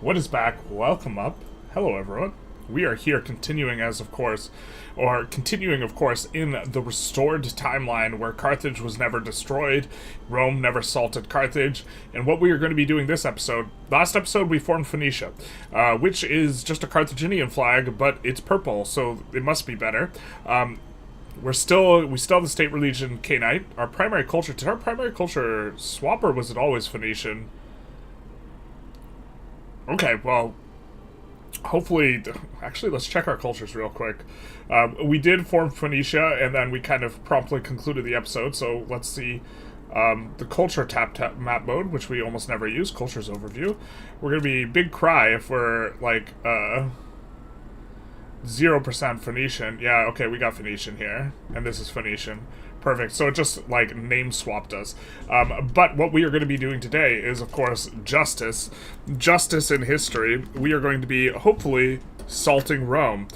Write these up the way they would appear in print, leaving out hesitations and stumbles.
What is back? Welcome up. Hello, everyone. We are here continuing in the restored timeline where Carthage was never destroyed, Rome never salted Carthage, and what we are going to be doing this episode. Last episode we formed Phoenicia, which is just a Carthaginian flag, but it's purple, so it must be better. We still have the state religion Quinine. Our primary culture, did our primary culture swap, or was it always Phoenician? Okay, well, hopefully, actually, let's check our cultures real quick. We did form Phoenicia, and then we kind of promptly concluded the episode, so let's see the culture tap map mode, which we almost never use, cultures overview. We're going to be big cry if we're, like, 0% Phoenician. Yeah, okay, we got Phoenician here, and this is Phoenician. Perfect. So it just, like, name swapped us. But what we are going to be doing today is, of course, justice. Justice in history. We are going to be, hopefully, salting Rome.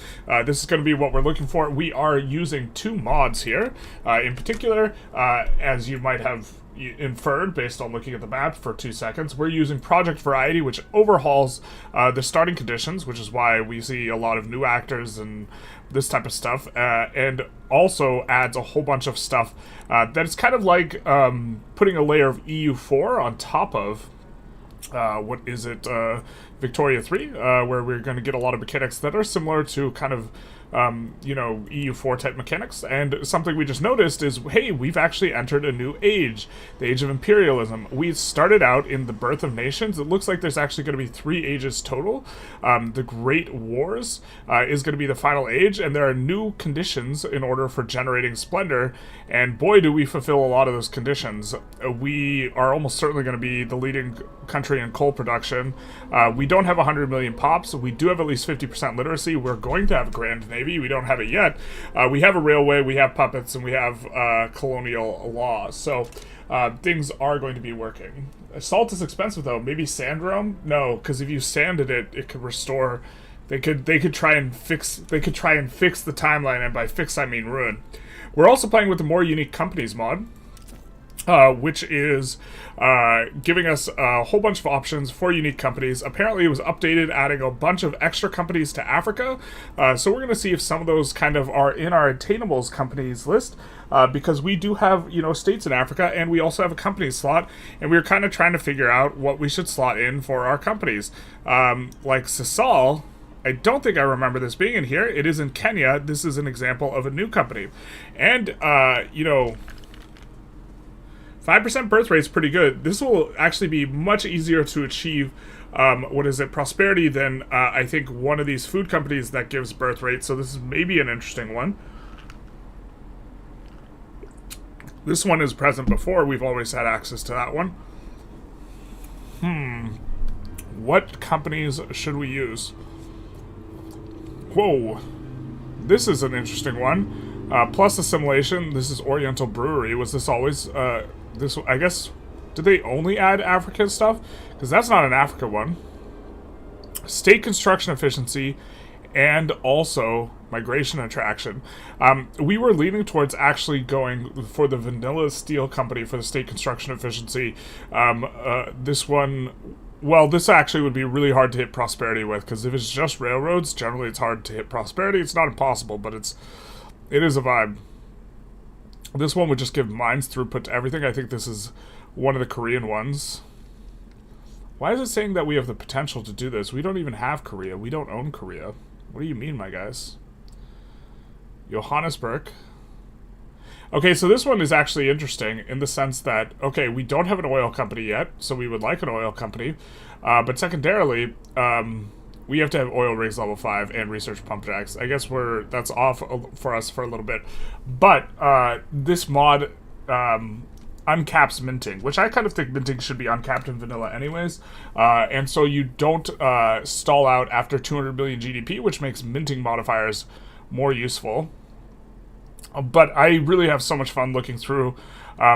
This is going to be what we're looking for. We are using two mods here. In particular, as you might have inferred based on looking at the map for 2 seconds, we're using Project Variety, which overhauls the starting conditions, which is why we see a lot of new actors and this type of stuff, and also adds a whole bunch of stuff that is kind of like putting a layer of EU4 on top of what is it, Victoria 3, where we're going to get a lot of mechanics that are similar to kind of EU4 type mechanics. And something we just noticed is, hey, we've actually entered a new age, the age of imperialism. We started out in the birth of nations. It looks like there's actually going to be 3 ages total. The Great Wars is going to be the final age, and there are new conditions in order for generating splendor, and boy, do we fulfill a lot of those conditions. We are almost certainly going to be the leading country in coal production. We don't have 100 million pops. We do have at least 50% literacy. We're going to have a grand navy. We don't have it yet. We have a railway, we have puppets, and we have colonial law. So things are going to be working. Salt is expensive, though. Maybe sand Rome? No, because if you sanded it, it could restore. They could try and fix the timeline, and by fix I mean ruin. We're also playing with the more unique companies mod, which is giving us a whole bunch of options for unique companies. Apparently it was updated, adding a bunch of extra companies to Africa, so we're going to see if some of those kind of are in our attainables companies list, because we do have, states in Africa, and we also have a company slot, and we're kind of trying to figure out what we should slot in for our companies. Like Sisal, I don't think I remember this being in here. It is in Kenya. This is an example of a new company. And, 5% birth rate is pretty good. This will actually be much easier to achieve, prosperity than, I think, one of these food companies that gives birth rate. So this is maybe an interesting one. This one is present before. We've always had access to that one. What companies should we use? Whoa. This is an interesting one. Plus assimilation. This is Oriental Brewery. Was this always... this, I guess, did they only add African stuff? Because that's not an Africa one. State construction efficiency, and also migration attraction. We were leaning towards actually going for the vanilla steel company for the state construction efficiency. This one, well, this actually would be really hard to hit prosperity with, because if it's just railroads, generally it's hard to hit prosperity. It's not impossible, but it is a vibe. This one would just give mines throughput to everything. I think this is one of the Korean ones. Why is it saying that we have the potential to do this? We don't even have Korea. We don't own Korea. What do you mean, my guys? Johannesburg. Okay, so this one is actually interesting in the sense that, okay, we don't have an oil company yet, so we would like an oil company. But secondarily, we have to have oil rigs level 5 and research pump jacks. I guess that's off for us for a little bit. But this mod uncaps minting, which I kind of think minting should be uncapped in vanilla anyways. And so you don't stall out after 200 million GDP, which makes minting modifiers more useful. But I really have so much fun looking through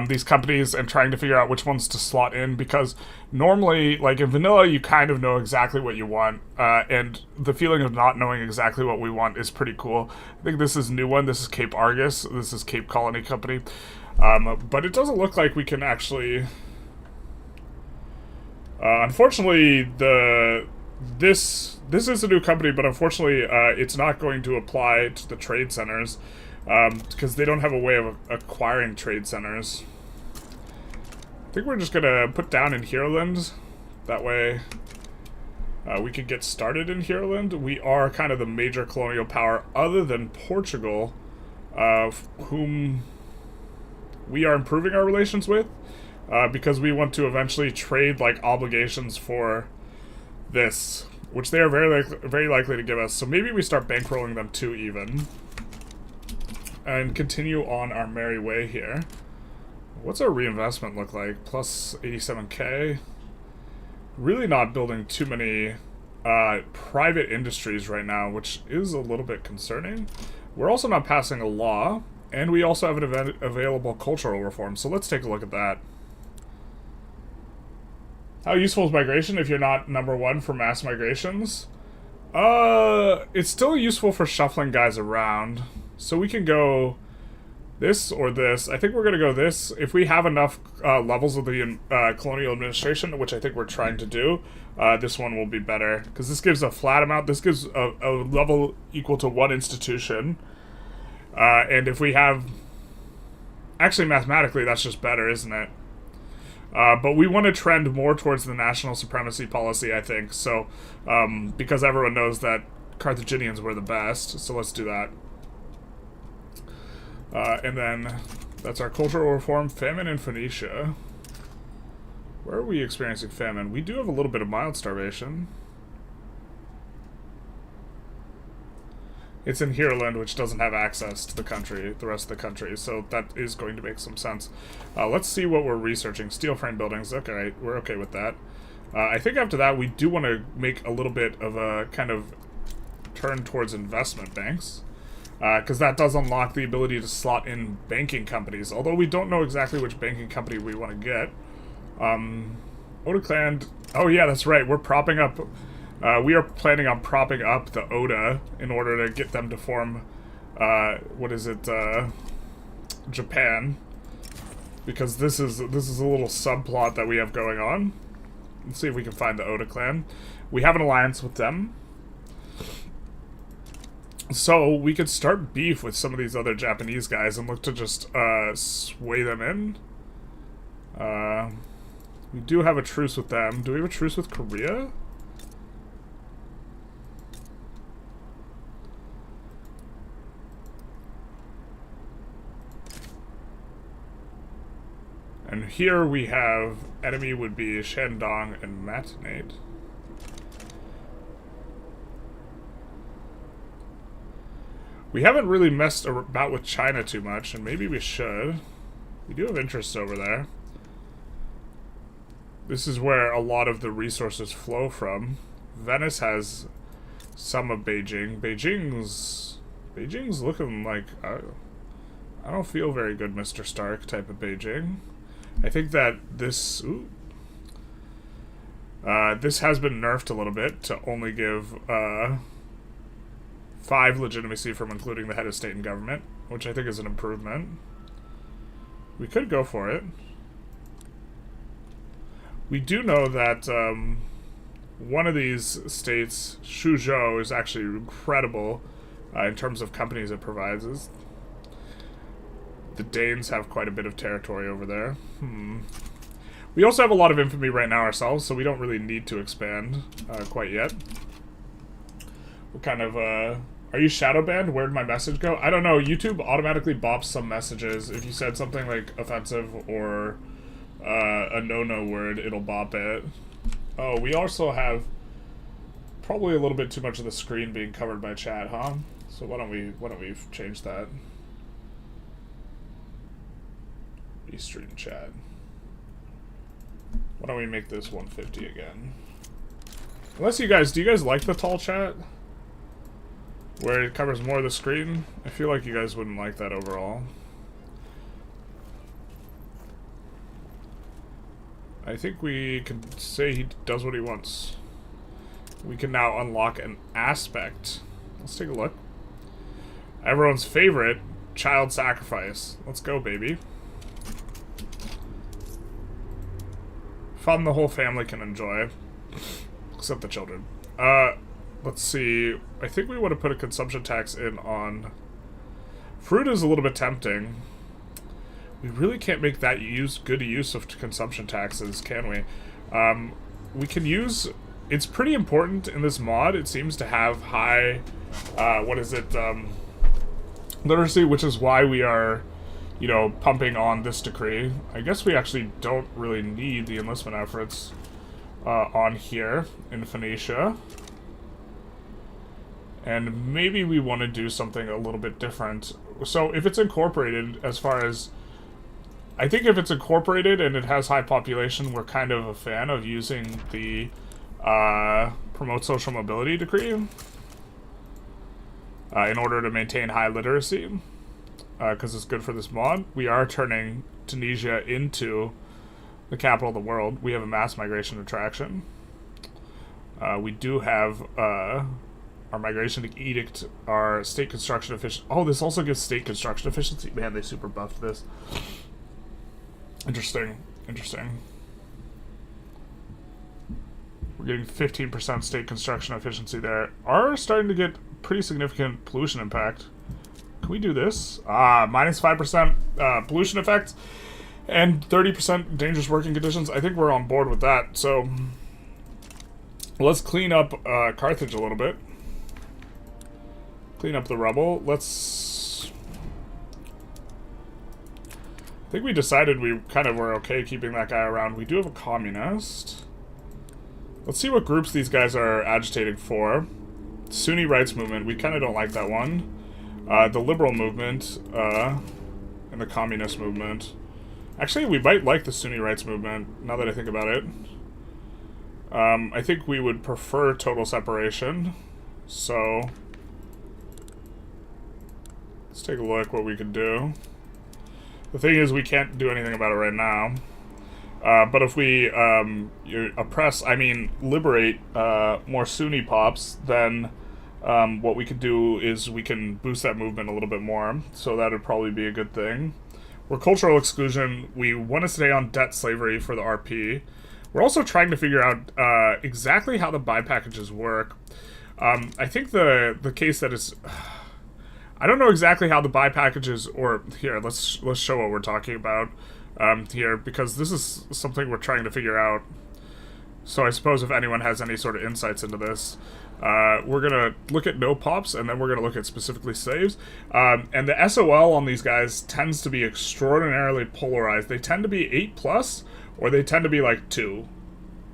these companies and trying to figure out which ones to slot in, because normally, like in vanilla, you kind of know exactly what you want, and the feeling of not knowing exactly what we want is pretty cool. I think this is a new one. This is Cape Argus. This is Cape Colony Company. But it doesn't look like we can actually... unfortunately, the this is a new company, but unfortunately, it's not going to apply to the trade centers because they don't have a way of acquiring trade centers. I think we're just gonna put down in Heerland. That way, we can get started in Heerland. We are kind of the major colonial power, other than Portugal, whom we are improving our relations with, because we want to eventually trade like obligations for this, which they are very likely to give us. So maybe we start bankrolling them too, even, and continue on our merry way here. What's our reinvestment look like? Plus 87k. Really not building too many private industries right now, which is a little bit concerning. We're also not passing a law, and we also have an available cultural reform. So let's take a look at that. How useful is migration if you're not #1 for mass migrations? It's still useful for shuffling guys around. So we can go this or this. I think we're going to go this. If we have enough levels of the colonial administration, which I think we're trying to do, this one will be better. Because this gives a flat amount. This gives a level equal to 1 institution. And if we have... Actually, mathematically, that's just better, isn't it? But we want to trend more towards the national supremacy policy, I think. So, because everyone knows that Carthaginians were the best. So let's do that. And then that's our cultural reform. Famine in Phoenicia. Where are we experiencing famine? We do have a little bit of mild starvation. It's in Heerland, which doesn't have access to the country, the rest of the country, so that is going to make some sense. Let's see what we're researching. Steel frame buildings. Okay, we're okay with that. I think after that, we do want to make a little bit of a kind of turn towards investment banks. Because that does unlock the ability to slot in banking companies, although we don't know exactly which banking company we want to get. Oda Clan... Oh yeah, that's right, we're propping up... we are planning on propping up the Oda in order to get them to form... what is it? Japan. Because this is a little subplot that we have going on. Let's see if we can find the Oda Clan. We have an alliance with them. So, we could start beef with some of these other Japanese guys and look to just, sway them in. We do have a truce with them. Do we have a truce with Korea? And here we have, enemy would be Shandong and Matinate. We haven't really messed about with China too much, and maybe we should. We do have interests over there. This is where a lot of the resources flow from. Venice has some of Beijing. Beijing's looking like... I don't feel very good, Mr. Stark type of Beijing. I think that this... Ooh, this has been nerfed a little bit to only give... 5 legitimacy from including the head of state and government, which I think is an improvement. We could go for it. We do know that one of these states, Suzhou, is actually incredible in terms of companies it provides. The Danes have quite a bit of territory over there. We also have a lot of infamy right now ourselves, so we don't really need to expand quite yet. We're kind of, are you shadow banned? Where'd my message go? I don't know. YouTube automatically bops some messages. If you said something like offensive or a no-no word, it'll bop it. Oh, we also have probably a little bit too much of the screen being covered by chat, huh? So why don't we change that? Stream chat. Why don't we make this 150 again? Unless do you guys like the tall chat? Where it covers more of the screen? I feel like you guys wouldn't like that overall. I think we can say he does what he wants. We can now unlock an aspect. Let's take a look. Everyone's favorite, child sacrifice. Let's go, baby. Fun the whole family can enjoy. Except the children. Let's see. I think we want to put a consumption tax in on... Fruit is a little bit tempting. We really can't make that good use of consumption taxes, can we? We can use... It's pretty important in this mod. It seems to have high... literacy, which is why we are, you know, pumping on this decree. I guess we actually don't really need the enlistment efforts on here in Phoenicia. And maybe we want to do something a little bit different. So if it's incorporated, as far as... I think if it's incorporated and it has high population, we're kind of a fan of using the promote social mobility decree in order to maintain high literacy, because it's good for this mod. We are turning Tunisia into the capital of the world. We have a mass migration attraction. We do have... our migration edict, our state construction efficiency. Oh, this also gives state construction efficiency. Man, they super buffed this. Interesting. Interesting. We're getting 15% state construction efficiency there. Are starting to get pretty significant pollution impact. Can we do this? Minus 5% pollution effects and 30% dangerous working conditions. I think we're on board with that. So let's clean up Carthage a little bit. Clean up the rubble. Let's... I think we decided we kind of were okay keeping that guy around. We do have a communist. Let's see what groups these guys are agitating for. Sunni rights movement. We kind of don't like that one. The liberal movement and the communist movement. Actually, we might like the Sunni rights movement, now that I think about it. I think we would prefer total separation. So... let's take a look what we could do. The thing is, we can't do anything about it right now. But if we liberate more Sunni pops, then what we could do is we can boost that movement a little bit more. So that would probably be a good thing. We're cultural exclusion. We want to stay on debt slavery for the RP. We're also trying to figure out exactly how the buy packages work. I think the case that is... I don't know exactly how the buy packages, or here, let's show what we're talking about here, because this is something we're trying to figure out. So I suppose if anyone has any sort of insights into this, we're gonna look at no pops, and then we're gonna look at specifically slaves. And the SOL on these guys tends to be extraordinarily polarized. They tend to be 8+, or they tend to be like 2.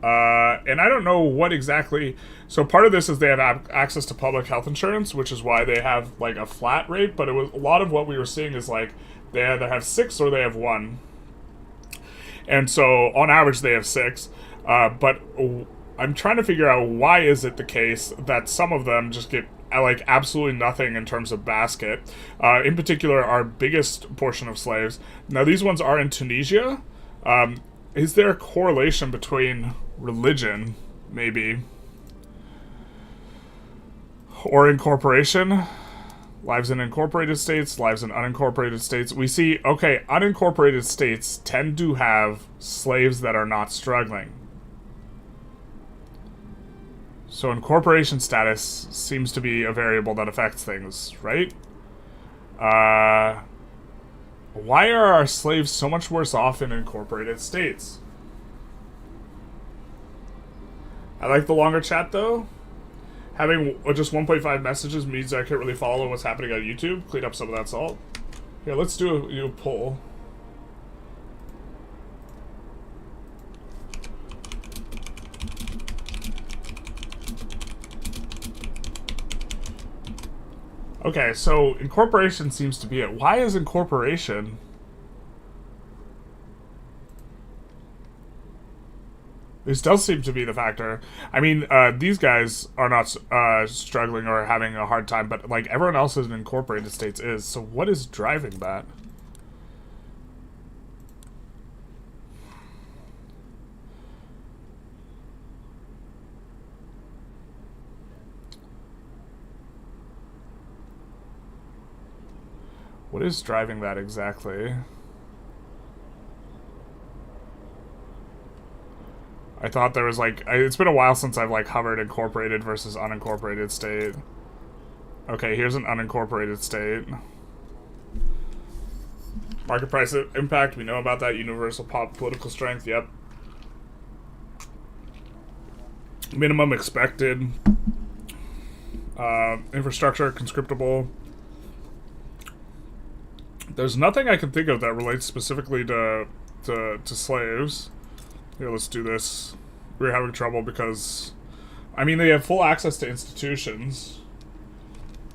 And I don't know what exactly... So part of this is they have access to public health insurance, which is why they have like a flat rate, but it was a lot of what we were seeing is like they either have 6 or they have 1. And so on average they have 6. But I'm trying to figure out why is it the case that some of them just get like absolutely nothing in terms of basket. In particular, our biggest portion of slaves. Now these ones are in Tunisia. Is there a correlation between religion, maybe, or incorporation? Lives in incorporated states, lives in unincorporated states. We see, okay, unincorporated states tend to have slaves that are not struggling. So incorporation status seems to be a variable that affects things, right? Why are our slaves so much worse off in incorporated states? I like the longer chat, though. Having just 1.5 messages means I can't really follow what's happening on YouTube. Clean up some of that salt. Here, let's do a poll. Okay, so incorporation seems to be it. Why is incorporation... This does seem to be the factor. I mean, these guys are not struggling or having a hard time, but like everyone else in incorporated states is. So what is driving that? What is driving that exactly? I thought there was like, it's been a while since I've like hovered incorporated versus unincorporated state. Okay, here's an unincorporated state. Market price impact, we know about that. Universal political strength, yep. Minimum expected. Infrastructure, conscriptable. There's nothing I can think of that relates specifically to slaves. Here, let's do this. We're having trouble because, I mean, they have full access to institutions.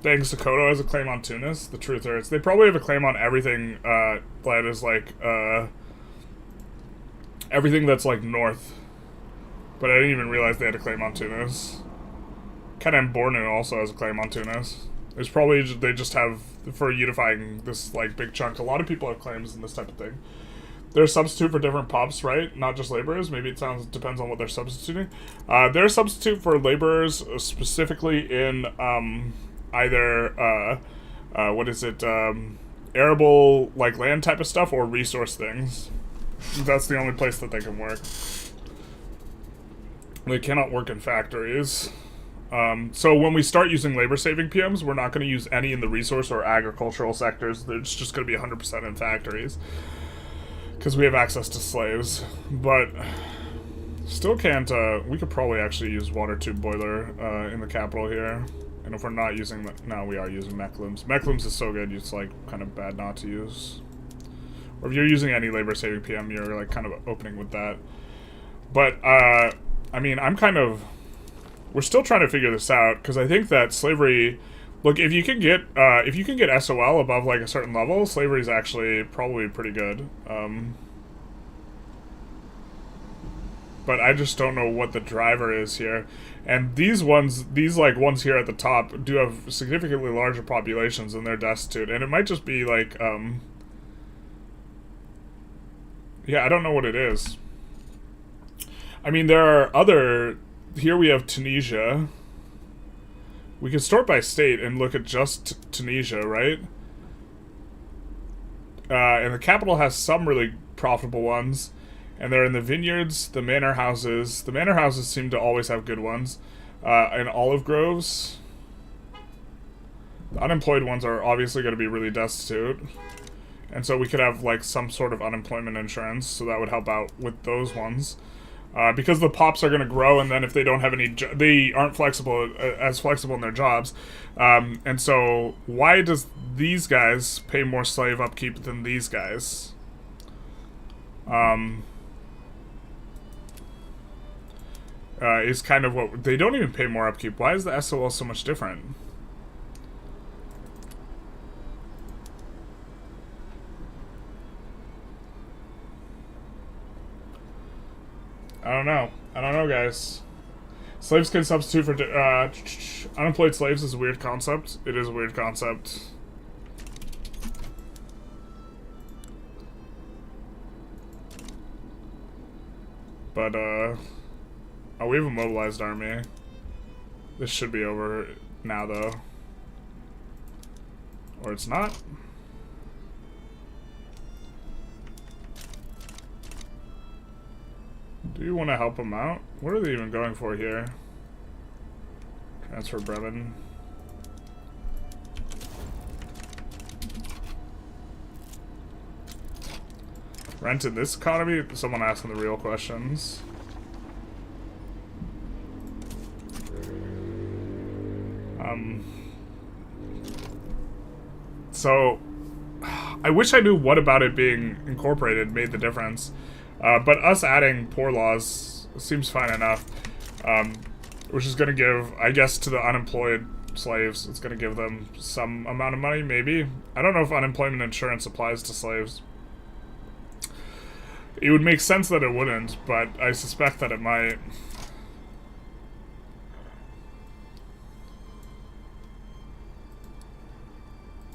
Thanks, Sokoto has a claim on Tunis. The truth hurts. They probably have a claim on everything that is like, everything that's like north. But I didn't even realize they had a claim on Tunis. Canal Bornu also has a claim on Tunis. It's probably, they just have, for unifying this like big chunk, a lot of people have claims in this type of thing. They're a substitute for different pops, right? Not just laborers. Maybe it depends on what they're substituting. They're a substitute for laborers, specifically in either what is it, arable like land type of stuff or resource things. That's the only place that they can work. They cannot work in factories. So when we start using labor-saving PMs, we're not going to use any in the resource or agricultural sectors. It's just going to be 100% in factories. Because we have access to slaves, but still can't, we could probably actually use water tube boiler in the capital here. And if we're not using, no, we are using Mechlums. Mechlums is so good, it's like kind of bad not to use. Or if you're using any labor saving PM, you're like kind of opening with that. But, I mean, we're still trying to figure this out, because I think that slavery, look, if you can get SOL above like a certain level, slavery is actually probably pretty good. But I just don't know what the driver is here. And these ones here at the top do have significantly larger populations and they're destitute. And it might just be like, yeah, I don't know what it is. I mean, there are here we have Tunisia. We can sort by state and look at just Tunisia, right? And the capital has some really profitable ones. And they're in the vineyards, the manor houses. The manor houses seem to always have good ones. And olive groves. The unemployed ones are obviously going to be really destitute. And so we could have like some sort of unemployment insurance. So that would help out with those ones. Because the pops are going to grow, and then if they don't have any, they aren't as flexible in their jobs. And so why does these guys pay more slave upkeep than these guys? Is kind of what, they don't even pay more upkeep. Why is the SOL so much different? I don't know, guys. Slaves can substitute for unemployed slaves is a weird concept. It is a weird concept. But, oh, we have a mobilized army. This should be over now, though. Or it's not. Do you want to help them out? What are they even going for here? Transfer Bremen. Rent in this economy? Someone asking the real questions. So, I wish I knew what about it being incorporated made the difference. But us adding poor laws seems fine enough. Which is going to give, I guess, to the unemployed slaves, it's going to give them some amount of money, maybe. I don't know if unemployment insurance applies to slaves. It would make sense that it wouldn't, but I suspect that it might.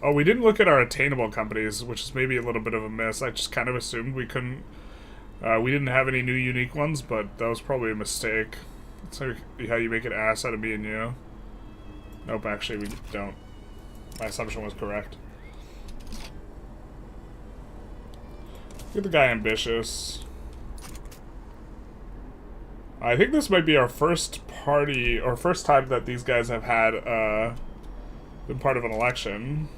Oh, we didn't look at our attainable companies, which is maybe a little bit of a miss. I just kind of assumed we couldn't. We didn't have any new unique ones, but that was probably a mistake. That's how you make an ass out of me and you. Nope, actually we don't. My assumption was correct. Look at the guy ambitious. I think this might be our first party, or first time that these guys have had, been part of an election.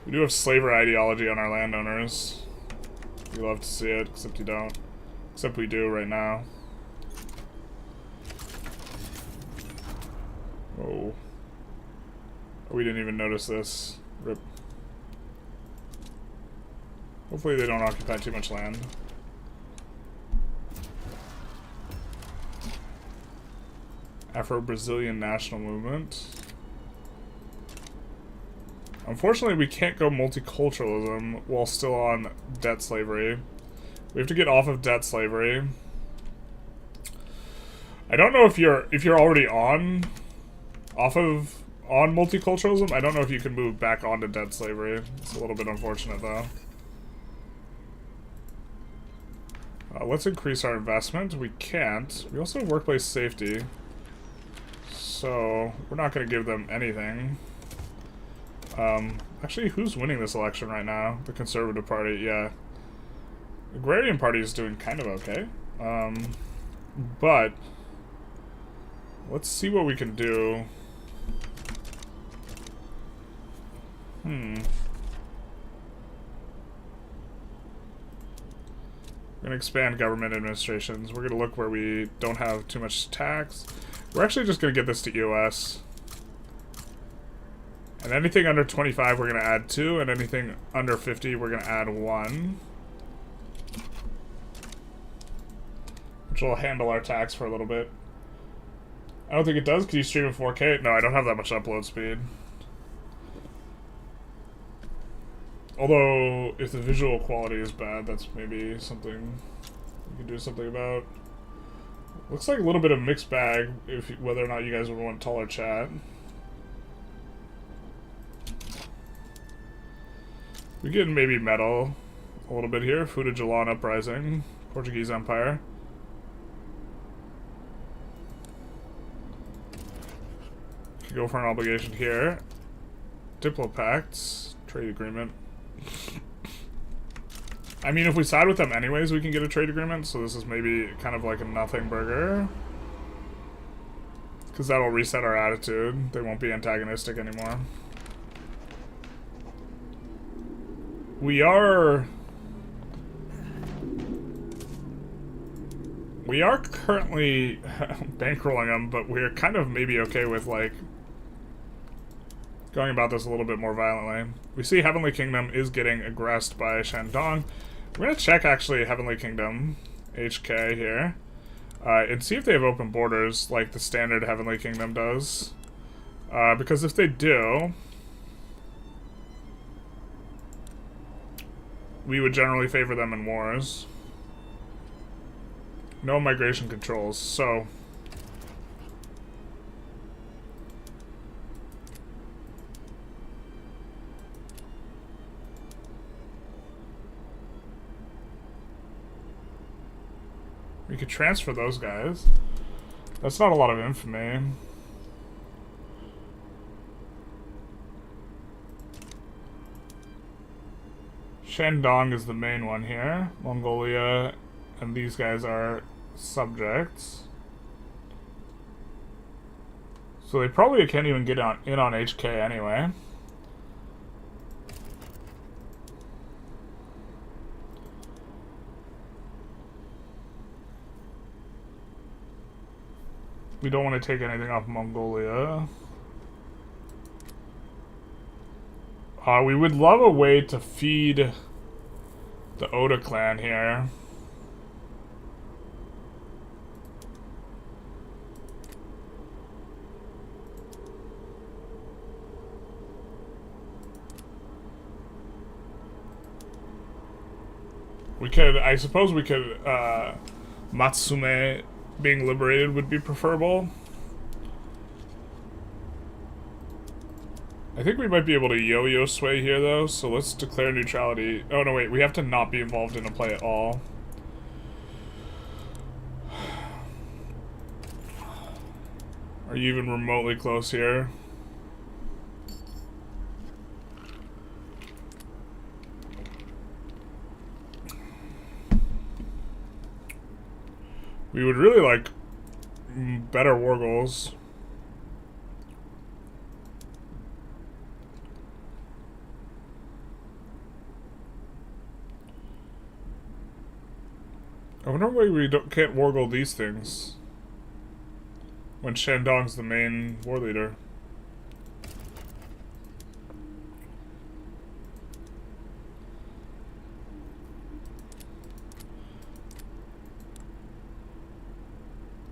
We do have slavery ideology on our landowners. You love to see it, except you don't. Except we do right now. Oh. We didn't even notice this. Rip. Hopefully they don't occupy too much land. Afro-Brazilian national movement. Unfortunately, we can't go multiculturalism while still on debt slavery. We have to get off of debt slavery. I don't know if you're already on multiculturalism. I don't know if you can move back onto debt slavery. It's a little bit unfortunate though. Let's increase our investment. We can't. We also have workplace safety. So, we're not going to give them anything. Actually, who's winning this election right now? The Conservative Party, yeah. The Agrarian Party is doing kind of okay. But, let's see what we can do. We're going to expand government administrations. We're going to look where we don't have too much tax. We're actually just going to get this to EOS. And anything under 25 we're going to add 2, and anything under 50 we're going to add 1. Which will handle our tax for a little bit. I don't think it does. Can you stream in 4K? No, I don't have that much upload speed. Although, if the visual quality is bad, that's maybe something we can do something about. Looks like a little bit of mixed bag, whether or not you guys would want taller chat. We get maybe metal a little bit here. Fuda uprising, Portuguese Empire. Could go for an obligation here. Diplopacts, trade agreement. I mean, if we side with them anyways, we can get a trade agreement, so this is maybe kind of like a nothing burger. Because that'll reset our attitude. They won't be antagonistic anymore. We are currently bankrolling them, but we're kind of maybe okay with, like, going about this a little bit more violently. We see Heavenly Kingdom is getting aggressed by Shandong. We're going to check, actually, Heavenly Kingdom, HK here, and see if they have open borders like the standard Heavenly Kingdom does. Because if they do, we would generally favor them in wars. No migration controls, so... we could transfer those guys. That's not a lot of infamy. Shandong is the main one here. Mongolia, and these guys are subjects. So they probably can't even get in on HK anyway. We don't want to take anything off Mongolia. We would love a way to feed the Oda clan here. We could, I suppose we could, Matsume being liberated would be preferable. I think we might be able to yo-yo sway here, though, so let's declare neutrality. Oh, no, wait, we have to not be involved in a play at all. Are you even remotely close here? We would really like better war goals. I wonder why we can't war goal these things when Shandong's the main war leader.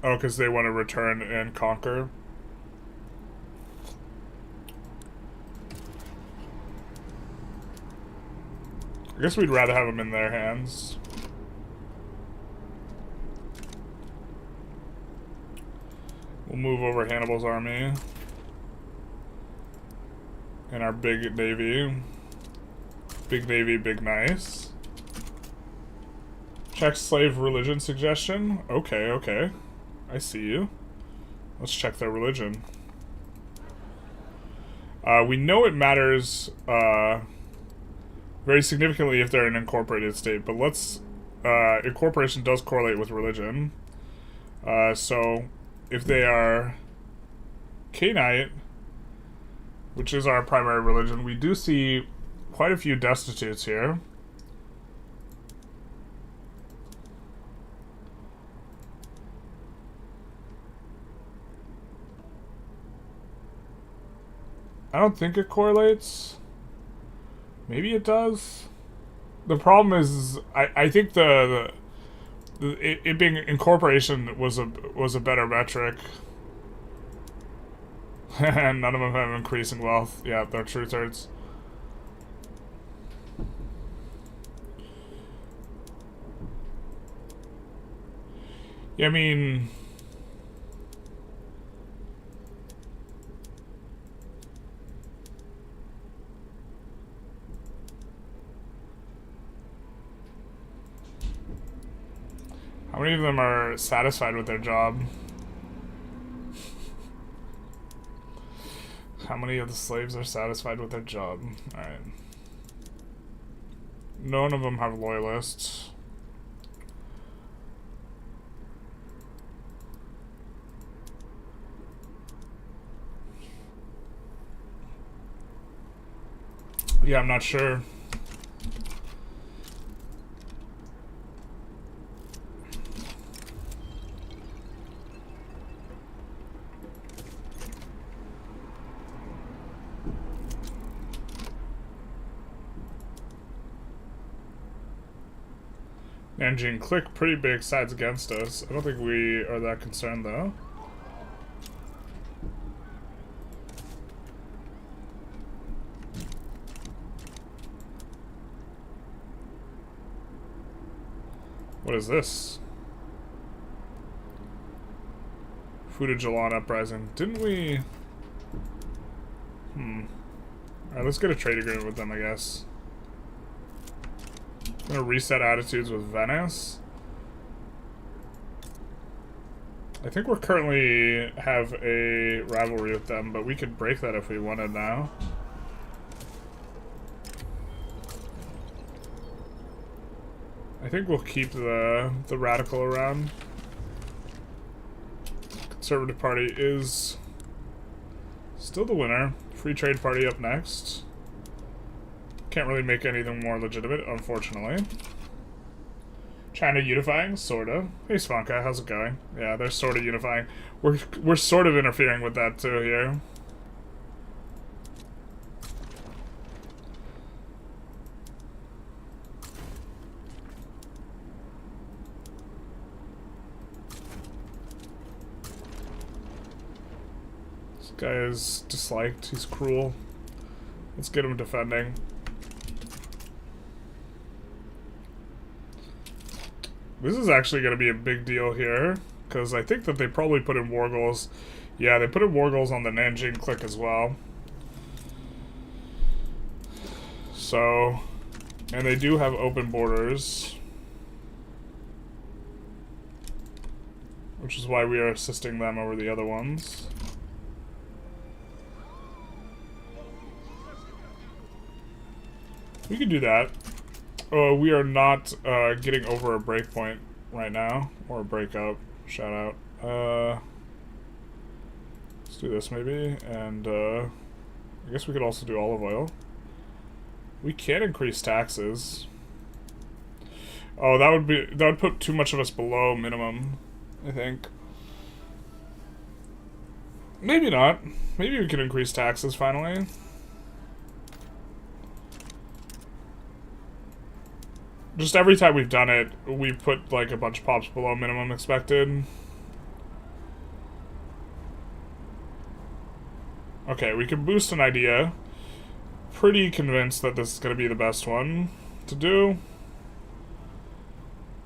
Oh, because they want to return and conquer. I guess we'd rather have them in their hands. We'll move over Hannibal's army. And our big navy. Big navy, big nice. Check slave religion suggestion. Okay, okay. I see you. Let's check their religion. We know it matters very significantly if they're an incorporated state, but let's... incorporation does correlate with religion. So, if they are Canite, which is our primary religion, we do see quite a few destitutes here. I don't think it correlates. Maybe it does. The problem is, I think it being incorporation was a better metric. And none of them have increasing wealth. Yeah, they're true thirds. Yeah, I mean... How many of them are satisfied with their job? How many of the slaves are satisfied with their job? Alright. None of them have loyalists. Yeah, I'm not sure. Nanjing click pretty big sides against us. I don't think we are that concerned though. What is this? Fuda-Jalan uprising. Didn't we... Alright, let's get a trade agreement with them, I guess. I'm gonna reset attitudes with Venice. I think we're currently have a rivalry with them, but we could break that if we wanted now. I think we'll keep the radical around. Conservative Party is still the winner. Free Trade Party up next. Can't really make anything more legitimate, unfortunately. China unifying, sorta. Hey Svanka, how's it going? Yeah, they're sorta unifying. We're sort of interfering with that too here. This guy is disliked, he's cruel. Let's get him defending. This is actually going to be a big deal here, because I think that they probably put in war goals. Yeah, they put in war goals on the Nanjing click as well. So, and they do have open borders, which is why we are assisting them over the other ones. We can do that. We are not getting over a breakpoint right now, or a breakup. Shout out. Let's do this maybe, and I guess we could also do olive oil. We can increase taxes. Oh, that would put too much of us below minimum, I think. Maybe not. Maybe we can increase taxes finally. Just every time we've done it, we put like a bunch of pops below minimum expected. Okay, we can boost an idea. Pretty convinced that this is going to be the best one to do.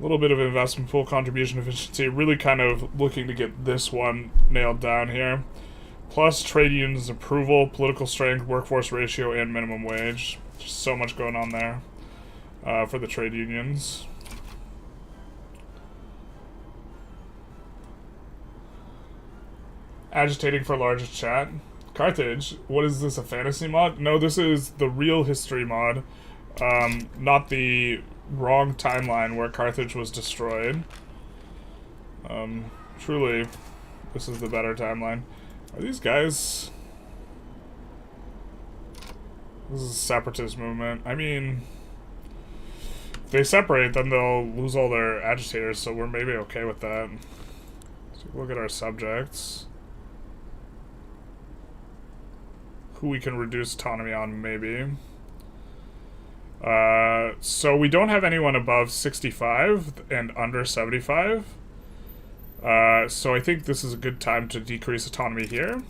A little bit of investment pool contribution efficiency. Really kind of looking to get this one nailed down here. Plus trade unions approval, political strength, workforce ratio, and minimum wage. Just so much going on there for the trade unions. Agitating for largest chat. Carthage, what is this, a fantasy mod? No, this is the real history mod. Not the wrong timeline where Carthage was destroyed. Truly, this is the better timeline. Are these guys... This is a separatist movement. I mean... If they separate, then they'll lose all their agitators, so we're maybe okay with that. Let's take a look at our subjects. Who we can reduce autonomy on, maybe. So we don't have anyone above 65 and under 75. So I think this is a good time to decrease autonomy here.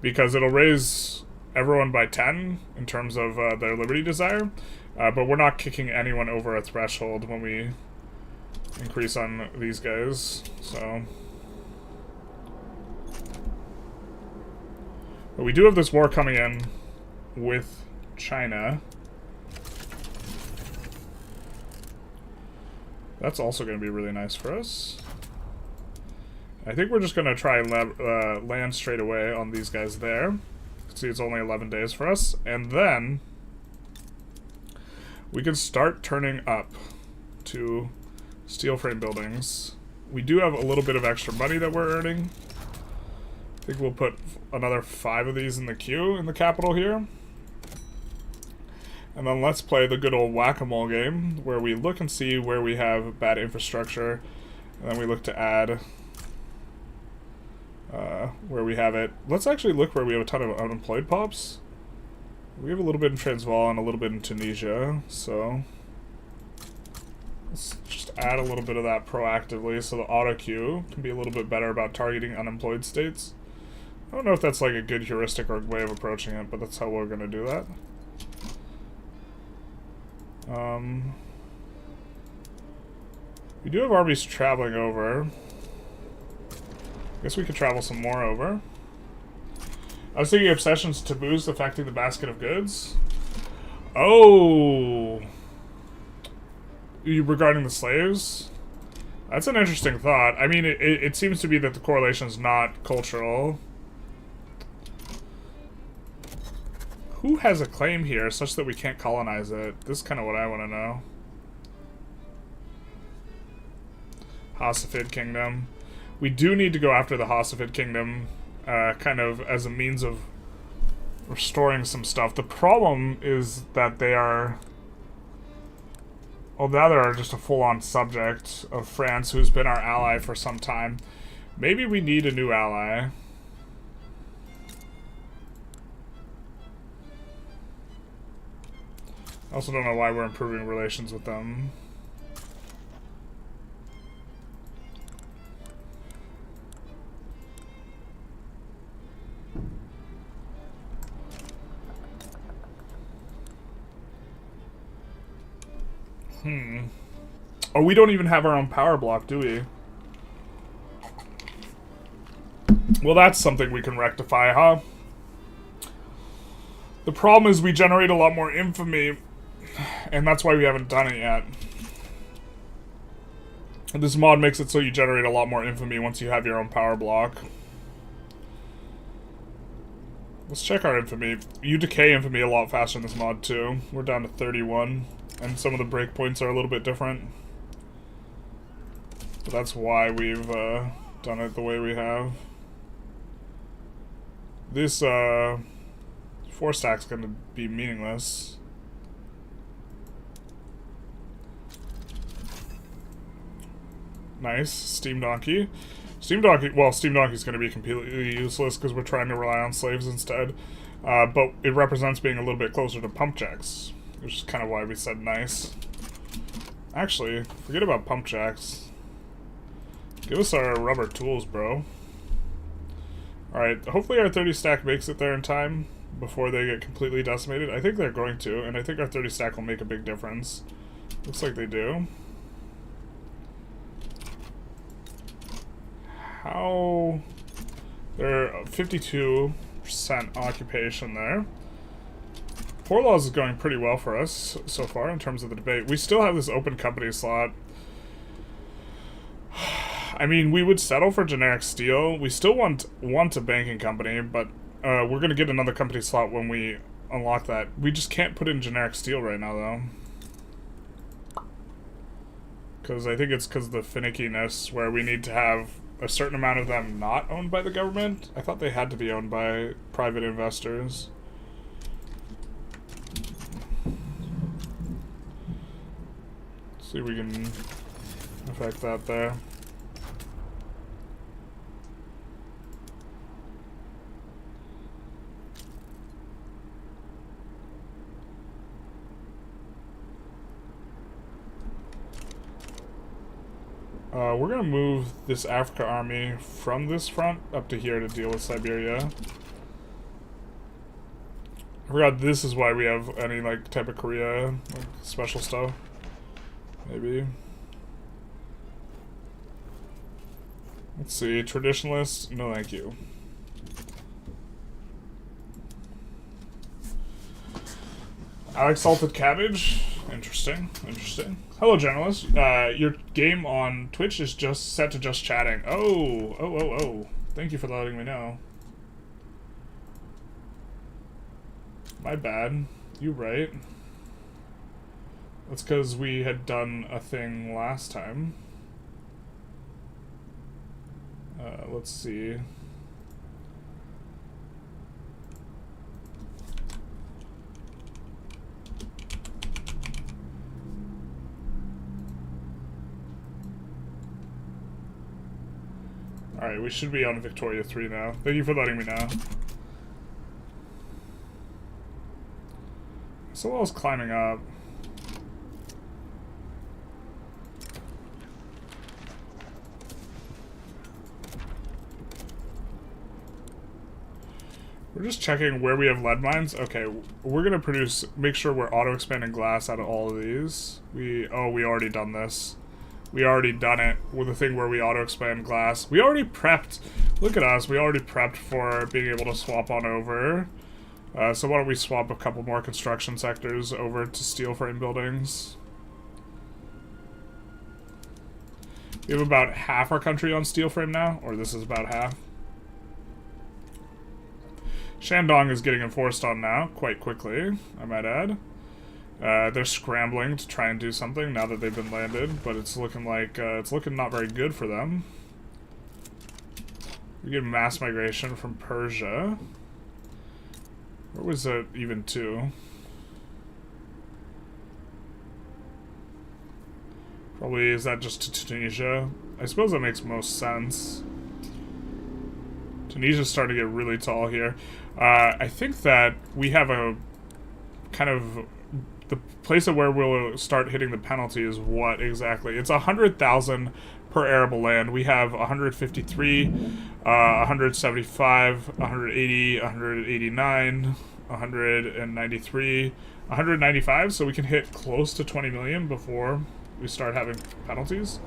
Because it'll raise everyone by 10 in terms of their liberty desire. But we're not kicking anyone over a threshold when we increase on these guys. So... But we do have this war coming in with China. That's also going to be really nice for us. I think we're just going to try land straight away on these guys there. See, it's only 11 days for us. And then we can start turning up to steel frame buildings. We do have a little bit of extra money that we're earning. I think we'll put another 5 of these in the queue in the capital here. And then let's play the good old whack-a-mole game, where we look and see where we have bad infrastructure, and then we look to add where we have it. Let's actually look where we have a ton of unemployed pops. We have a little bit in Transvaal and a little bit in Tunisia, so let's just add a little bit of that proactively so the auto queue can be a little bit better about targeting unemployed states. I don't know if that's like a good heuristic or way of approaching it, but that's how we're going to do that. We do have armies traveling over. I guess we could travel some more over. I was thinking obsessions, taboos affecting the basket of goods. Oh! Regarding the slaves? That's an interesting thought. I mean, it seems to be that the correlation is not cultural. Who has a claim here such that we can't colonize it? This is kind of what I want to know. Hassafid Kingdom. We do need to go after the Hassafid Kingdom, kind of as a means of restoring some stuff. The problem is that they are... Well, now they're just a full-on subject of France, who's been our ally for some time. Maybe we need a new ally. I also don't know why we're improving relations with them. Oh, we don't even have our own power block, do we? Well, that's something we can rectify, huh? The problem is we generate a lot more infamy, and that's why we haven't done it yet. This mod makes it so you generate a lot more infamy once you have your own power block. Let's check our infamy. You decay infamy a lot faster in this mod, too. We're down to 31, and some of the breakpoints are a little bit different. But that's why we've done it the way we have. This 4 stack's gonna be meaningless. Nice. Steam Donkey. Steam Donkey's gonna be completely useless because we're trying to rely on slaves instead. But it represents being a little bit closer to pump jacks, which is kind of why we said nice. Actually, forget about pump jacks. Give us our rubber tools, bro. Alright, hopefully our 30 stack makes it there in time before they get completely decimated. I think they're going to, and I think our 30 stack will make a big difference. Looks like they do. How... They're 52% occupation there. Poor Laws is going pretty well for us so far in terms of the debate. We still have this open company slot. I mean, we would settle for generic steel. We still want a banking company, but we're going to get another company slot when we unlock that. We just can't put in generic steel right now, though. Because I think it's because of the finickiness where we need to have a certain amount of them not owned by the government. I thought they had to be owned by private investors. Let's see if we can affect that there. We're gonna move this Africa army from this front up to here to deal with Siberia. I forgot this is why we have any like type of Korea like, special stuff. Maybe. Let's see, traditionalists, no thank you. Alex Salted Cabbage, interesting, interesting. Hello, journalist. Your game on Twitch is just set to just chatting. Oh. Thank you for letting me know. My bad. You right. That's because we had done a thing last time. Let's see. Alright, we should be on Victoria 3 now. Thank you for letting me know. Someone else climbing up. We're just checking where we have lead mines. Okay, we're gonna make sure we're auto-expanding glass out of all of these. We already done this. We already done it with the thing where we auto-expand glass. We already prepped. Look at us. We already prepped for being able to swap on over. So why don't we swap a couple more construction sectors over to steel frame buildings. We have about half our country on steel frame now, or this is about half. Shandong is getting enforced on now, quite quickly, I might add. They're scrambling to try and do something now that they've been landed, but it's looking like, it's looking not very good for them. We get mass migration from Persia. Where was that even to? Probably, is that just to Tunisia? I suppose that makes most sense. Tunisia's starting to get really tall here. I think that we have a kind of... The place where we'll start hitting the penalty is what exactly? It's 100,000 per arable land. We have 153, 175, 180, 189, 193, 195, so we can hit close to 20 million before we start having penalties.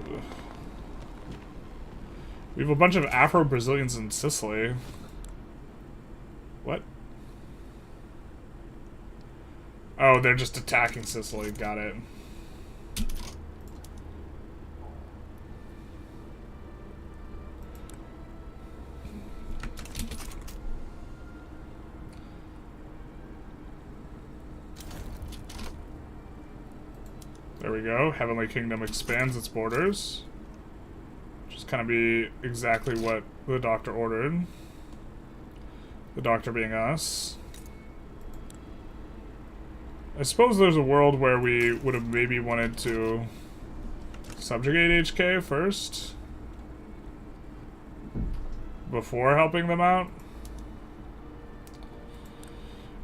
Ugh. We have a bunch of Afro-Brazilians in Sicily. What? Oh, they're just attacking Sicily. Got it. There we go. Heavenly Kingdom expands its borders. Which is kind of be exactly what the Doctor ordered. The Doctor being us. I suppose there's a world where we would have maybe wanted to subjugate HK first. Before helping them out.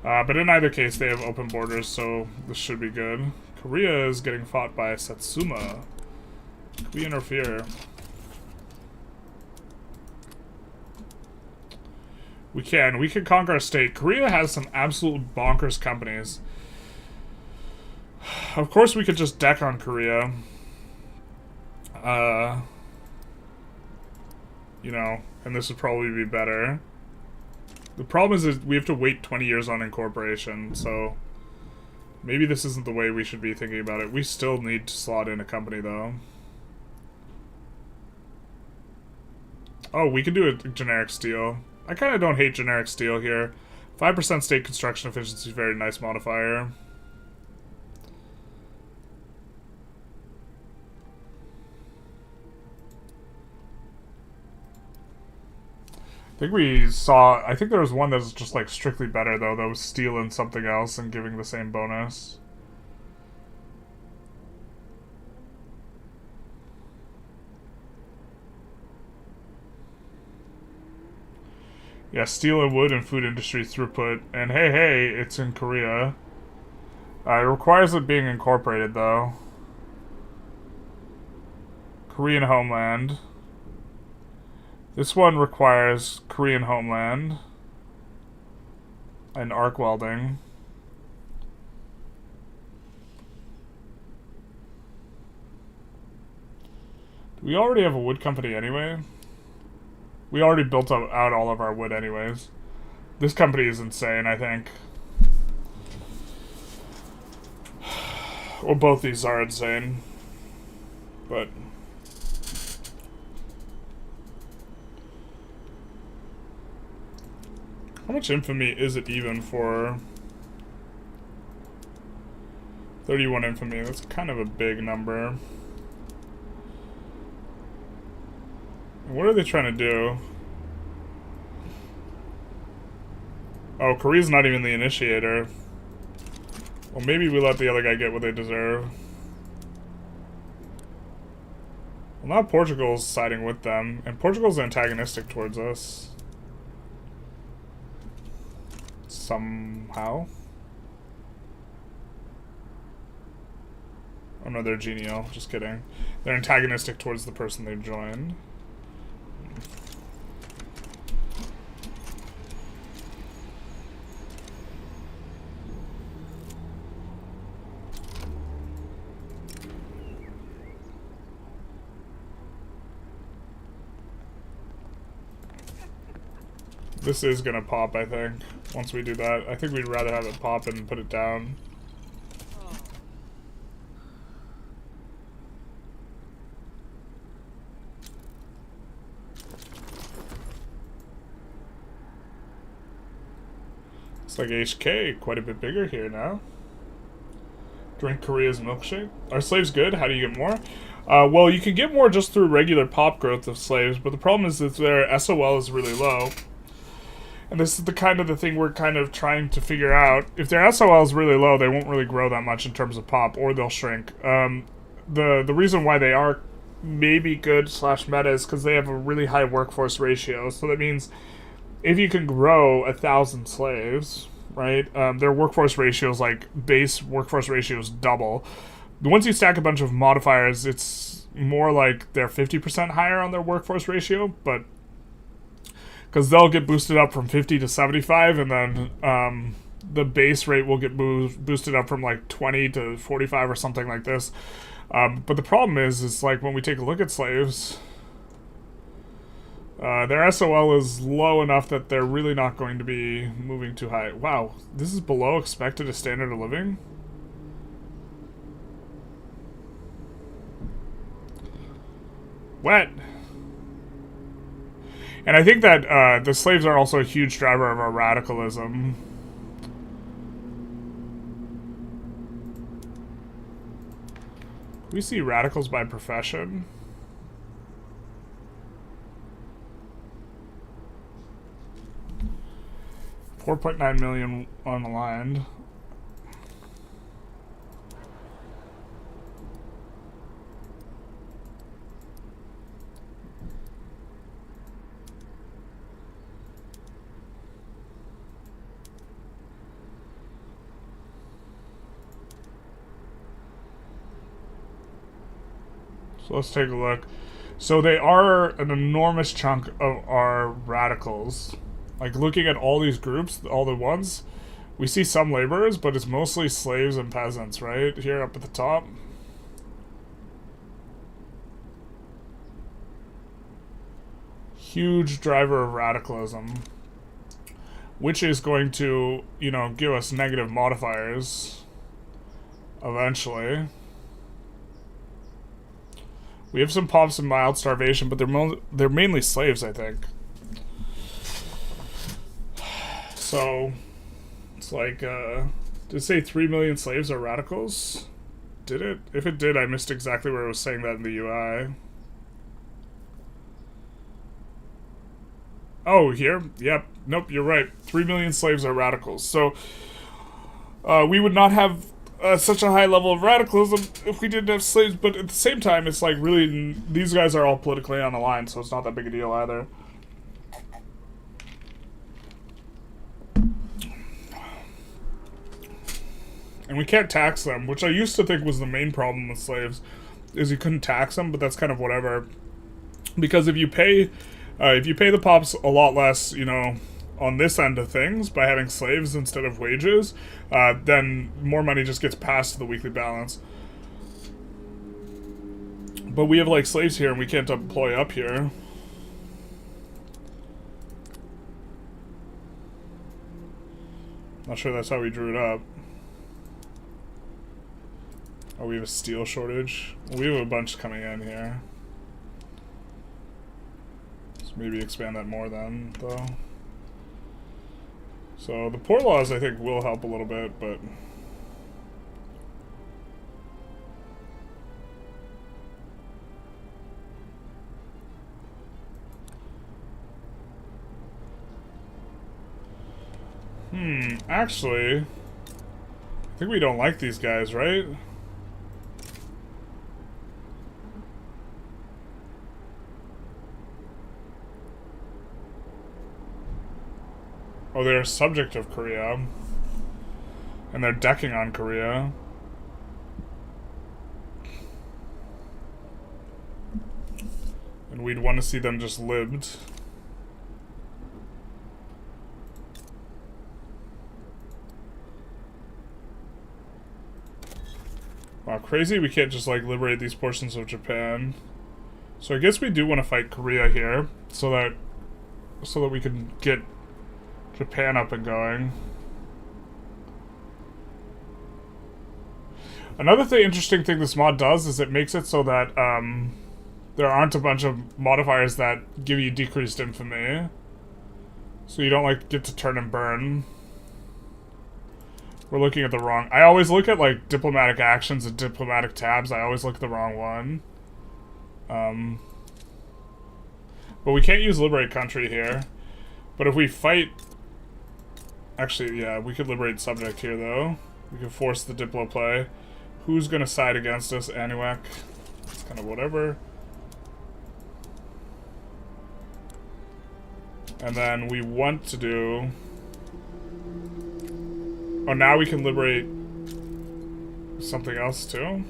But in either case, they have open borders, so this should be good. Korea is getting fought by Satsuma. Can we interfere? We can. We can conquer a state. Korea has some absolute bonkers companies. Of course, we could just deck on Korea. You know, and this would probably be better. The problem is that we have to wait 20 years on incorporation, so maybe this isn't the way we should be thinking about it. We still need to slot in a company, though. Oh, we could do a generic steel. I kind of don't hate generic steel here. 5% state construction efficiency is a very nice modifier. I think there was one that was just like strictly better though, that was steel and something else and giving the same bonus. Yeah, steel and wood and food industry throughput, and hey, it's in Korea. It requires it being incorporated though. Korean homeland. This one requires Korean homeland and arc welding. Do we already have a wood company anyway? We already built out all of our wood anyways. This company is insane, I think. Well, both these are insane. But how much infamy is it even for 31 infamy? That's kind of a big number. What are they trying to do? Oh, Korea's not even the initiator. Well, maybe we let the other guy get what they deserve. Well, now Portugal's siding with them, and Portugal's antagonistic towards us. Somehow. Oh no, they're genial. Just kidding. They're antagonistic towards the person they joined. This is gonna pop, I think, once we do that. I think we'd rather have it pop and put it down. It's like HK, quite a bit bigger here now. Drink Korea's milkshake. Are slaves good? How do you get more? Well, you can get more just through regular pop growth of slaves, but the problem is that their SOL is really low. And this is the kind of the thing we're kind of trying to figure out. If their SOL is really low, they won't really grow that much in terms of pop, or they'll shrink. The reason why they are maybe good / meta is because they have a really high workforce ratio. So that means if you can grow 1,000 slaves, right, their workforce ratios, like base workforce ratios, double. Once you stack a bunch of modifiers, it's more like they're 50% higher on their workforce ratio, but because they'll get boosted up from 50 to 75, and then the base rate will get boosted up from like 20 to 45 or something like this. But the problem is like when we take a look at slaves, their SOL is low enough that they're really not going to be moving too high. Wow, this is below expected standard of living? Wet. And I think that the slaves are also a huge driver of our radicalism. We see radicals by profession. $4.9 million on the line. So let's take a look. So they are an enormous chunk of our radicals. Like, looking at all these groups, all the ones, we see some laborers, but it's mostly slaves and peasants, right? Here up at the top. Huge driver of radicalism. Which is going to, you know, give us negative modifiers. Eventually. We have some pops and mild starvation, but they're mainly slaves, I think. So, it's like, did it say 3 million slaves are radicals? Did it? If it did, I missed exactly where it was saying that in the UI. Oh, here? Yep. Nope, you're right. 3 million slaves are radicals. So, we would not have such a high level of radicalism if we didn't have slaves, but at the same time, it's like really, these guys are all politically on the line, so it's not that big a deal either. And we can't tax them, which I used to think was the main problem with slaves, is you couldn't tax them, but that's kind of whatever. Because if you pay the pops a lot less, you know, on this end of things, by having slaves instead of wages, then more money just gets passed to the weekly balance. But we have, like, slaves here, and we can't employ up here. Not sure that's how we drew it up. Oh, we have a steel shortage. We have a bunch coming in here. Let's maybe expand that more then, though. So the poor laws, I think, will help a little bit, but... actually... I think we don't like these guys, right? Oh, they're a subject of Korea. And they're decking on Korea. And we'd want to see them just lived. Wow, crazy we can't just, like, liberate these portions of Japan. So I guess we do want to fight Korea here, so that we can get Japan up and going. Another interesting thing this mod does is it makes it so that there aren't a bunch of modifiers that give you decreased infamy. So you don't, like, get to turn and burn. We're looking at the wrong... I always look at, like, diplomatic actions and diplomatic tabs. I always look at the wrong one. But we can't use liberate country here. But if we fight... Actually, yeah, we could liberate subject here, though. We could force the diplo play. Who's gonna side against us? Anuak. It's kind of whatever. And then we want to do... Oh, now we can liberate something else, too?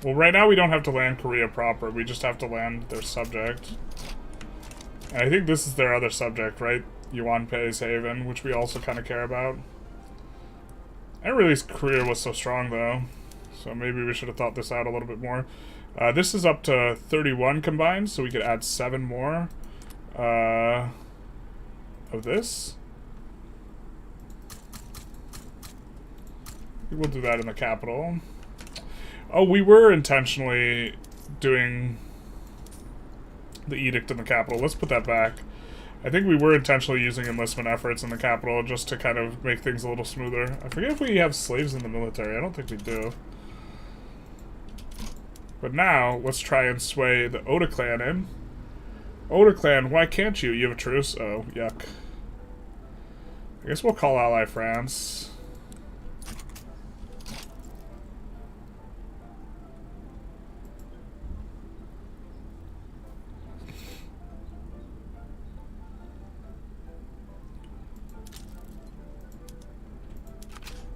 Well, right now we don't have to land Korea proper. We just have to land their subject. And I think this is their other subject, right? Yuan Pei's Haven, which we also kind of care about. I didn't realize Korea was so strong, though. So maybe we should have thought this out a little bit more. This is up to 31 combined, so we could add 7 more of this. We'll do that in the capital. Oh, we were intentionally doing the edict in the capital. Let's put that back. I think we were intentionally using enlistment efforts in the capital just to kind of make things a little smoother. I forget if we have slaves in the military. I don't think we do. But now, let's try and sway the Oda Clan in. Oda Clan, why can't you? You have a truce? Oh, yuck. I guess we'll call ally France.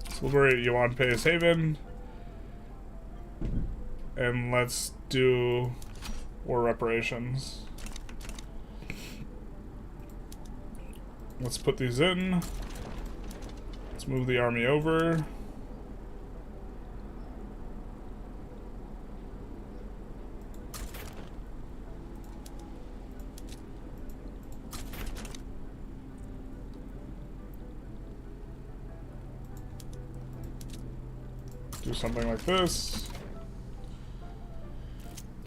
Let's liberate Yuan Pays Haven. And let's do war reparations. Let's put these in. Let's move the army over. Do something like this.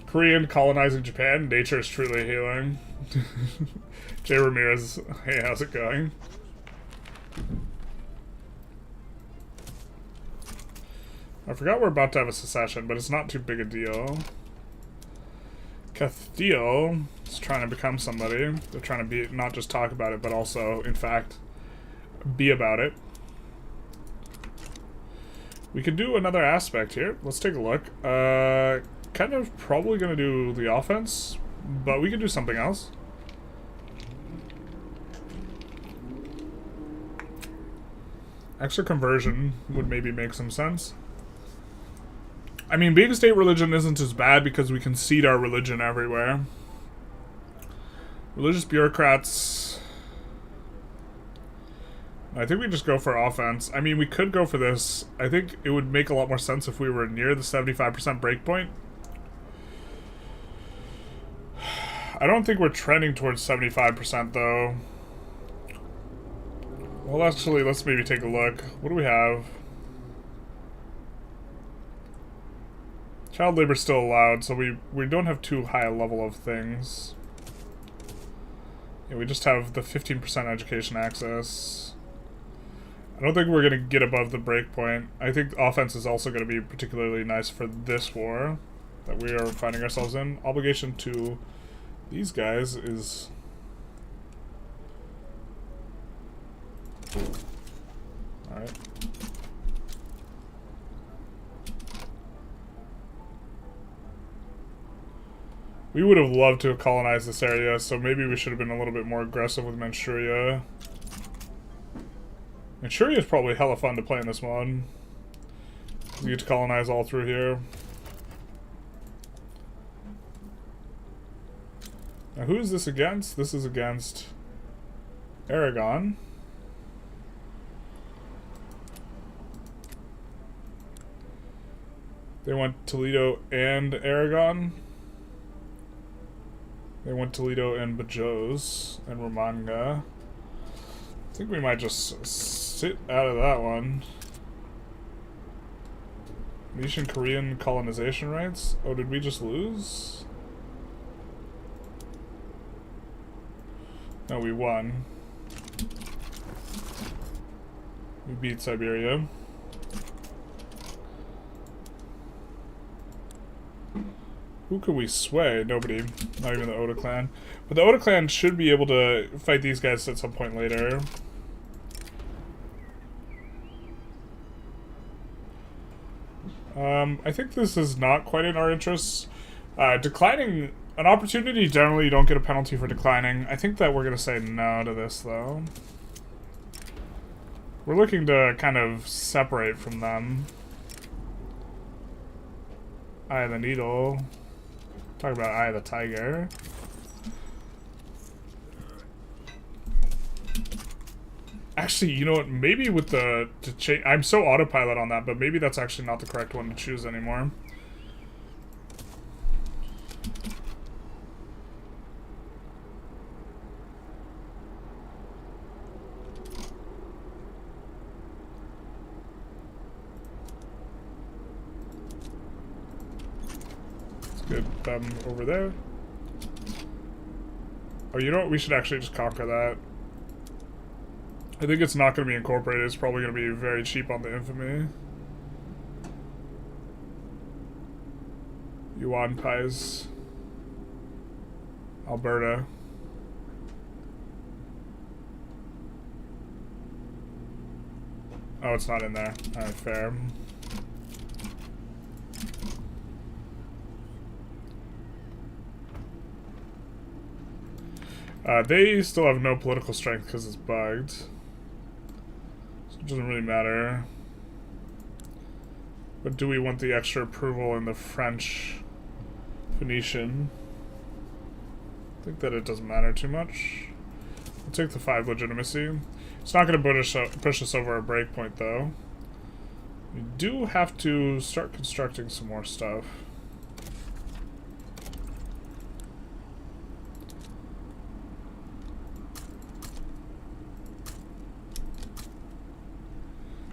Korean colonizing Japan. Nature is truly healing. Jay Ramirez, hey, how's it going? I forgot we're about to have a secession, but it's not too big a deal. Castile is trying to become somebody. They're trying to be, not just talk about it, but also, in fact, be about it. We could do another aspect here. Let's take a look. Kind of probably going to do the offense, but we could do something else. Extra conversion would maybe make some sense. I mean, being a state religion isn't as bad because we concede our religion everywhere. Religious bureaucrats... I think we just go for offense. I mean, we could go for this. I think it would make a lot more sense if we were near the 75% breakpoint. I don't think we're trending towards 75% though. Well, actually, let's maybe take a look. What do we have? Child labor is still allowed, so we don't have too high a level of things. Yeah, we just have the 15% education access. I don't think we're going to get above the breakpoint. I think offense is also going to be particularly nice for this war that we are finding ourselves in. Obligation to these guys is... Alright. We would have loved to have colonized this area, so maybe we should have been a little bit more aggressive with Manchuria. Manchuria is probably hella fun to play in this mod. We get to colonize all through here. Now who is this against? This is against Aragon. They want Toledo and Aragon. They want Toledo and Bajos and Romanga. I think we might just sit out of that one. Venetian Korean colonization rights? Oh, did we just lose? No, we won. We beat Siberia. Who could we sway? Nobody. Not even the Oda Clan. But the Oda Clan should be able to fight these guys at some point later. I think this is not quite in our interests. Declining an opportunity, generally you don't get a penalty for declining. I think that we're going to say no to this, though. We're looking to kind of separate from them. Eye of the Needle. Talk about Eye of the Tiger. Actually, you know what? Maybe with the... I'm so autopilot on that, but maybe that's actually not the correct one to choose anymore. Let's get them over there. Oh, you know what? We should actually just conquer that. I think it's not going to be incorporated. It's probably going to be very cheap on the infamy. Yuan Pies. Alberta. Oh, it's not in there. Alright, fair. They still have no political strength because it's bugged. So it doesn't really matter. But do we want the extra approval in the French Phoenician? I think that it doesn't matter too much. We'll take the 5 legitimacy. It's not going to push us over a breakpoint, though. We do have to start constructing some more stuff.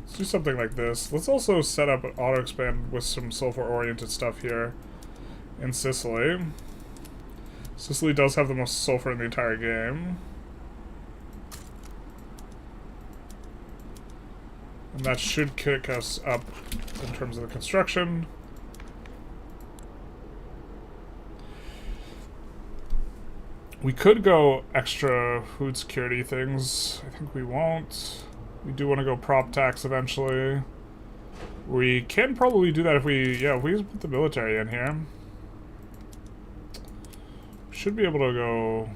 Let's do something like this. Let's also set up an auto-expand with some sulfur-oriented stuff here in Sicily. Sicily does have the most sulfur in the entire game. And that should kick us up in terms of the construction. We could go extra food security things. I think we won't. We do want to go prop tax eventually. We can probably do that if we just put the military in here. Should be able to go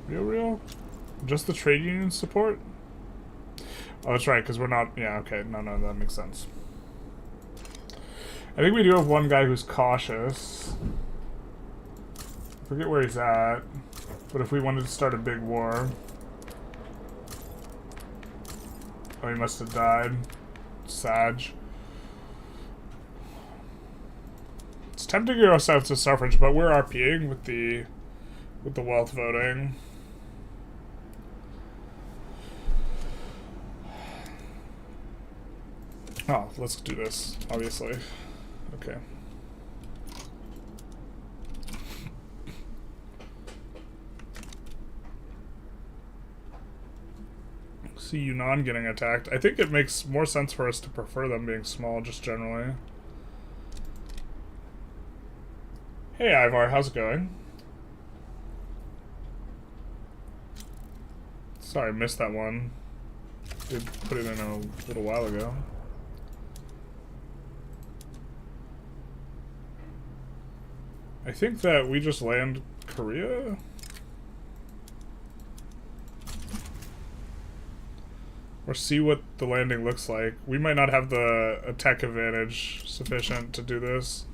real? Just the trade union support? Oh, that's right, because we're not... Yeah, okay. No, that makes sense. I think we do have one guy who's cautious. I forget where he's at. But if we wanted to start a big war... Oh, he must have died. Sag. It's tempting to go south to suffrage, but we're RPing with the wealth voting. Oh, let's do this, obviously. Okay. See Yunnan getting attacked. I think it makes more sense for us to prefer them being small, just generally. Hey Ivar, how's it going? Sorry, I missed that one. Did put it in a little while ago. I think that we just land Korea? Or see what the landing looks like. We might not have the attack advantage sufficient to do this.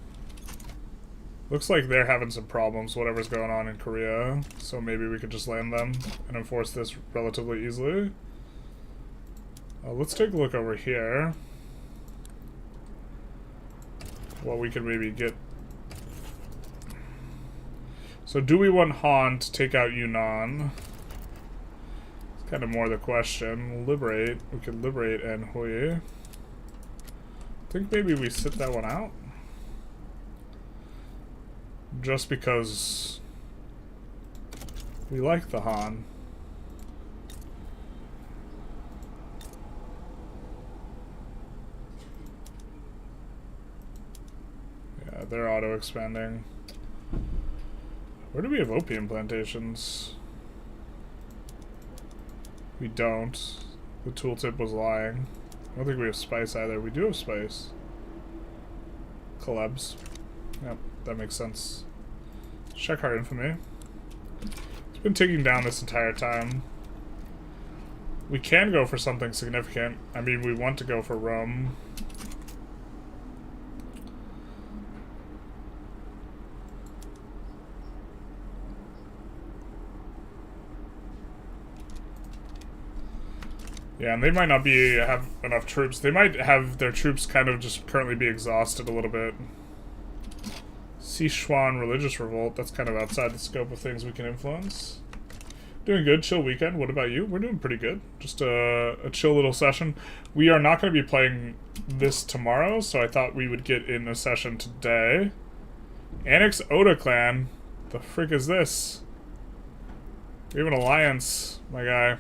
Looks like they're having some problems, whatever's going on in Korea. So maybe we could just land them and enforce this relatively easily. Let's take a look over here. What we could maybe get. So do we want Han to take out Yunnan? It's kind of more the question. Liberate. We could liberate Anhui. I think maybe we sit that one out. Just because we like the Han. Yeah, they're auto-expanding. Where do we have opium plantations? We don't. The tooltip was lying. I don't think we have spice either. We do have spice. Collabs. Yep, that makes sense. Check our infamy. It's been ticking down this entire time. We can go for something significant. I mean, we want to go for Rome. Yeah, and they might not have enough troops. They might have their troops kind of just currently be exhausted a little bit. Sichuan religious revolt. That's kind of outside the scope of things we can influence. Doing good. Chill weekend. What about you? We're doing pretty good. Just a chill little session. We are not going to be playing this tomorrow, so I thought we would get in a session today. Annex Oda Clan? The frick is this? We have an alliance, my guy.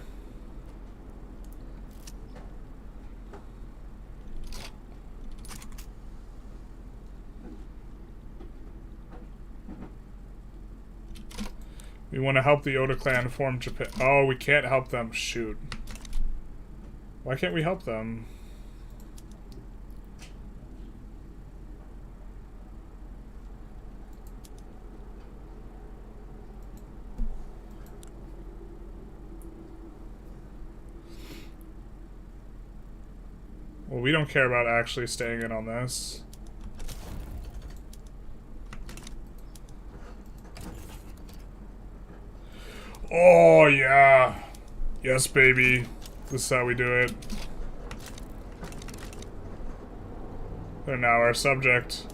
We want to help the Oda Clan form Japan. Oh, we can't help them. Shoot. Why can't we help them? Well, we don't care about actually staying in on this. Oh, yeah. Yes, baby. This is how we do it. They're now our subject.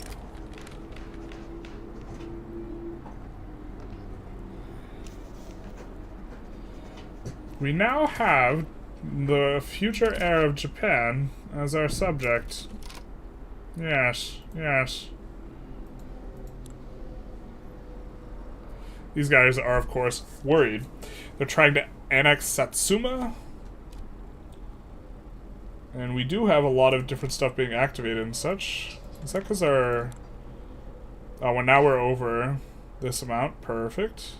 We now have the future heir of Japan as our subject. Yes, yes. These guys are, of course, worried. They're trying to annex Satsuma. And we do have a lot of different stuff being activated and such. Is that because our... Oh, well, now we're over this amount. Perfect.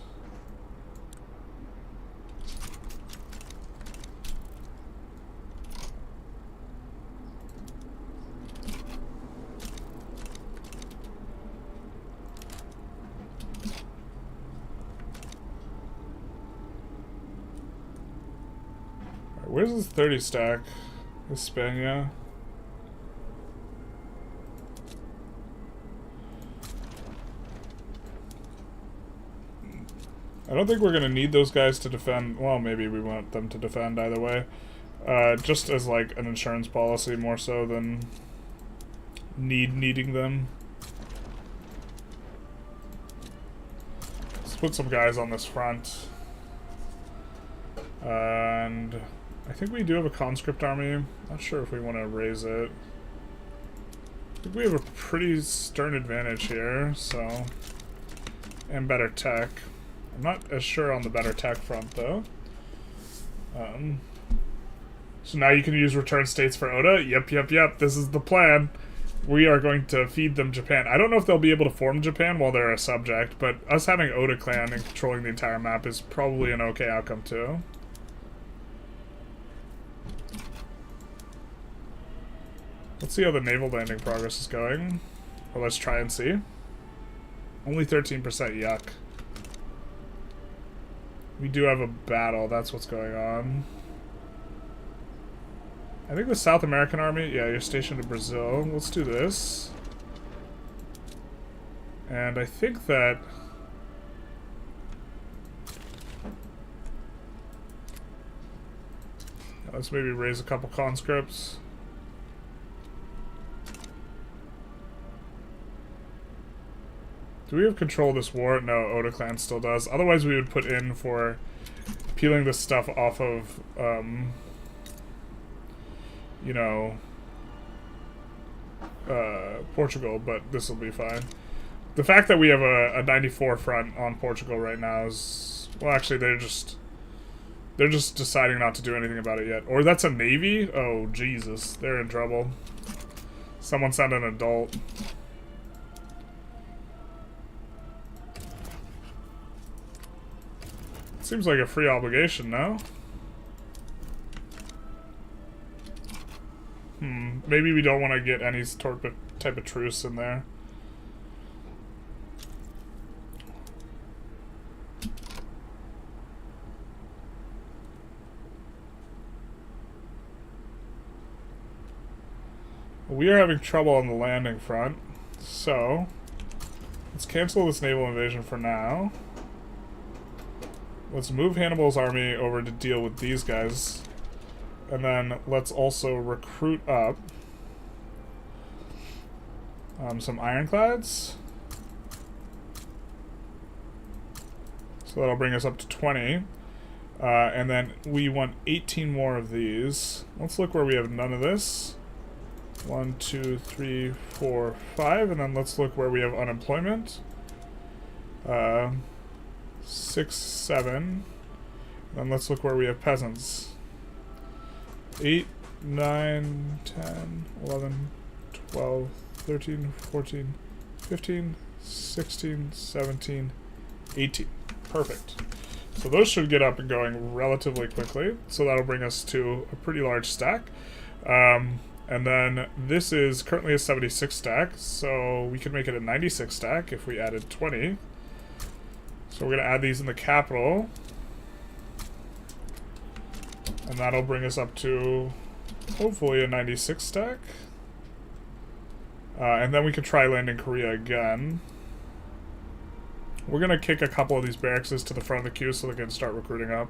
Where's this 30 stack? Hispania. I don't think we're gonna need those guys to defend. Well, maybe we want them to defend either way. Just as like an insurance policy more so than needing them. Let's put some guys on this front. And I think we do have a conscript army. Not sure if we want to raise it. I think we have a pretty stern advantage here, so... And better tech. I'm not as sure on the better tech front, though. So now you can use return states for Oda? Yep. This is the plan. We are going to feed them Japan. I don't know if they'll be able to form Japan while they're a subject, but us having Oda Clan and controlling the entire map is probably an okay outcome, too. Let's see how the naval landing progress is going. Or let's try and see. Only 13%, yuck. We do have a battle, that's what's going on. I think the South American army, yeah, you're stationed in Brazil. Let's do this. And I think that... Let's maybe raise a couple conscripts. Do we have control of this war? No, Oda Clan still does. Otherwise we would put in for peeling this stuff off of, you know, Portugal, but this will be fine. The fact that we have a 94 front on Portugal right now is... Well, actually, they're just deciding not to do anything about it yet. Or that's a navy? Oh, Jesus. They're in trouble. Someone send an adult. Seems like a free obligation, no? Maybe we don't want to get any type of truce in there. We are having trouble on the landing front, so let's cancel this naval invasion for now. Let's move Hannibal's army over to deal with these guys. And then let's also recruit up some ironclads. So that'll bring us up to 20. And then we want 18 more of these. Let's look where we have none of this. 1, 2, 3, 4, 5. And then let's look where we have unemployment. 6, 7. Then let's look where we have peasants. 8, 9, 10, 11, 12, 13, 14, 15, 16, 17, 18. Perfect. So those should get up and going relatively quickly. So that'll bring us to a pretty large stack. And then this is currently a 76 stack, so we could make it a 96 stack if we added 20. So we're going to add these in the capital. And that'll bring us up to hopefully a 96 stack. And then we could try landing Korea again. We're going to kick a couple of these barracks to the front of the queue so they can start recruiting up.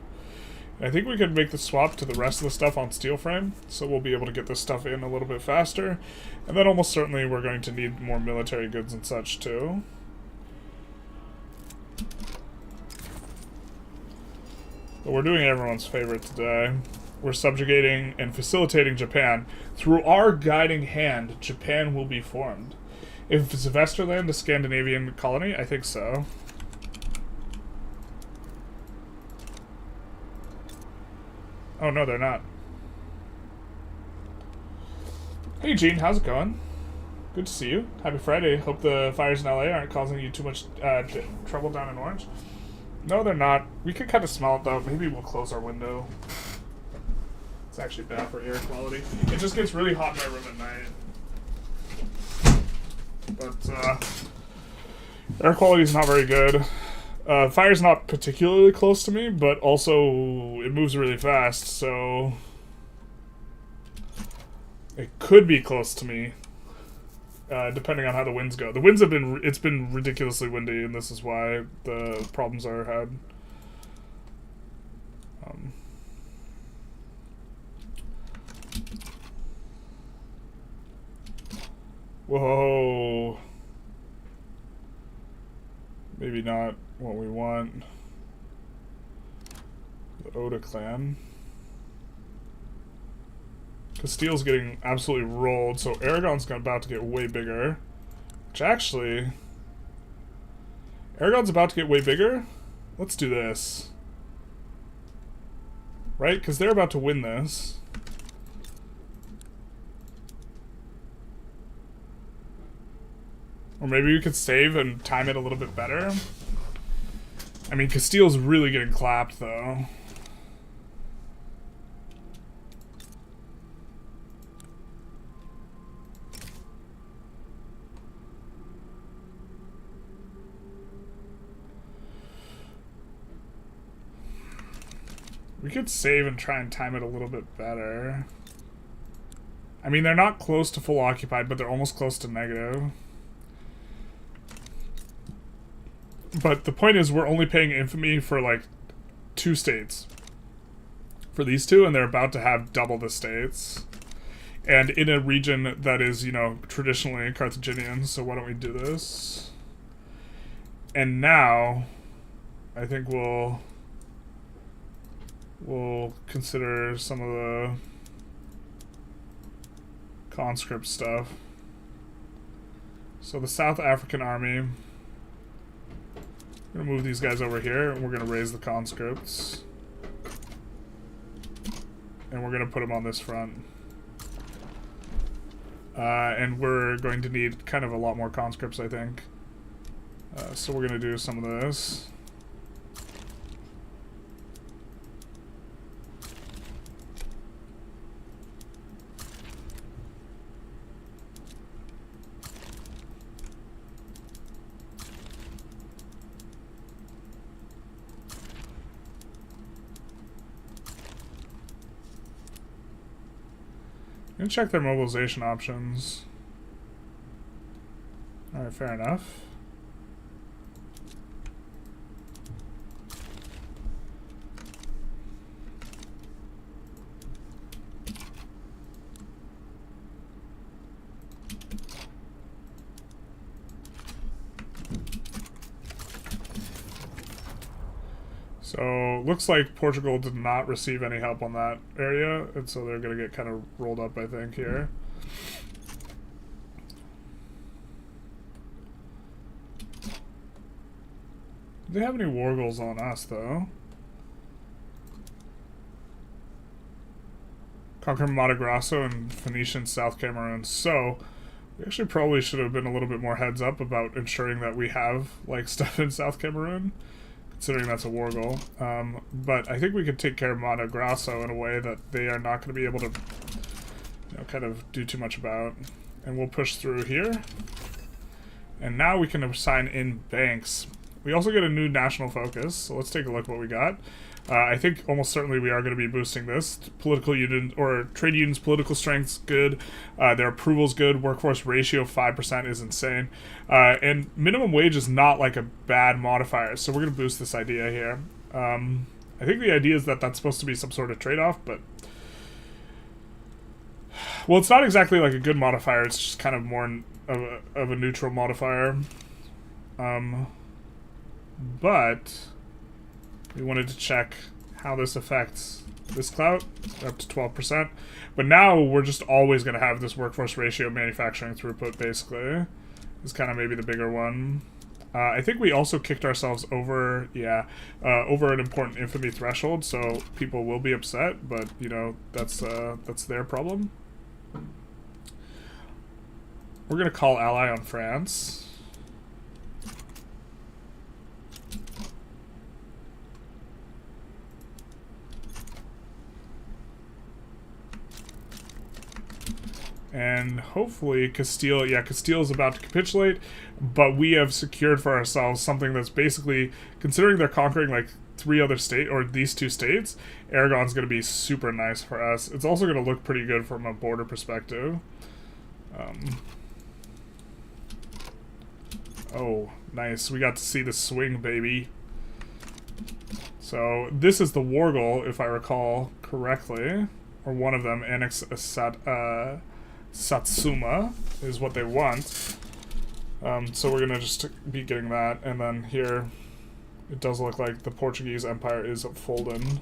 I think we could make the swap to the rest of the stuff on steel frame, so we'll be able to get this stuff in a little bit faster. And then almost certainly we're going to need more military goods and such too. But we're doing everyone's favorite today. We're subjugating and facilitating Japan. Through our guiding hand, Japan will be formed. Is Vesterland a Scandinavian colony? I think so. Oh, no, they're not. Hey, Gene, how's it going? Good to see you. Happy Friday. Hope the fires in LA aren't causing you too much trouble down in Orange. No, they're not. We can kind of smell it, though. Maybe we'll close our window. It's actually bad for air quality. It just gets really hot in my room at night. But, air quality is not very good. Fire's not particularly close to me, but also it moves really fast, so it could be close to me, depending on how the winds go. The winds have been, it's been ridiculously windy, and this is why the problems are had. Whoa. Maybe not what we want. The Oda Clan. Castile's getting absolutely rolled, so Aragon's about to get way bigger. Which actually... Aragon's about to get way bigger? Let's do this. Right? Because they're about to win this. Or maybe we could save and time it a little bit better. I mean, Castile's really getting clapped, though. We could save and try and time it a little bit better. I mean, they're not close to full occupied, but they're almost close to negative. But the point is, we're only paying infamy for, like, 2 states. For these 2, and they're about to have double the states. And in a region that is, you know, traditionally Carthaginian, so why don't we do this? And now, I think we'll consider some of the conscript stuff. So the South African army... We're gonna move these guys over here, and we're gonna raise the conscripts. And we're gonna put them on this front. And we're going to need kind of a lot more conscripts, I think. So we're gonna do some of this. I'm gonna check their mobilization options. Alright, fair enough. So, looks like Portugal did not receive any help on that area, and so they're going to get kind of rolled up, I think, here. Do they have any war goals on us, though? Conquer Madagrasso and Phoenician South Cameroon. So, we actually probably should have been a little bit more heads up about ensuring that we have, like, stuff in South Cameroon, considering that's a war goal. But I think we could take care of Madagrasso in a way that they are not going to be able to, you know, kind of do too much about. And we'll push through here. And now we can assign in banks. We also get a new national focus, so let's take a look what we got. I think almost certainly we are going to be boosting this. Political union or trade unions' political strength's good. Their approval's good. Workforce ratio 5% is insane. And minimum wage is not like a bad modifier, so we're going to boost this idea here. I think the idea is that that's supposed to be some sort of trade-off, but... Well, it's not exactly like a good modifier, it's just kind of more of a neutral modifier. But we wanted to check how this affects this clout, up to 12%. But now we're just always going to have this workforce ratio manufacturing throughput, basically. Is kind of maybe the bigger one. I think we also kicked ourselves over, over an important infamy threshold, so people will be upset, but, you know, that's their problem. We're going to call ally on France. And hopefully Castile, Castile is about to capitulate, but we have secured for ourselves something that's basically, considering they're conquering like 3 other states, or these 2 states, Aragon's going to be super nice for us. It's also going to look pretty good from a border perspective. Oh, nice. We got to see the swing, baby. So this is the war goal, if I recall correctly, or one of them, Annex Satsuma is what they want. So we're gonna just be getting that, and then here it does look like the Portuguese Empire is folding.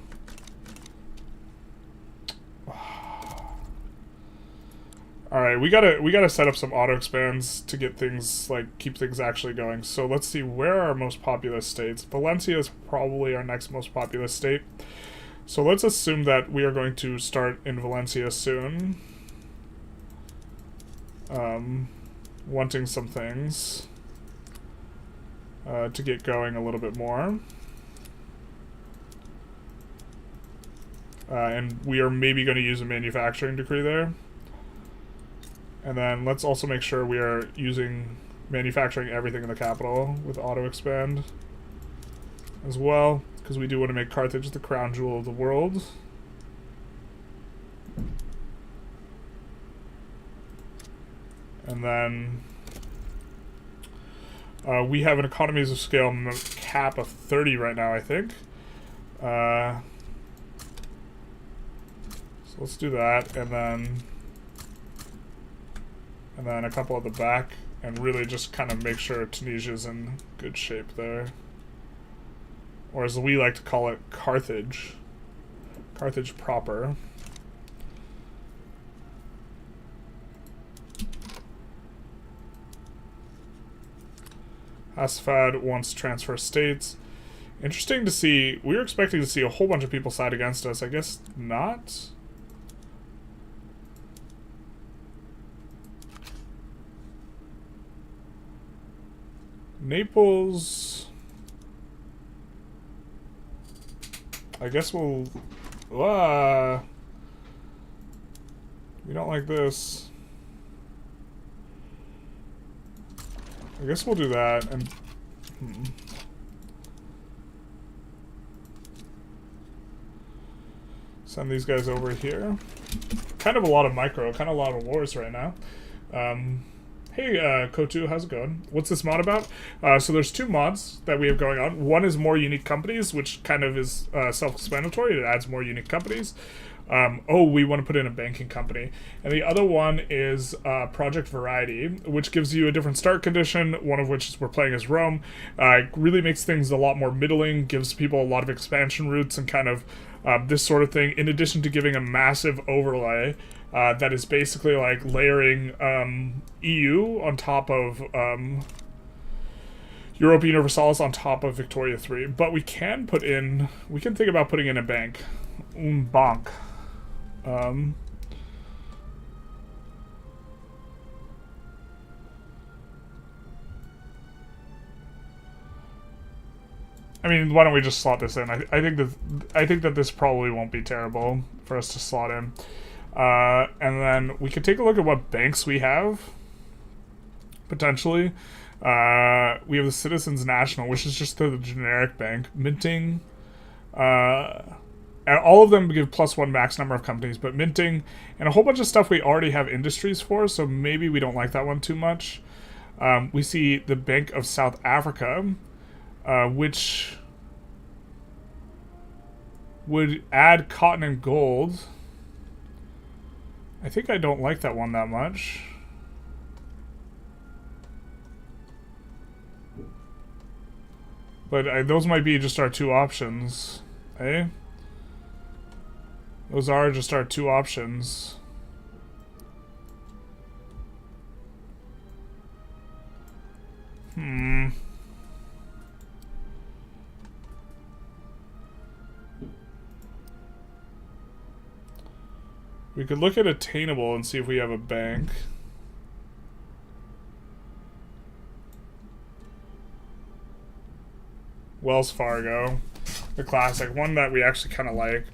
Alright, we gotta set up some auto expands to get things, like, keep things actually going. So let's see, where are our most populous states? Valencia is probably our next most populous state. So let's assume that we are going to start in Valencia soon. Wanting some things to get going a little bit more. And we are maybe going to use a manufacturing decree there. And then let's also make sure we are using manufacturing everything in the capital with auto expand as well, because we do want to make Carthage the crown jewel of the world. And then we have an economies of scale cap of 30 right now, I think. So let's do that, and then a couple at the back, and really just kind of make sure Tunisia's in good shape there. Or as we like to call it, Carthage. Carthage proper. Asfad wants to transfer states. Interesting to see. We were expecting to see a whole bunch of people side against us. I guess not. Naples. I guess we'll... we don't like this. I guess we'll do that, and... Send these guys over here. Kind of a lot of micro, kind of a lot of wars right now. Hey, Kotu, how's it going? What's this mod about? So there's 2 mods that we have going on. One is more unique companies, which kind of is self-explanatory. It adds more unique companies. We want to put in a banking company. And the other one is Project Variety, which gives you a different start condition, one of which is we're playing as Rome. Really makes things a lot more middling, gives people a lot of expansion routes and kind of this sort of thing, in addition to giving a massive overlay that is basically like layering EU on top of Europa Universalis on top of Victoria 3. But we can put in... We can think about putting in a bank. Bank. I mean, why don't we just slot this in? I think that this probably won't be terrible for us to slot in. And then we could take a look at what banks we have, potentially. We have the Citizens National, which is just the generic bank. Minting. And all of them give +1 max number of companies, but minting and a whole bunch of stuff we already have industries for, so maybe we don't like that one too much. We see the Bank of South Africa, which would add cotton and gold. I think I don't like that one that much. But those might be just our two options, eh? Those are just our two options. We could look at Attainable and see if we have a bank. Wells Fargo. The classic. One that we actually kind of like.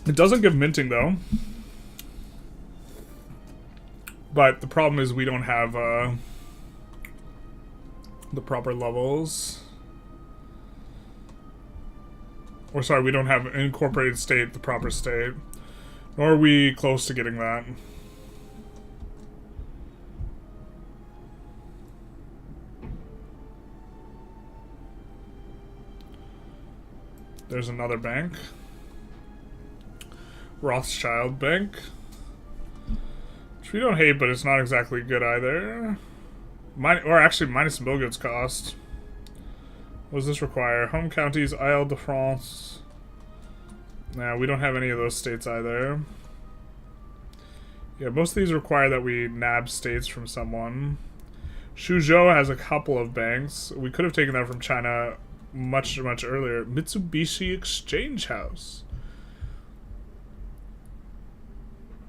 It doesn't give minting, though. But the problem is we don't have the proper levels. Or sorry, we don't have an incorporated state, the proper state. Nor are we close to getting that. There's another bank. Rothschild Bank. Which we don't hate, but it's not exactly good either. Or actually, minus bill goods cost. What does this require? Home counties, Isle-de-France. Nah, we don't have any of those states either. Yeah, most of these require that we nab states from someone. Suzhou has a couple of banks. We could have taken that from China much earlier. Mitsubishi Exchange House.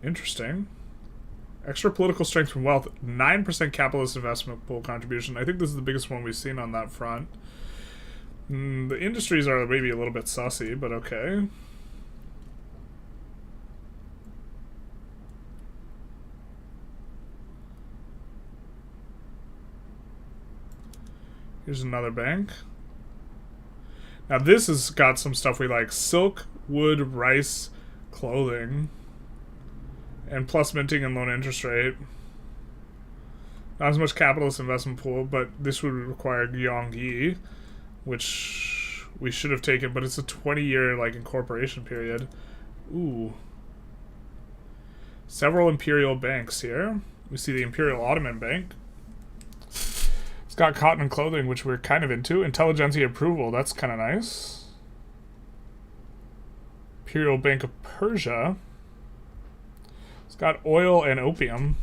Interesting. Extra political strength from wealth. 9% capitalist investment pool contribution. I think this is the biggest one we've seen on that front. The industries are maybe a little bit sussy, but okay. Here's another bank. Now this has got some stuff we like. Silk, wood, rice, clothing. And plus minting and loan interest rate. Not as much capitalist investment pool, but this would require Gyeonggi, which we should have taken, but it's a 20-year like incorporation period. Ooh. Several imperial banks here. We see the Imperial Ottoman Bank. It's got cotton and clothing, which we're kind of into. Intelligentsia approval, that's kind of nice. Imperial Bank of Persia. It's got oil and opium.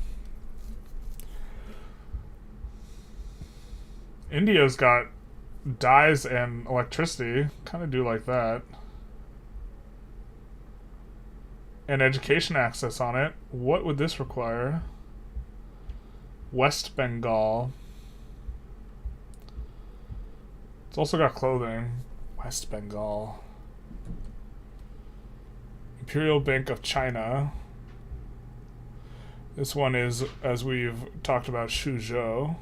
India's got dyes and electricity. Kind of do like that. And education access on it. What would this require? West Bengal. It's also got clothing. West Bengal. Imperial Bank of China. This one is, as we've talked about, Suzhou.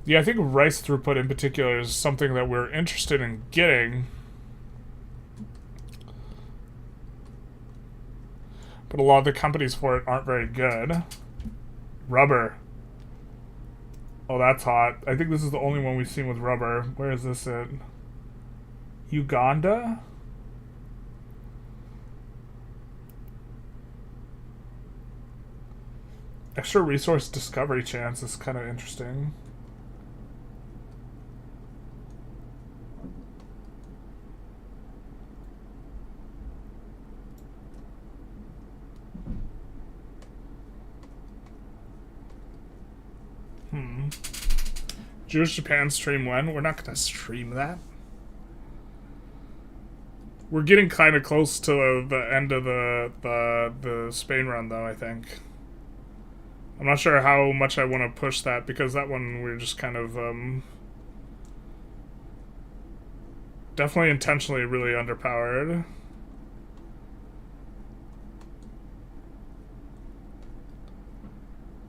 Yeah, I think rice throughput in particular is something that we're interested in getting. But a lot of the companies for it aren't very good. Rubber. Oh, that's hot. I think this is the only one we've seen with rubber. Where is this at? Uganda? Extra resource discovery chance is kind of interesting. Jewish Japan stream when? We're not gonna stream that. We're getting kind of close to the end of the Spain run, though, I think. I'm not sure how much I want to push that, because that one we're just kind of, definitely intentionally really underpowered.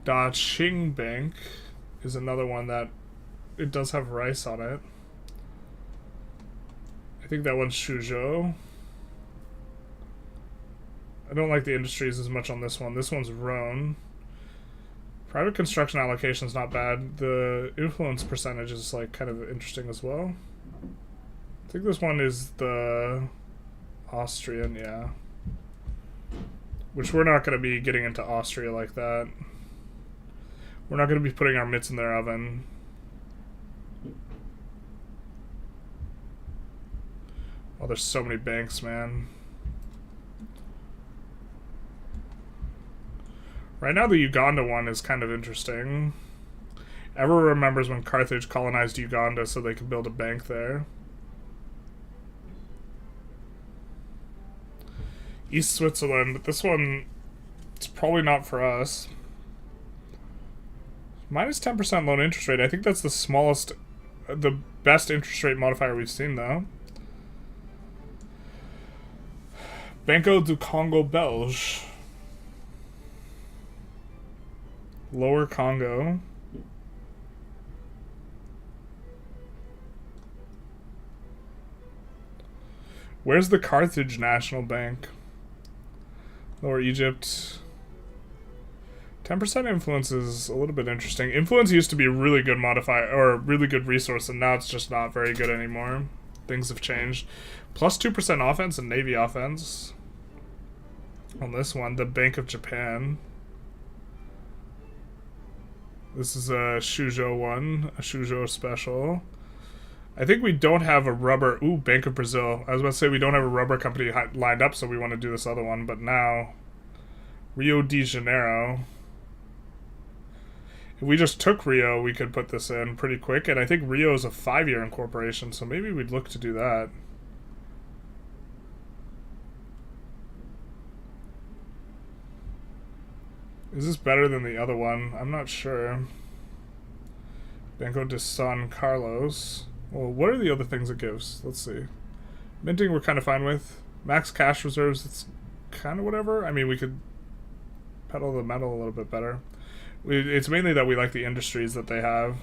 Da Qing Bank is another one that it does have rice on it. I think that one's Suzhou. I don't like the industries as much on this one. This one's Rhone. Private construction allocation is not bad. The influence percentage is like kind of interesting as well. I think this one is the Austrian, yeah. Which we're not going to be getting into Austria like that. We're not going to be putting our mitts in their oven. Oh, there's so many banks, man. Right now the Uganda one is kind of interesting. Everyone remembers when Carthage colonized Uganda so they could build a bank there. East Switzerland, but this one, it's probably not for us. Minus 10% loan interest rate. I think that's the smallest, the best interest rate modifier we've seen, though. Banco du Congo Belge. Lower Congo. Where's the Carthage National Bank? Lower Egypt. 10% influence is a little bit interesting. Influence used to be a really good modifier, or a really good resource, and now it's just not very good anymore. Things have changed. Plus 2% offense and Navy offense. On this one, the Bank of Japan. This is a Suzhou one, a Suzhou special. I think we don't have a rubber... Ooh, Bank of Brazil. I was about to say we don't have a rubber company lined up, so we want to do this other one, but now... Rio de Janeiro. If we just took Rio, we could put this in pretty quick, and I think Rio is a 5-year incorporation, so maybe we'd look to do that. Is this better than the other one? I'm not sure. Banco de San Carlos. Well, what are the other things it gives? Let's see. Minting we're kind of fine with. Max cash reserves, it's kind of whatever. I mean, we could pedal the metal a little bit better. It's mainly that we like the industries that they have.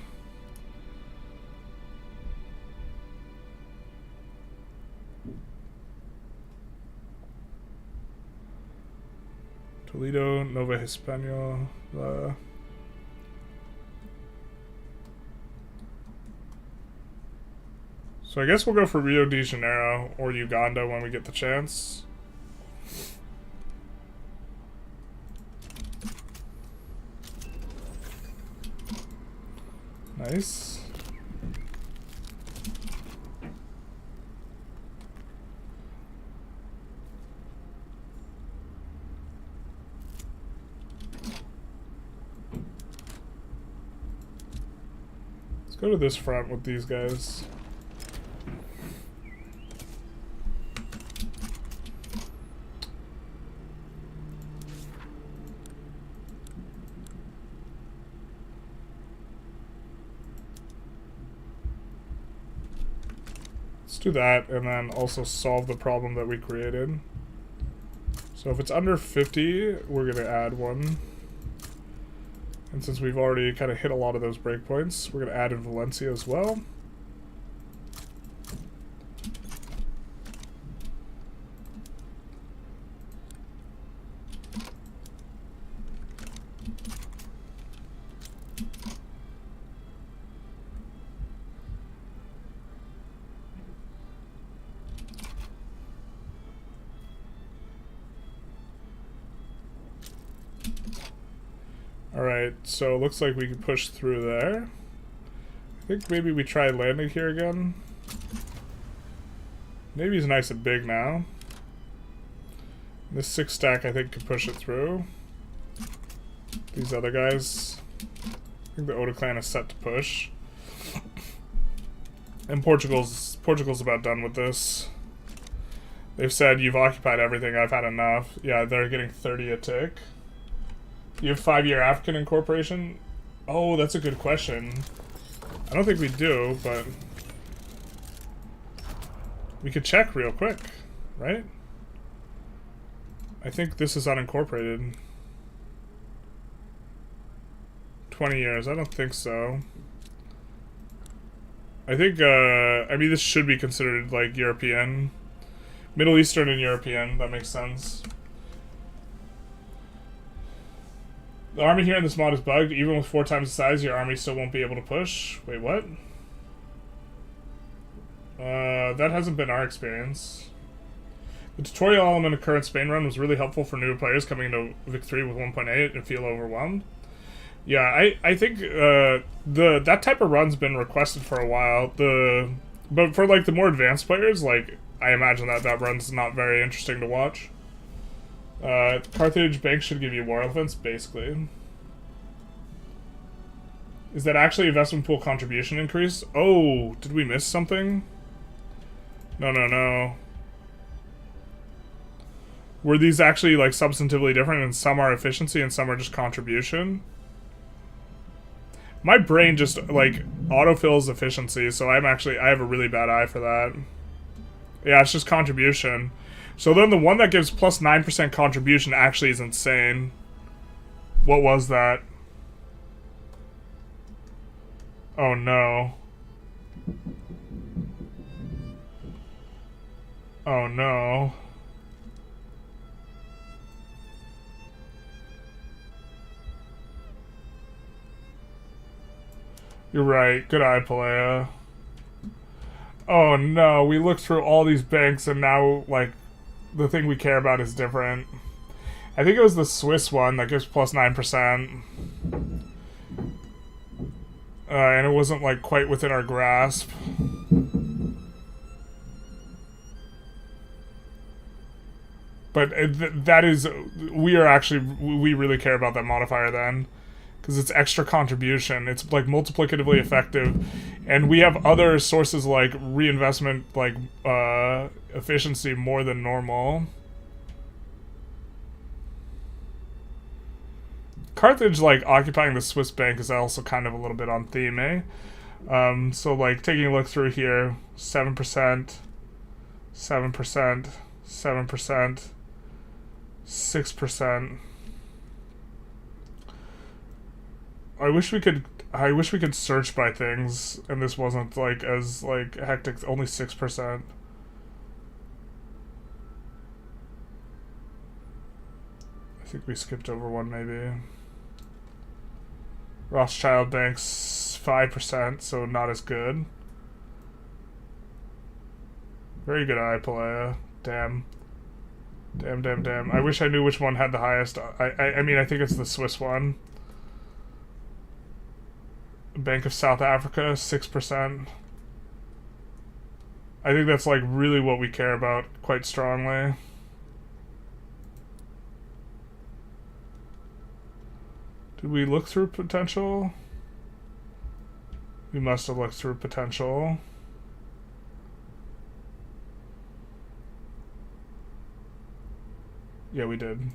Toledo, Nova Hispaniola. So I guess we'll go for Rio de Janeiro or Uganda when we get the chance. Nice. Let's go to this front with these guys. Do that and then also solve the problem that we created. So if it's under 50, we're gonna add one. And since we've already kind of hit a lot of those breakpoints, we're gonna add in Valencia as well. Alright, so it looks like we can push through there. I think maybe we try landing here again. Navy's nice and big now. This 6 stack I think can push it through. These other guys. I think the Oda Clan is set to push. And Portugal's about done with this. They've said, you've occupied everything, I've had enough. Yeah, they're getting 30 a tick. You have 5-year African incorporation? Oh, that's a good question. I don't think we do, but we could check real quick, right? I think this is unincorporated. 20 years, I don't think so. I think, I mean, this should be considered, like, European. Middle Eastern and European, that makes sense. The army here in this mod is bugged. Even with 4 times the size, your army still won't be able to push. Wait, what? That hasn't been our experience. The tutorial element of current Spain run was really helpful for newer players coming into Vic 3 with 1.8 and feel overwhelmed. Yeah, I think that type of run's been requested for a while. But for like the more advanced players, like I imagine that run's not very interesting to watch. Carthage Bank should give you war elephants, basically. Is that actually investment pool contribution increase? Oh, did we miss something? No. Were these actually like substantively different, and some are efficiency and some are just contribution? My brain just like autofills efficiency, so I have a really bad eye for that. Yeah, it's just contribution. So then the one that gives plus 9% contribution actually is insane. What was that? Oh no. Oh no. You're right. Good eye, Palea. Oh no, we looked through all these banks and now, like, the thing we care about is different. I think it was the Swiss one that gives plus 9%. And it wasn't, like, quite within our grasp. But that is... we really care about that modifier then. Because it's extra contribution. It's, like, multiplicatively effective. And we have other sources, like, reinvestment, like, efficiency more than normal. Carthage, like, occupying the Swiss bank is also kind of a little bit on theme, eh? So, like, taking a look through here, 7%, 7%, 7%, 6%. I wish we could search by things, and this wasn't, like, as, like, hectic. Only 6%. I think we skipped over one, maybe. Rothschild Bank's 5%, so not as good. Very good eye, Palea. Damn. Damn. I wish I knew which one had the highest. I mean, I think it's the Swiss one. Bank of South Africa, 6%. I think that's, like, really what we care about quite strongly. Did we look through potential? We must have looked through potential. Yeah, we did.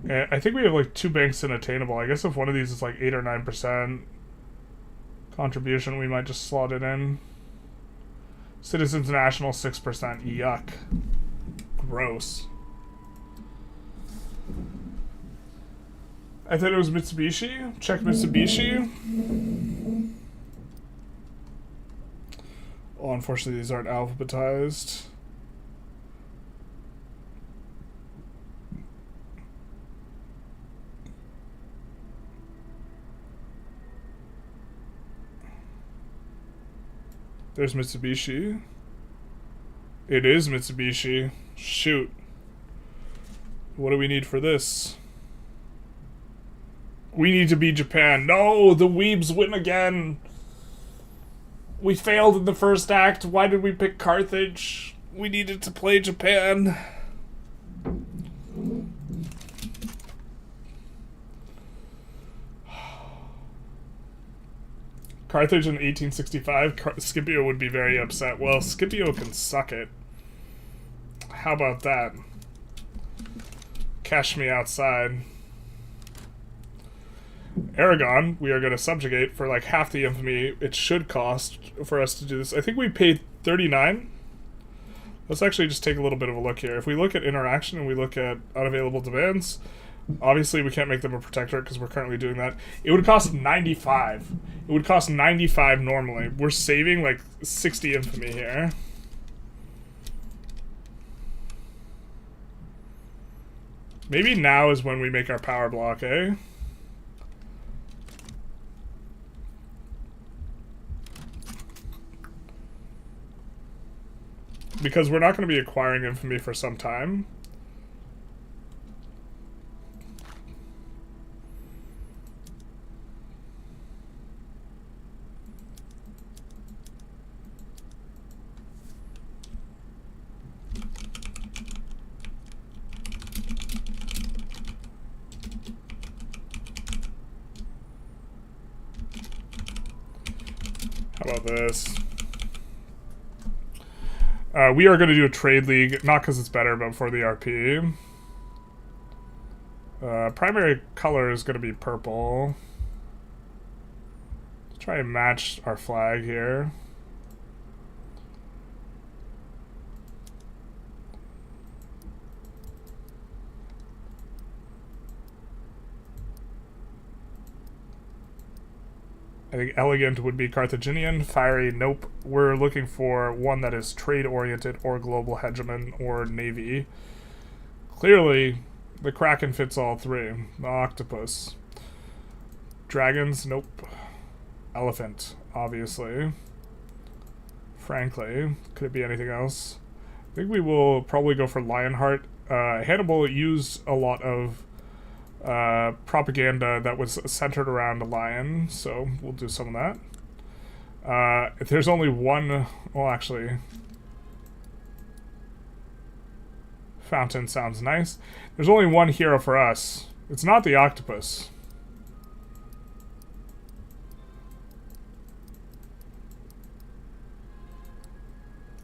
And I think we have like 2 banks in attainable. I guess if one of these is like 8 or 9% contribution, we might just slot it in. Citizens National 6%. Yuck. Gross. I thought it was Mitsubishi. Check Mitsubishi. Oh, unfortunately, these aren't alphabetized. There's Mitsubishi. It is Mitsubishi. Shoot. What do we need for this? We need to be Japan. No, the weebs win again. We failed in the first act. Why did we pick Carthage? We needed to play Japan. Carthage in 1865, Scipio would be very upset. Well, Scipio can suck it. How about that? Cash me outside. Aragon, we are going to subjugate for like half the infamy it should cost for us to do this. I think we paid 39. Let's actually just take a little bit of a look here. If we look at interaction and we look at unavailable demands, obviously we can't make them a protectorate because we're currently doing that. It would cost 95. It would cost 95 normally. We're saving like 60 infamy here. Maybe now is when we make our power block, eh? Because we're not going to be acquiring infamy for some time. How about this? We are going to do a trade league, not because it's better, but for the RP. Primary color is going to be purple. Let's try and match our flag here. I think elegant would be Carthaginian. Fiery, nope. We're looking for one that is trade-oriented or global hegemon or navy. Clearly, the Kraken fits all three. The octopus. Dragons, nope. Elephant, obviously. Frankly, could it be anything else? I think we will probably go for Lionheart. Hannibal used a lot of propaganda that was centered around a lion, so we'll do some of that. If there's only one, well, actually, fountain sounds nice. There's only one hero for us. It's not the octopus.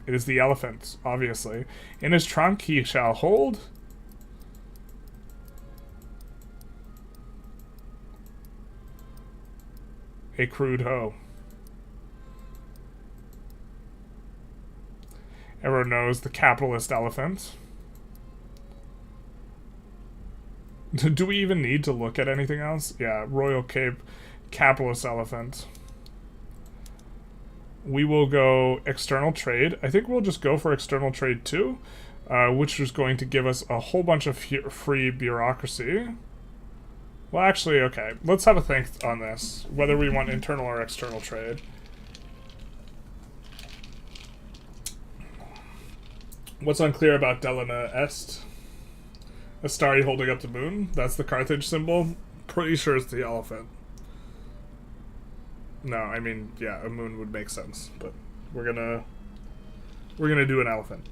It is the elephant, obviously. In his trunk he shall hold a crude hoe. Everyone knows the capitalist elephant. Do we even need to look at anything else? Yeah, Royal Cape, capitalist elephant. We will go external trade. I think we'll just go for external trade too, which is going to give us a whole bunch of free bureaucracy. Well, actually, okay. Let's have a think on this, whether we want internal or external trade. What's unclear about Delana Est? Astari holding up the moon? That's the Carthage symbol? Pretty sure it's the elephant. No, I mean, yeah, a moon would make sense, but we're gonna do an elephant.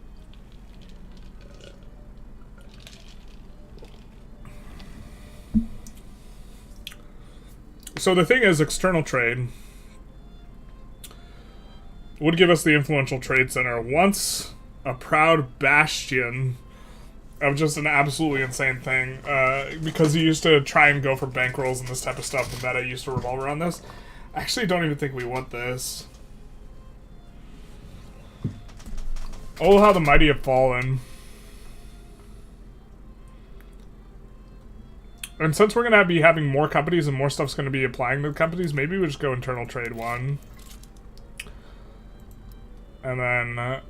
So the thing is, external trade would give us the influential trade center. Once a proud bastion of just an absolutely insane thing, because he used to try and go for bankrolls and this type of stuff, the meta used to revolve around this. I actually don't even think we want this. Oh, how the mighty have fallen. And since we're going to be having more companies and more stuff's going to be applying to the companies, maybe we just go internal trade 1. And then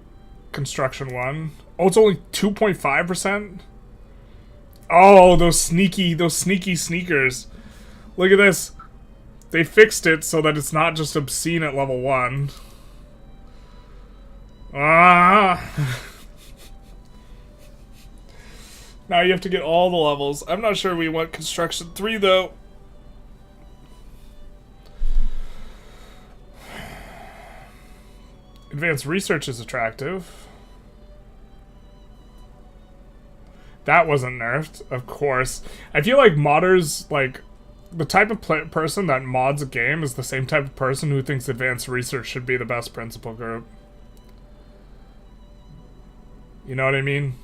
construction 1. Oh, it's only 2.5%? Oh, those sneaky sneakers. Look at this. They fixed it so that it's not just obscene at level 1. Ah! Now you have to get all the levels. I'm not sure we want construction 3 though. Advanced research is attractive. That wasn't nerfed, of course. I feel like modders, like, The type of person that mods a game is the same type of person who thinks advanced research should be the best principal group. You know what I mean?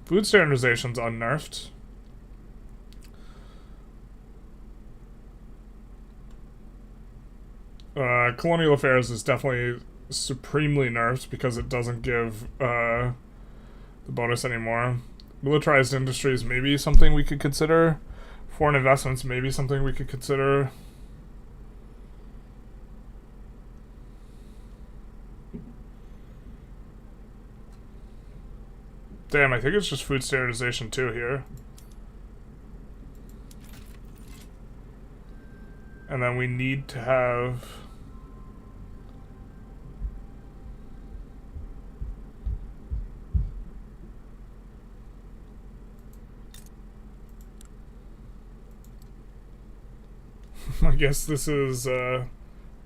Food standardization's unnerfed. Colonial affairs is definitely supremely nerfed because it doesn't give the bonus anymore. Militarized industries maybe something we could consider. Foreign investments maybe something we could consider. Damn, I think it's just food standardization too here. And then we need to have... I guess this is,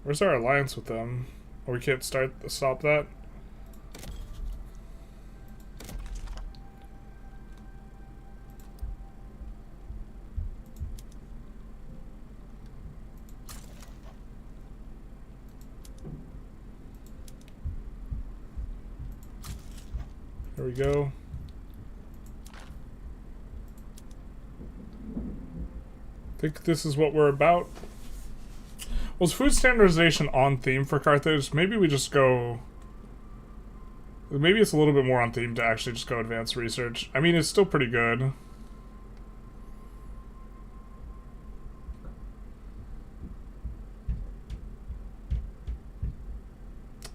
where's our alliance with them? Oh, we can't stop that? There we go. I think this is what we're about. Was food standardization on theme for Carthage? Maybe we just go... Maybe it's a little bit more on theme to actually just go advanced research. I mean, it's still pretty good.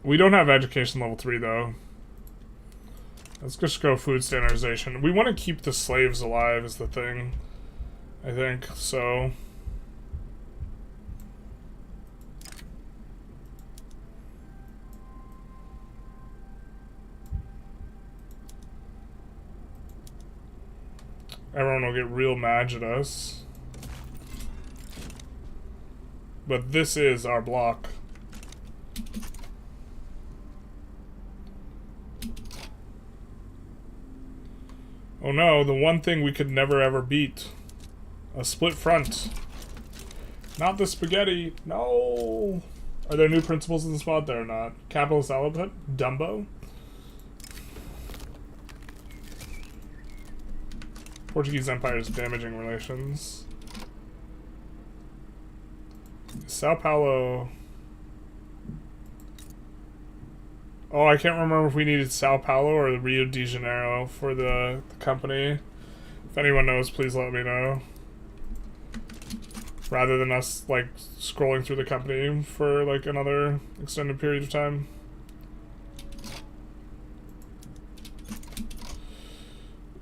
We don't have education level 3 though. Let's just go food standardization. We want to keep the slaves alive is the thing. I think, so... Everyone will get real mad at us. But this is our block. Oh no, the one thing we could never ever beat. A split front. Not the spaghetti. No! Are there new principles in the spot? There are not. Capitalist element? Dumbo? Portuguese Empire's damaging relations. Sao Paulo... Oh, I can't remember if we needed Sao Paulo or Rio de Janeiro for the company. If anyone knows, please let me know. Rather than us, like, scrolling through the company for, like, another extended period of time.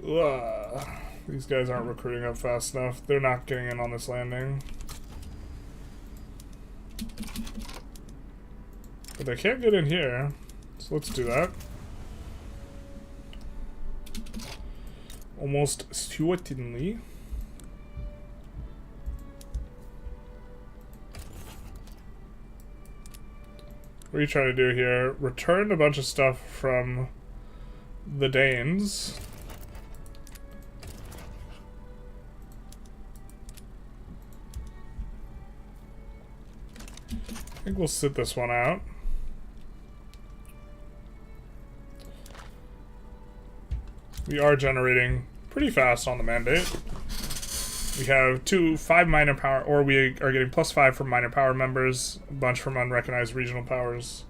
Ugh. These guys aren't recruiting up fast enough. They're not getting in on this landing. But they can't get in here. So let's do that. Almost certainly. What are you trying to do here? Return a bunch of stuff from the Danes. I think we'll sit this one out. We are generating pretty fast on the mandate. We have 5 minor power, or we are getting +5 from minor power members, a bunch from unrecognized regional powers.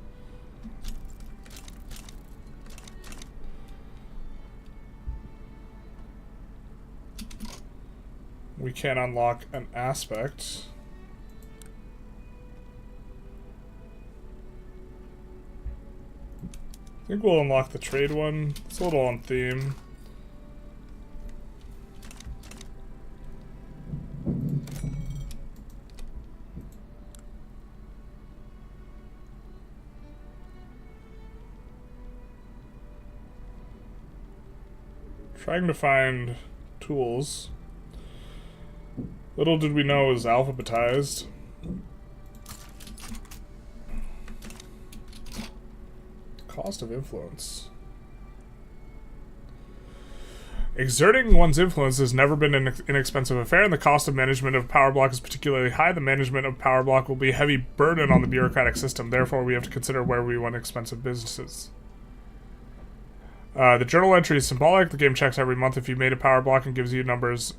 We can unlock an aspect. I think we'll unlock the trade one. It's a little on theme. Trying to find tools. Little did we know it was alphabetized. Cost of influence. Exerting one's influence has never been an inexpensive affair, and the cost of management of power block is particularly high. The management of power block will be a heavy burden on the bureaucratic system. Therefore, we have to consider where we want expensive businesses. The journal entry is symbolic. The game checks every month if you made a power block and gives you numbers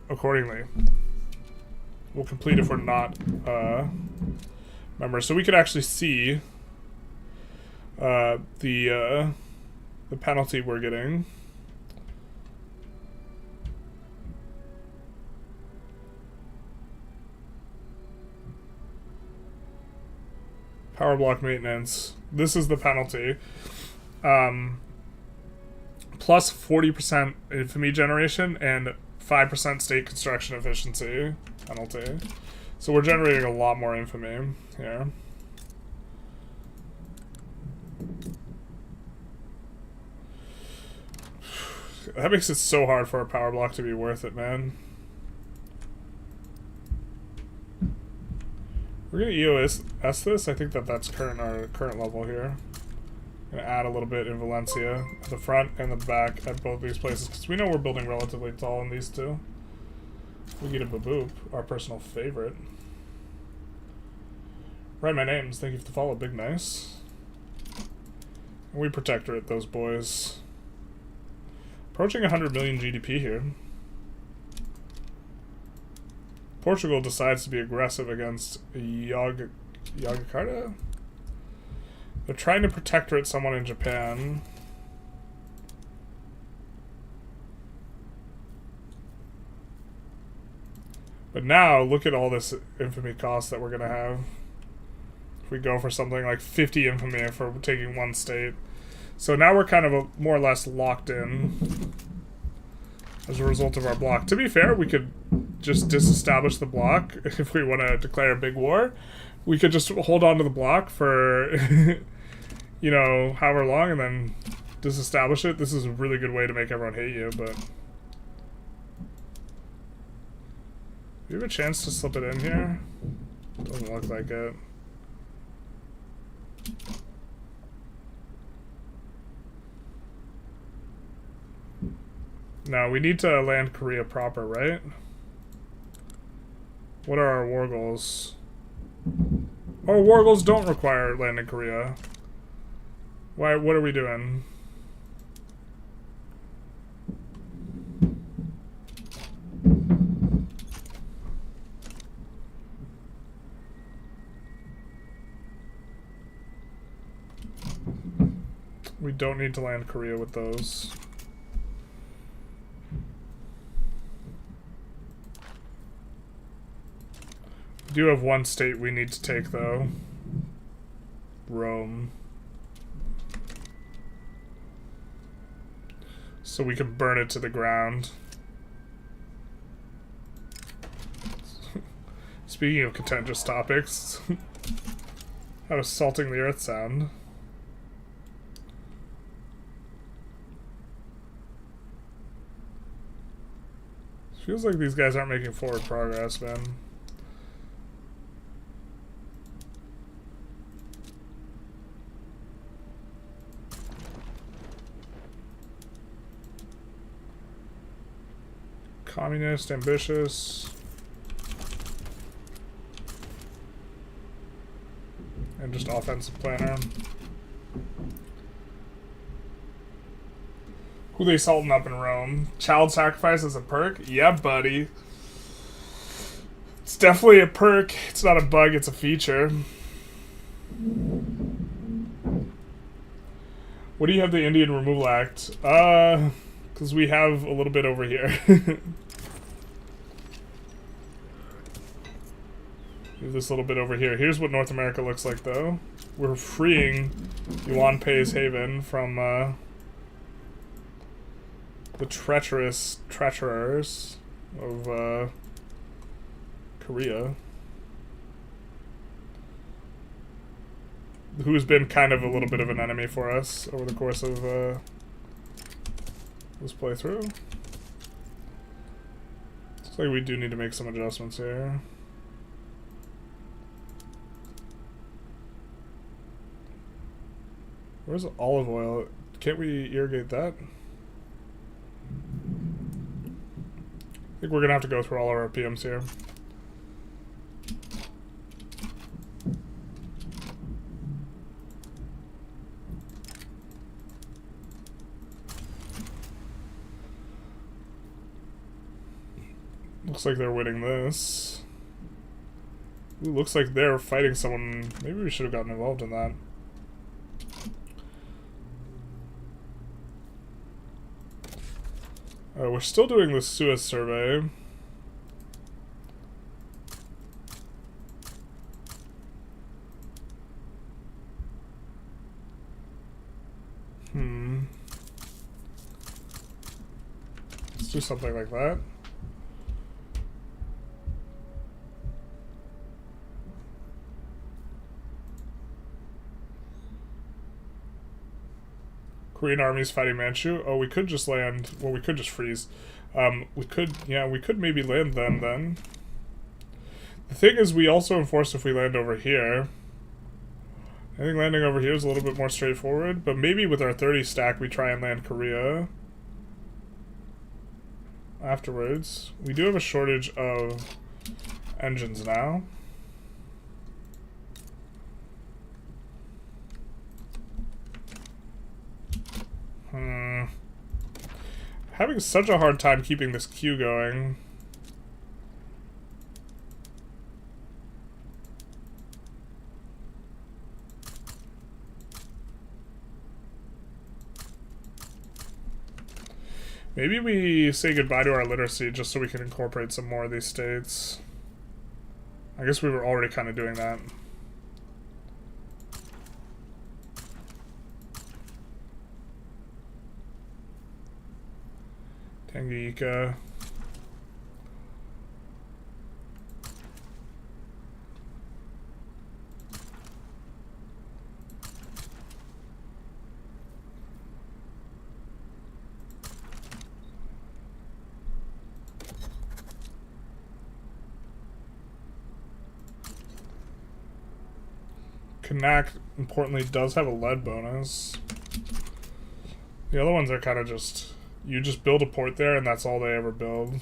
accordingly. We'll complete if we're not members. So we could actually see the penalty we're getting. Power block maintenance. This is the penalty. Plus 40% infamy generation and 5% state construction efficiency penalty. So we're generating a lot more infamy here. That makes it so hard for a power block to be worth it, man. We're gonna EOS this. I think that's our current level here. Gonna add a little bit in Valencia at the front and the back at both these places because we know we're building relatively tall in these two. We get a baboop, our personal favorite. Write my names. Thank you for the follow, Big Nice. And we protectorate those boys. Approaching 100 million GDP here. Portugal decides to be aggressive against Yogyakarta. They're trying to protectorate someone in Japan. But now, look at all this infamy cost that we're going to have. If we go for something like 50 infamy for taking one state. So now we're kind of more or less locked in as a result of our block. To be fair, we could just disestablish the block if we want to declare a big war. We could just hold on to the block for, you know, however long and then disestablish it. This is a really good way to make everyone hate you, but... Do you have a chance to slip it in here? Doesn't look like it. No, we need to land Korea proper, right? What are our war goals? Oh, war goals don't require landing Korea. Why? What are we doing? We don't need to land Korea with those. We do have one state we need to take, though. Rome. So we can burn it to the ground. Speaking of contentious topics, how does salting the earth sound? Feels like these guys aren't making forward progress, man. Communist, ambitious. And just offensive planner. Who they salting up in Rome? Child sacrifice as a perk? Yeah, buddy. It's definitely a perk. It's not a bug, it's a feature. What do you have the Indian Removal Act? Because we have a little bit over here. This little bit over here. Here's what North America looks like, though. We're freeing Yuan Pei's Haven from the treacherers of Korea, who's been kind of a little bit of an enemy for us over the course of this playthrough. Looks like we do need to make some adjustments here. Where's the olive oil? Can't we irrigate that? think we're gonna have to go through all of our PMs here. Looks like they're winning this. Ooh, looks like they're fighting someone. Maybe we should have gotten involved in that. We're still doing the Suez survey. Let's do something like that. Korean armies fighting Manchu. Oh, we could just land. Well, we could just freeze. We could, yeah, we could maybe land them then. The thing is, we also enforce if we land over here. I think landing over here is a little bit more straightforward, but maybe with our 30 stack, we try and land Korea afterwards. We do have a shortage of engines now. Having such a hard time keeping this queue going. Maybe we say goodbye to our literacy just so we can incorporate some more of these states. I guess we were already kind of doing that. Tanganyika. Canal, importantly, does have a lead bonus. The other ones are kind of just... You just build a port there, and that's all they ever build.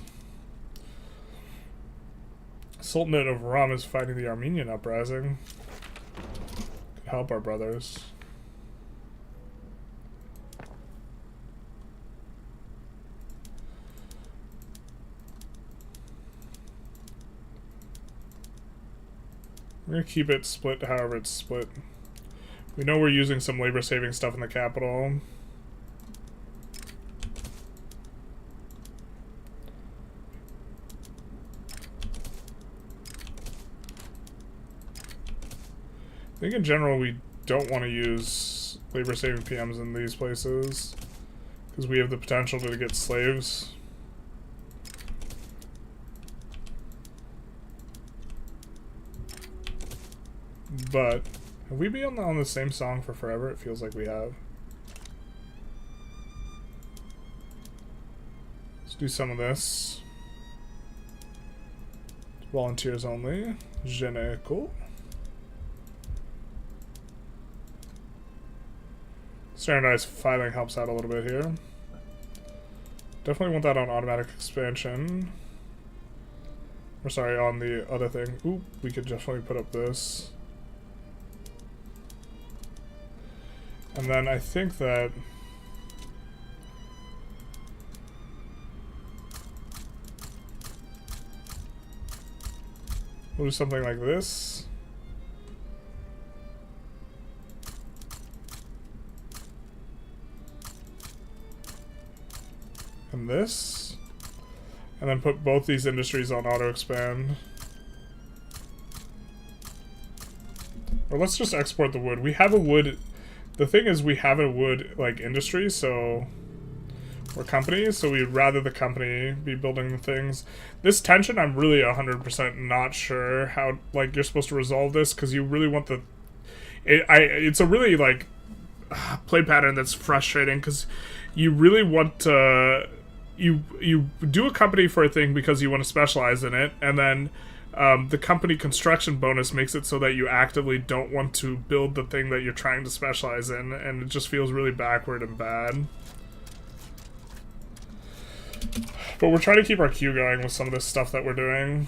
Sultanate of Rum is fighting the Armenian uprising. Could help our brothers. We're gonna keep it split however it's split. We know we're using some labor-saving stuff in the capital. I think in general we don't want to use labor-saving PMs in these places because we have the potential to get slaves. But have we been on the same song for forever? It feels like we have. Let's do some of this. Volunteers only. Geneco. Standardized filing helps out a little bit here. Definitely want that on automatic expansion. Or sorry, on the other thing. Ooh, we could definitely put up this. And then I think that... we'll do something like this. And this, and then put both these industries on auto expand. Or let's just export the wood. We have a wood. The thing is, we have a wood like industry, so we're companies. So we'd rather the company be building the things. This tension, I'm really 100% not sure how like you're supposed to resolve this because you really want the. It's a really like play pattern that's frustrating because you really want to. You do a company for a thing because you want to specialize in it, and then the company construction bonus makes it so that you actively don't want to build the thing that you're trying to specialize in, and it just feels really backward and bad. But we're trying to keep our queue going with some of this stuff that we're doing.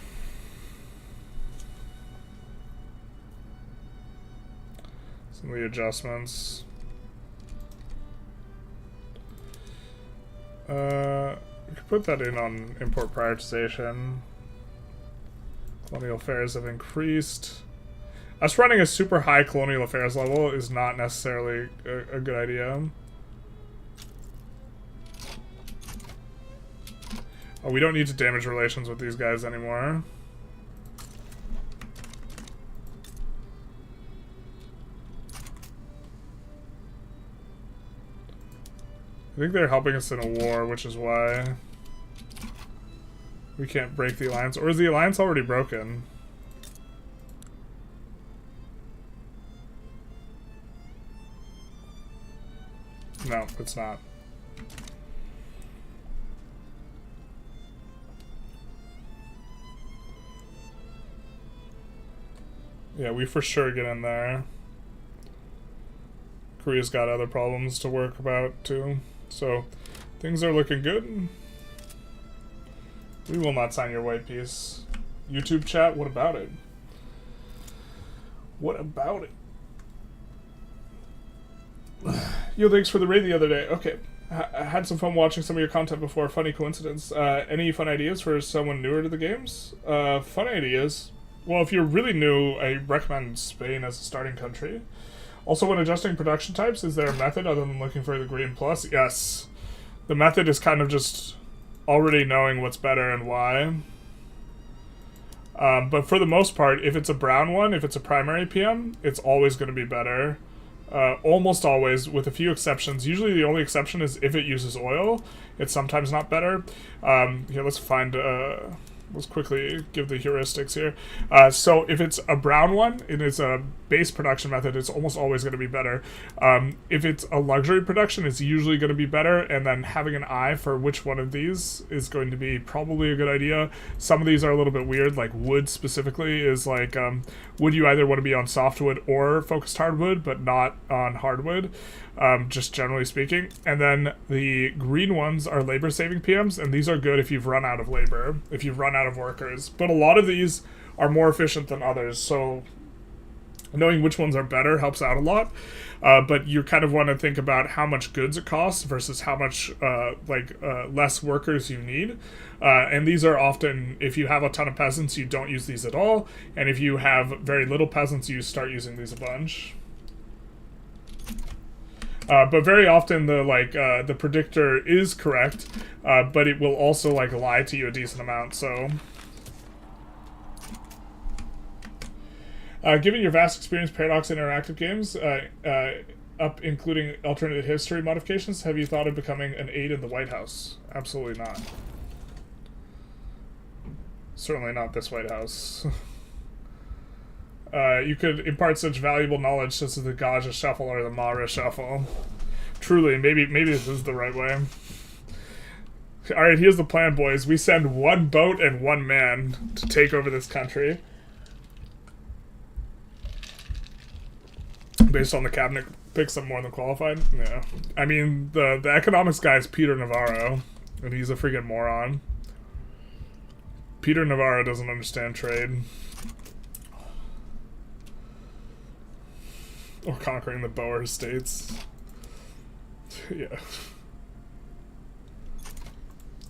Some of the adjustments. We could put that in on import prioritization. Colonial affairs have increased. Us running a super high colonial affairs level is not necessarily a good idea. Oh, we don't need to damage relations with these guys anymore. I think they're helping us in a war, which is why we can't break the alliance. Or is the alliance already broken? No, it's not. Yeah, we for sure get in there. Korea's got other problems to work about, too. So, things are looking good. We will not sign your white piece. YouTube chat, what about it? What about it? Yo, thanks for the raid the other day. Okay. I had some fun watching some of your content before. Funny coincidence. Any fun ideas for someone newer to the games? Fun ideas. Well, if you're really new, I recommend Spain as a starting country. Also, when adjusting production types, is there a method other than looking for the green plus? Yes. The method is kind of just already knowing what's better and why. But for the most part, if it's a brown one, if it's a primary PM, it's always going to be better. Almost always, with a few exceptions. Usually the only exception is if it uses oil. It's sometimes not better. Here, let's find... let's quickly give the heuristics here. So if it's a brown one, and it's a base production method, it's almost always going to be better. If it's a luxury production, it's usually going to be better, and then having an eye for which one of these is going to be probably a good idea. Some of these are a little bit weird, like wood specifically is like, would you either want to be on softwood or focused hardwood, but not on hardwood, just generally speaking. And then the green ones are labor-saving PMs, and these are good if you've run out of labor, if you've run out of workers. But a lot of these are more efficient than others, so knowing which ones are better helps out a lot. But you kind of want to think about how much goods it costs versus how much less workers you need. And these are often, if you have a ton of peasants, you don't use these at all. And if you have very little peasants, you start using these a bunch. But very often the predictor is correct, but it will also lie to you a decent amount. So, given your vast experience Paradox interactive games, up including alternate history modifications, have you thought of becoming an aide in the White House? Absolutely not. Certainly not this White House. You could impart such valuable knowledge such as the Gaja Shuffle or the Mara Shuffle. Truly, maybe this is the right way. Alright, here's the plan, boys. We send one boat and one man to take over this country. Based on the cabinet picks, I'm more than qualified. Yeah. I mean, the economics guy is Peter Navarro, and he's a freaking moron. Peter Navarro doesn't understand trade. Or conquering the Boer states. Yeah.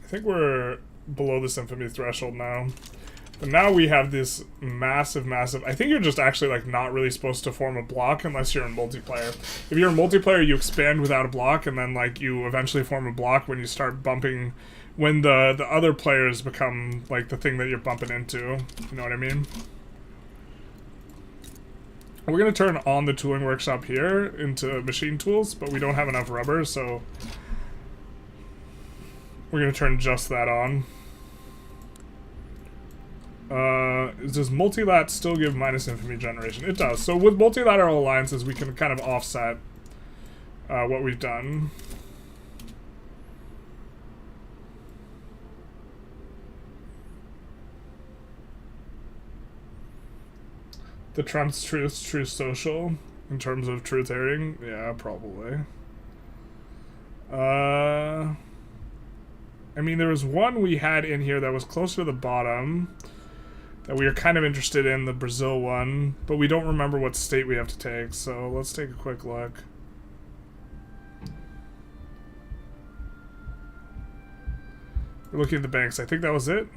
I think we're below this infamy threshold now. But now we have this massive... I think you're just actually not really supposed to form a block unless you're in multiplayer. If you're in multiplayer, you expand without a block, and then you eventually form a block when you start bumping... When the other players become the thing that you're bumping into. You know what I mean? We're going to turn on the tooling workshop here into machine tools, but we don't have enough rubber, so we're going to turn just that on. Does multilat still give minus infamy generation? It does. So with multilateral alliances, we can kind of offset what we've done. The Trump's truth social in terms of truth hearing? Yeah, probably. I mean, there was one we had in here that was closer to the bottom that we are kind of interested in, the Brazil one, but we don't remember what state we have to take, so let's take a quick look. We're looking at the banks. I think that was it.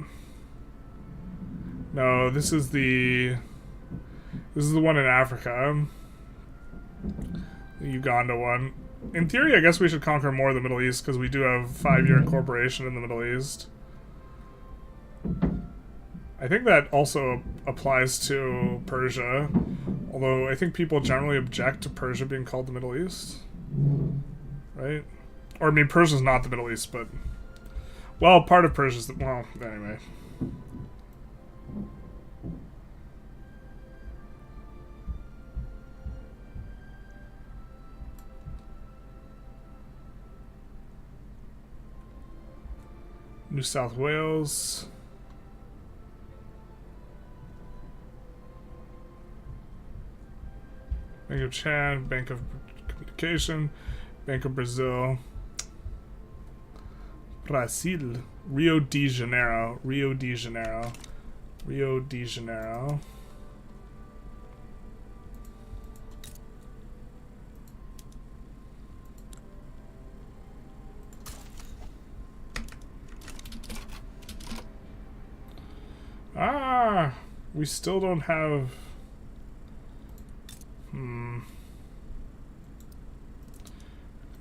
No, this is the one in Africa. The Uganda one. In theory, I guess we should conquer more of the Middle East because we do have 5-year incorporation in the Middle East. I think that also applies to Persia, although I think people generally object to Persia being called the Middle East. Right? Or, I mean, Persia's not the Middle East, but... Well, part of Persia's... Well, anyway. New South Wales. Bank of Chad, Bank of Communication, Bank of Brazil. Brazil. Rio de Janeiro. Rio de Janeiro. Rio de Janeiro. Ah! We still don't have...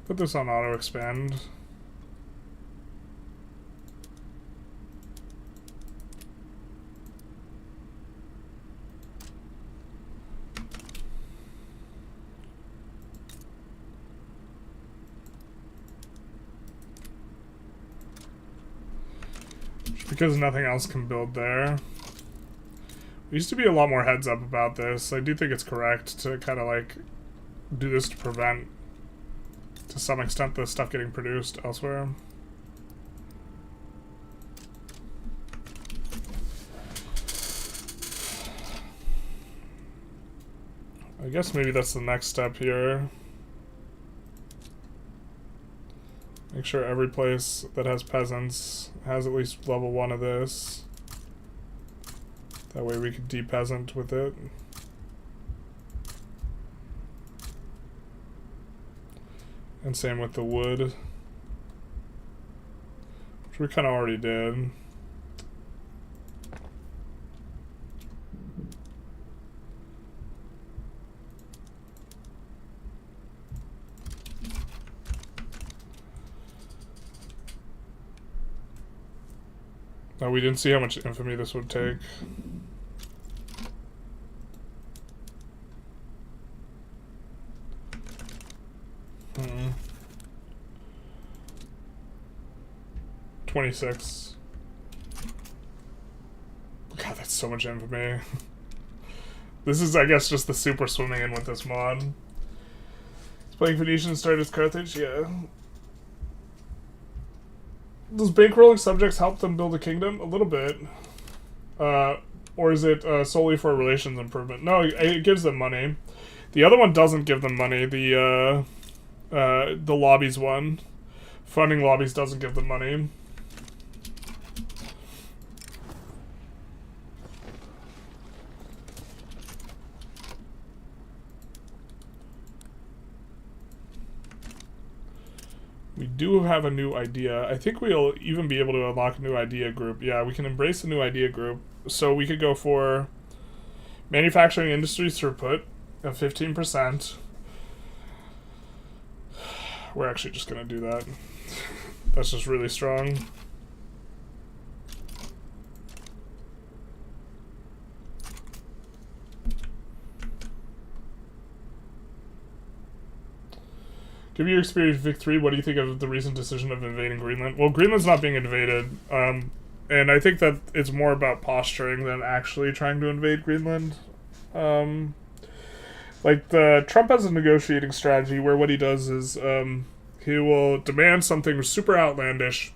Put this on auto expand. Because nothing else can build there. We used to be a lot more heads up about this. I do think it's correct to kind of like do this to prevent, to some extent, the stuff getting produced elsewhere. I guess maybe that's the next step here. Make sure every place that has peasants has at least level 1 of this. That way we could de-peasant with it. And same with the wood. Which we kind of already did. Oh, we didn't see how much infamy this would take. Hmm. 26. God, that's so much infamy. This is, I guess, just the super swimming in with this mod. Is playing Phoenician start as Carthage? Yeah. Does bankrolling subjects help them build a kingdom? A little bit. Or is it solely for relations improvement? No, it gives them money. The other one doesn't give them money. The lobbies one. Funding lobbies doesn't give them money. We do have a new idea. I think we'll even be able to unlock a new idea group. Yeah, we can embrace a new idea group. So we could go for manufacturing industry throughput of 15%. We're actually just going to do that. That's just really strong. Give your experience, Vic 3. What do you think of the recent decision of invading Greenland? Well, Greenland's not being invaded, and I think that it's more about posturing than actually trying to invade Greenland. Like, Trump has a negotiating strategy where what he does is he will demand something super outlandish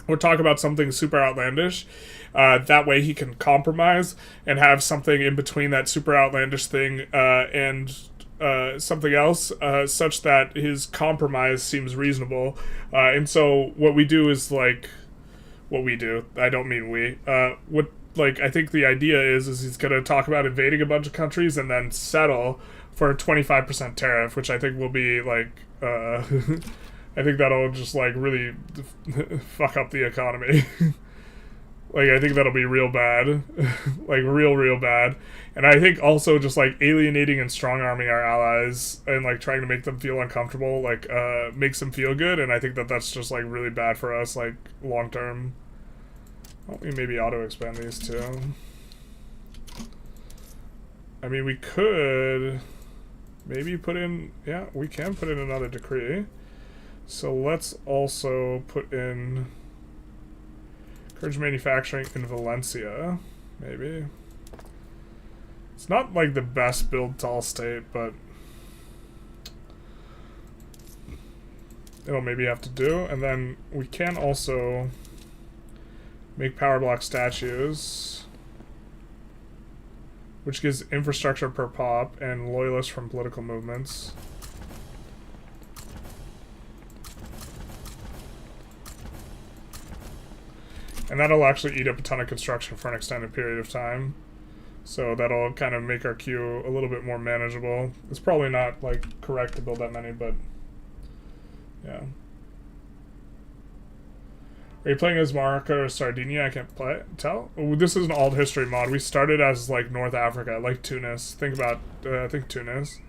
or talk about something super outlandish. That way he can compromise and have something in between that super outlandish thing and something else, such that his compromise seems reasonable. And so what we do is like, what we do, I don't mean we, what, like, I think the idea is he's going to talk about invading a bunch of countries and then settle for a 25% tariff, which I think will be like, I think that'll just like really fuck up the economy. Like, I think that'll be real bad. Like, real bad. And I think also just, like, alienating and strong-arming our allies and, like, trying to make them feel uncomfortable, like, makes them feel good. And I think that that's just, like, really bad for us, like, long-term. Why don't we maybe auto-expand these two? I mean, we could maybe put in... Yeah, we can put in another decree. So let's also put in... Encourage manufacturing in Valencia, maybe. It's not like the best build tall state, but it'll maybe have to do. And then we can also make power block statues, which gives infrastructure per pop and loyalists from political movements. And that'll actually eat up a ton of construction for an extended period of time. So that'll kind of make our queue a little bit more manageable. It's probably not, like, correct to build that many, but... yeah. Are you playing as Marca or Sardinia? I can't tell. Oh, this is an alt history mod. We started as, like, North Africa, like Tunis. Think about, I think Tunis.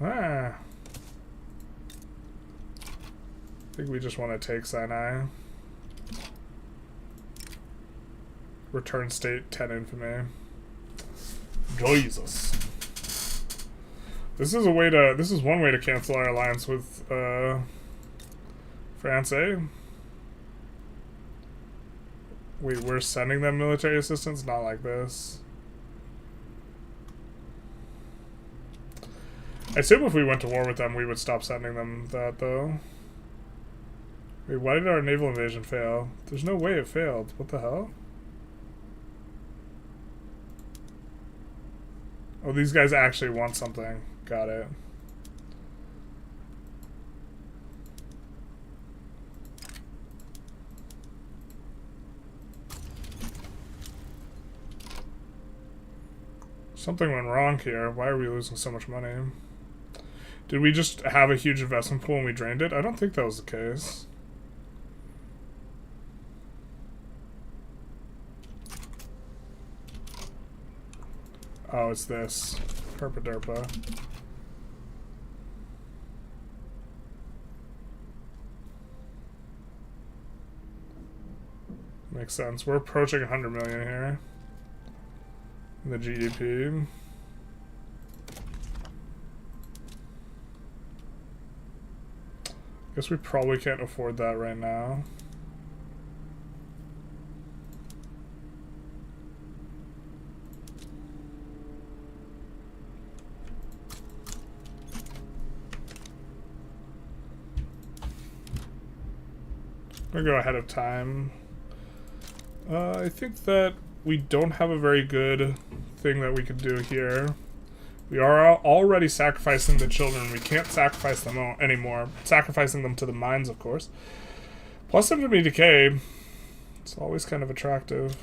I think we just want to take Sinai. Return state 10 infamy. Jesus. This is one way to cancel our alliance with France, eh? Wait, we're sending them military assistance? Not like this. I assume if we went to war with them, we would stop sending them that, though. Wait, why did our naval invasion fail? There's no way it failed. What the hell? Oh, these guys actually want something. Got it. Something went wrong here. Why are we losing so much money? Did we just have a huge investment pool and we drained it? I don't think that was the case. Oh, it's this. Herpa derpa. Makes sense. We're approaching 100 million here. In the GDP. Guess we probably can't afford that right now. I'm gonna go ahead of time. I think that we don't have a very good thing that we could do here. We are already sacrificing the children. We can't sacrifice them anymore. Sacrificing them to the mines, of course. Plus infamy decay. It's always kind of attractive.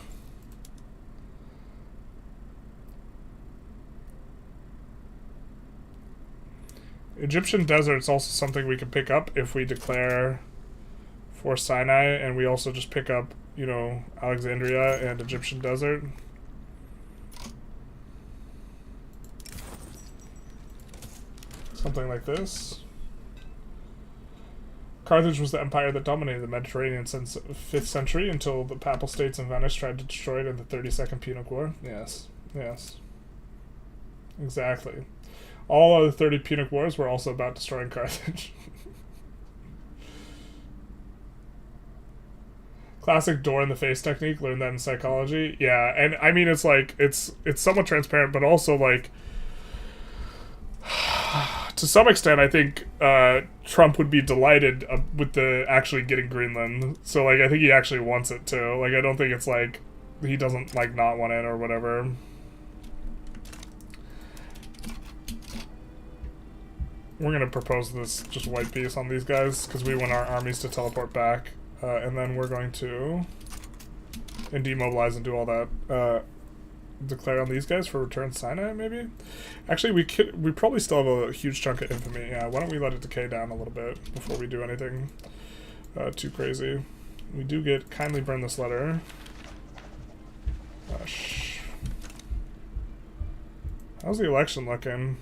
Egyptian desert is also something we can pick up if we declare for Sinai, and we also just pick up, you know, Alexandria and Egyptian desert. Something like this. Carthage was the empire that dominated the Mediterranean since the 5th century until the Papal States in Venice tried to destroy it in the 32nd Punic War. Yes, yes. Exactly. All of the 30 Punic Wars were also about destroying Carthage. Classic door in the face technique, learned that in psychology. Yeah, and I mean, it's like, it's somewhat transparent, but also like, to some extent, I think Trump would be delighted with the actually getting Greenland. So, like, I think he actually wants it too. Like, I don't think it's like he doesn't like not want it or whatever. We're gonna propose this just white peace on these guys because we want our armies to teleport back, and then we're going to demobilize and do all that. Declare on these guys for return Sinai, maybe? Actually, we probably still have a huge chunk of infamy. Yeah, why don't we let it decay down a little bit before we do anything too crazy. We do get kindly burn this letter. How's the election looking?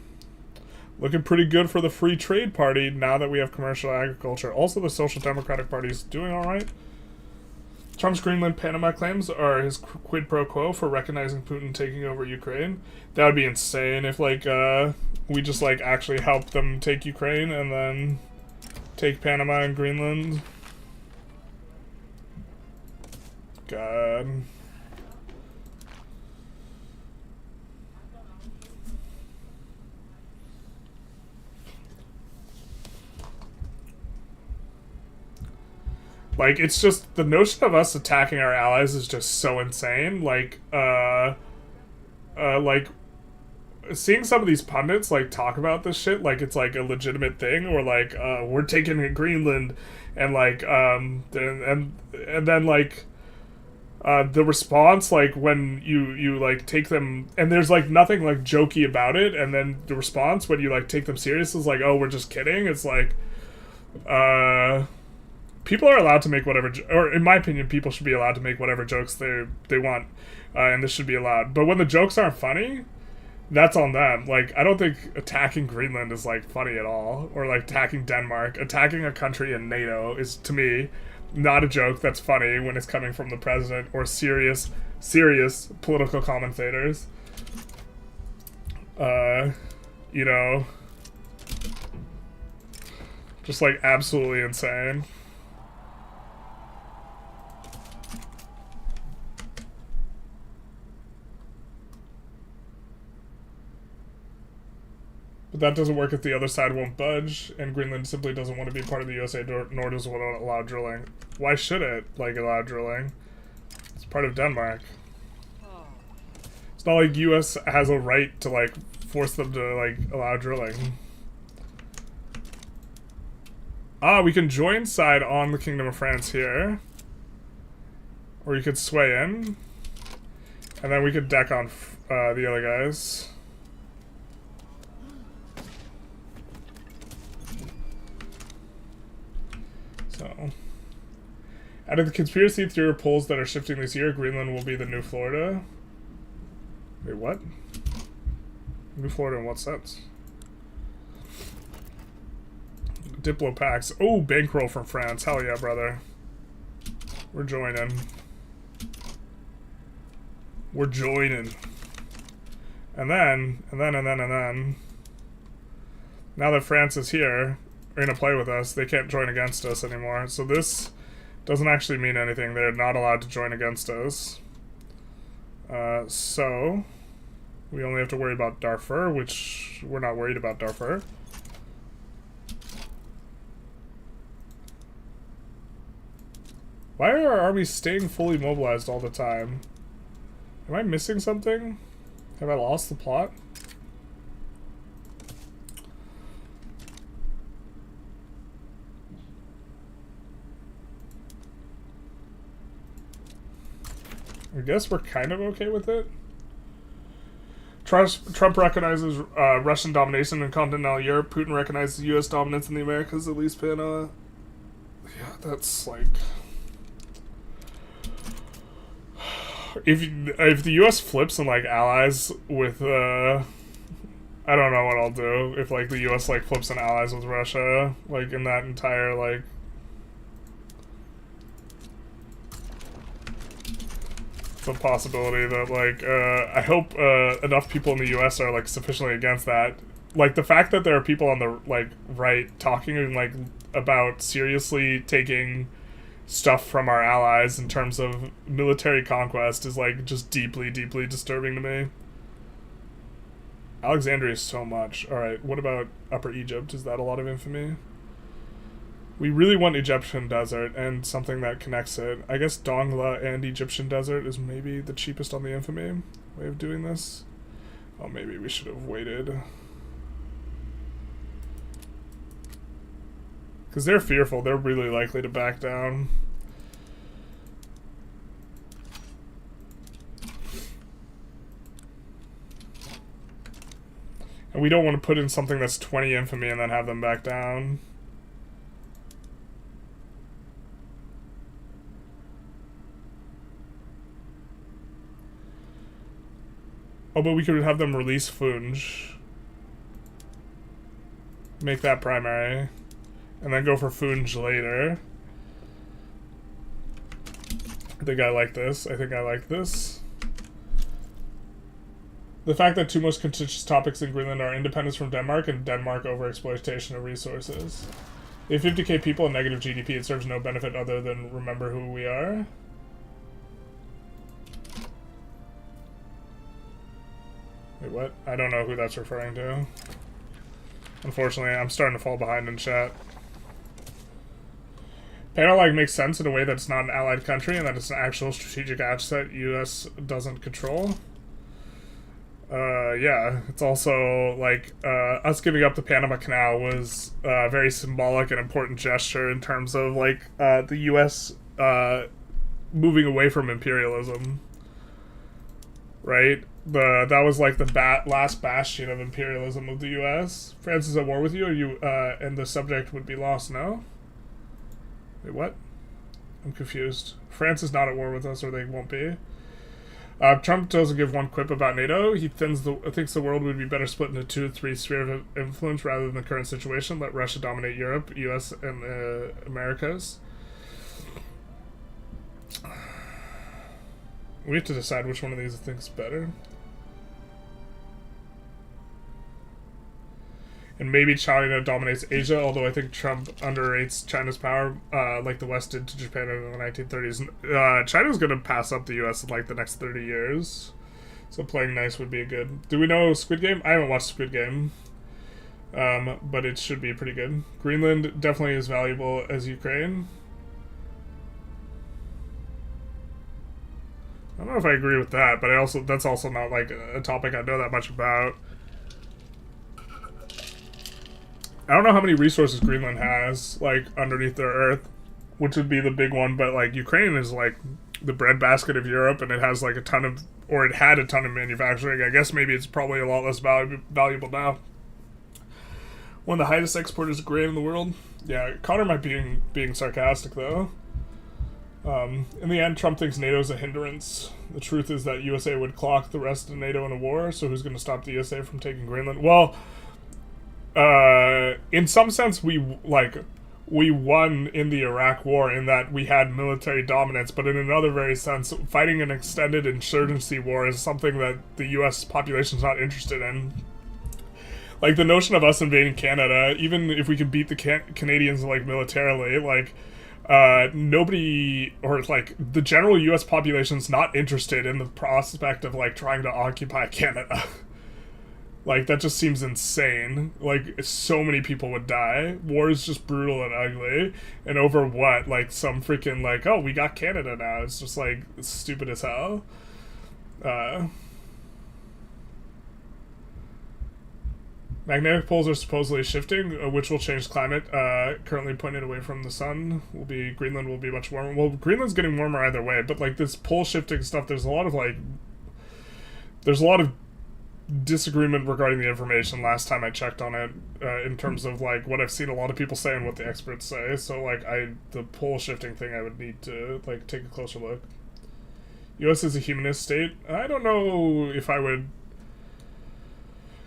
Looking pretty good for the Free Trade Party now that we have commercial agriculture. Also, the Social Democratic Party is doing alright. Trump's Greenland Panama claims are his quid pro quo for recognizing Putin taking over Ukraine. That would be insane if, like, we just, like, actually help them take Ukraine and then take Panama and Greenland. God. Like, it's just, the notion of us attacking our allies is just so insane. Like, seeing some of these pundits, like, talk about this shit, like, it's, like, a legitimate thing, or, like, we're taking Greenland, and, like, and then, like, the response, like, when you, like, take them, and there's, like, nothing, like, jokey about it, and then the response when you, like, take them serious is, like, oh, we're just kidding. It's, like, people are allowed to make whatever, or in my opinion, people should be allowed to make whatever jokes they want, and this should be allowed. But when the jokes aren't funny, that's on them. Like, I don't think attacking Greenland is, like, funny at all, or, like, attacking Denmark. Attacking a country in NATO is, to me, not a joke that's funny when it's coming from the president or serious political commentators. You know, just, like, absolutely insane. But that doesn't work if the other side won't budge, and Greenland simply doesn't want to be part of the USA, nor does it want to allow drilling. Why should it, like, allow drilling? It's part of Denmark. It's not like US has a right to, like, force them to, like, allow drilling. Ah, we can join side on the Kingdom of France here. Or you could sway in. And then we could deck on the other guys. So, out of the conspiracy theory polls that are shifting this year, Greenland will be the new Florida. Wait, what? New Florida in what sense? Diplopax. Oh, bankroll from France. Hell yeah, brother. We're joining. We're joining. And then, now that France is here, are gonna play with us, they can't join against us anymore. So this doesn't actually mean anything. They're not allowed to join against us. So we only have to worry about Darfur, which we're not worried about Darfur. Why are our armies staying fully mobilized all the time? Am I missing something? Have I lost the plot? I guess we're kind of okay with it. Trump recognizes Russian domination in continental Europe. Putin recognizes U.S. dominance in the Americas, at least Panama. Yeah, that's like... If the U.S. flips and, like, allies with, I don't know what I'll do. If, like, the U.S., like, flips and allies with Russia, like, in that entire, like... It's a possibility that, like, I hope enough people in the U.S. are, like, sufficiently against that. Like, the fact that there are people on the, like, right talking, like, about seriously taking stuff from our allies in terms of military conquest is, like, just deeply, deeply disturbing to me. Alexandria is so much. Alright, what about Upper Egypt? Is that a lot of infamy? We really want Egyptian desert and something that connects it. I guess Dongla and Egyptian desert is maybe the cheapest on the infamy way of doing this. Oh, maybe we should have waited. Because they're fearful. They're really likely to back down. And we don't want to put in something that's 20 infamy and then have them back down. Oh, but we could have them release Funge. Make that primary. And then go for Funge later. I think I like this. I think I like this. The fact that two most contentious topics in Greenland are independence from Denmark and Denmark overexploitation of resources. If 50k people and negative GDP, it serves no benefit other than remember who we are. Wait, what? I don't know who that's referring to. Unfortunately, I'm starting to fall behind in chat. Panel like makes sense in a way that it's not an allied country and that it's an actual strategic asset US doesn't control. Yeah, it's also like us giving up the Panama Canal was a very symbolic and important gesture in terms of like the US moving away from imperialism. Right? That was like the last bastion of imperialism of the U.S. France is at war with you, or you and the subject would be lost. No. Wait, what? I'm confused. France is not at war with us, or they won't be. Trump doesn't give one quip about NATO. He thinks the world would be better split into 2 to 3 spheres of influence rather than the current situation. Let Russia dominate Europe, U.S., and the Americas. We have to decide which one of these things is better. And maybe China dominates Asia, although I think Trump underrates China's power, like the West did to Japan in the 1930s. China's going to pass up the US in like the next 30 years. So playing nice would be a good... Do we know Squid Game? I haven't watched Squid Game. But it should be pretty good. Greenland definitely as valuable as Ukraine. I don't know if I agree with that, but that's also not like a topic I know that much about. I don't know how many resources Greenland has, like, underneath their earth, which would be the big one, but, like, Ukraine is, like, the breadbasket of Europe, and it has, like, it had a ton of manufacturing. I guess maybe it's probably a lot less valuable now. One of the highest exporters of grain in the world. Yeah, Connor might be being sarcastic, though. In the end, Trump thinks NATO is a hindrance. The truth is that USA would clock the rest of NATO in a war, so who's going to stop the USA from taking Greenland? Well... in some sense, we won in the Iraq War in that we had military dominance, but in another very sense, fighting an extended insurgency war is something that the U.S. population is not interested in. Like, the notion of us invading Canada, even if we could beat the Canadians, like, militarily, like, nobody, or, like, the general U.S. population's not interested in the prospect of, like, trying to occupy Canada. Like, that just seems insane. Like, so many people would die. War is just brutal and ugly. And over what? Like, some freaking, like, oh, we got Canada now. It's just, like, stupid as hell. Magnetic poles are supposedly shifting, which will change climate. Currently pointed away from the sun. Greenland will be much warmer. Well, Greenland's getting warmer either way, but, like, this pole shifting stuff, there's a lot of disagreement regarding the information last time I checked on it, in terms of like what I've seen a lot of people say and what the experts say. So like the pole shifting thing, I would need to like take a closer look. US is a humanist state. I don't know if I would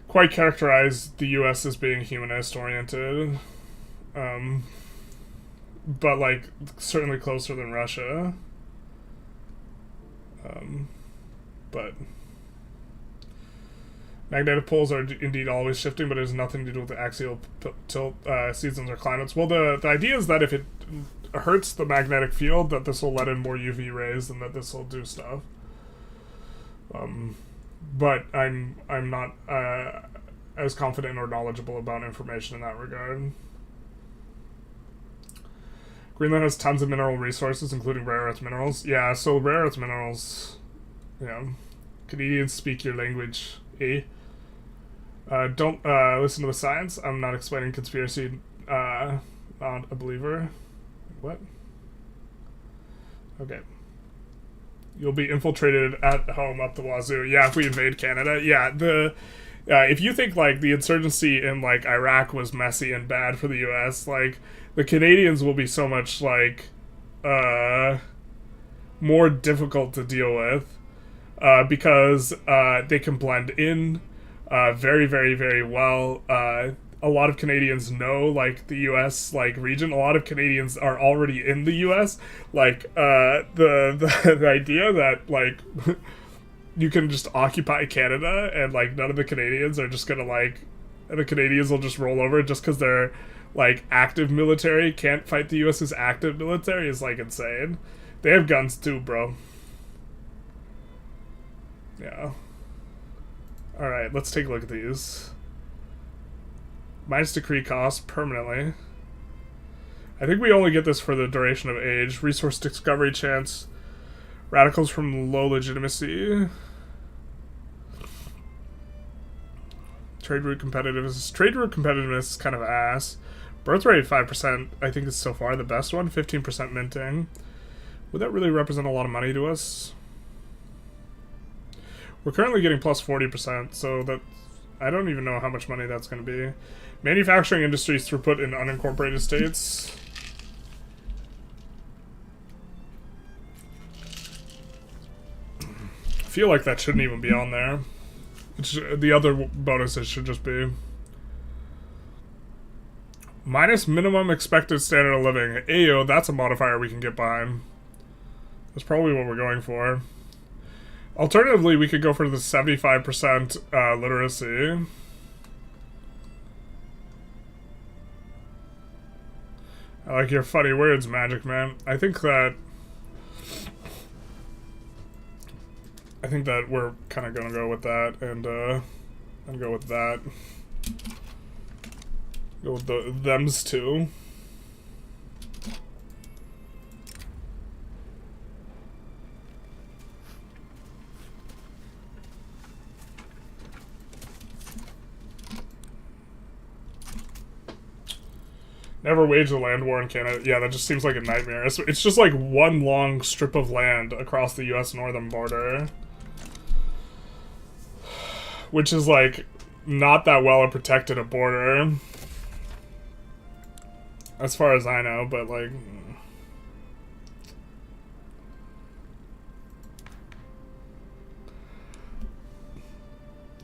quite characterize the US as being humanist oriented, but like certainly closer than Russia. But magnetic poles are indeed always shifting, but it has nothing to do with the axial tilt seasons or climates. Well, the idea is that if it hurts the magnetic field, that this will let in more UV rays and that this will do stuff. but I'm not as confident or knowledgeable about information in that regard. Greenland has tons of mineral resources, including rare earth minerals. Yeah, so rare earth minerals, Canadians speak your language, eh? Don't listen to the science. I'm not explaining conspiracy. Not a believer. What? Okay. You'll be infiltrated at home up the wazoo. Yeah, if we invade Canada. Yeah, if you think, like, the insurgency in, like, Iraq was messy and bad for the U.S., like, the Canadians will be so much, like, more difficult to deal with, because they can blend in very, very, very well. A lot of Canadians know, like, the U.S., like, region. A lot of Canadians are already in the U.S. Like, the idea that, like, you can just occupy Canada and, like, none of the Canadians are just gonna, like, the Canadians will just roll over just because they're, like, active military can't fight the U.S.'s active military is, like, insane. They have guns too, bro. Yeah. Alright, let's take a look at these. Minus decree cost permanently. I think we only get this for the duration of age. Resource discovery chance. Radicals from low legitimacy. Trade route competitiveness. Trade route competitiveness is kind of ass. Birth rate 5%, I think is so far the best one. 15% minting. Would that really represent a lot of money to us? We're currently getting plus 40%, so that I don't even know how much money that's going to be. Manufacturing industries throughput in unincorporated states. I feel like that shouldn't even be on there. The other bonuses should just be minus minimum expected standard of living. Ayo, that's a modifier we can get behind. That's probably what we're going for. Alternatively, we could go for the 75% literacy. I like your funny words, Magic Man. I think that we're kind of gonna go with that and go with that. Go with the thems too. Never wage a land war in Canada. Yeah, that just seems like a nightmare. It's just like one long strip of land across the U.S. northern border. Which is like not that well protected a border. As far as I know, but like...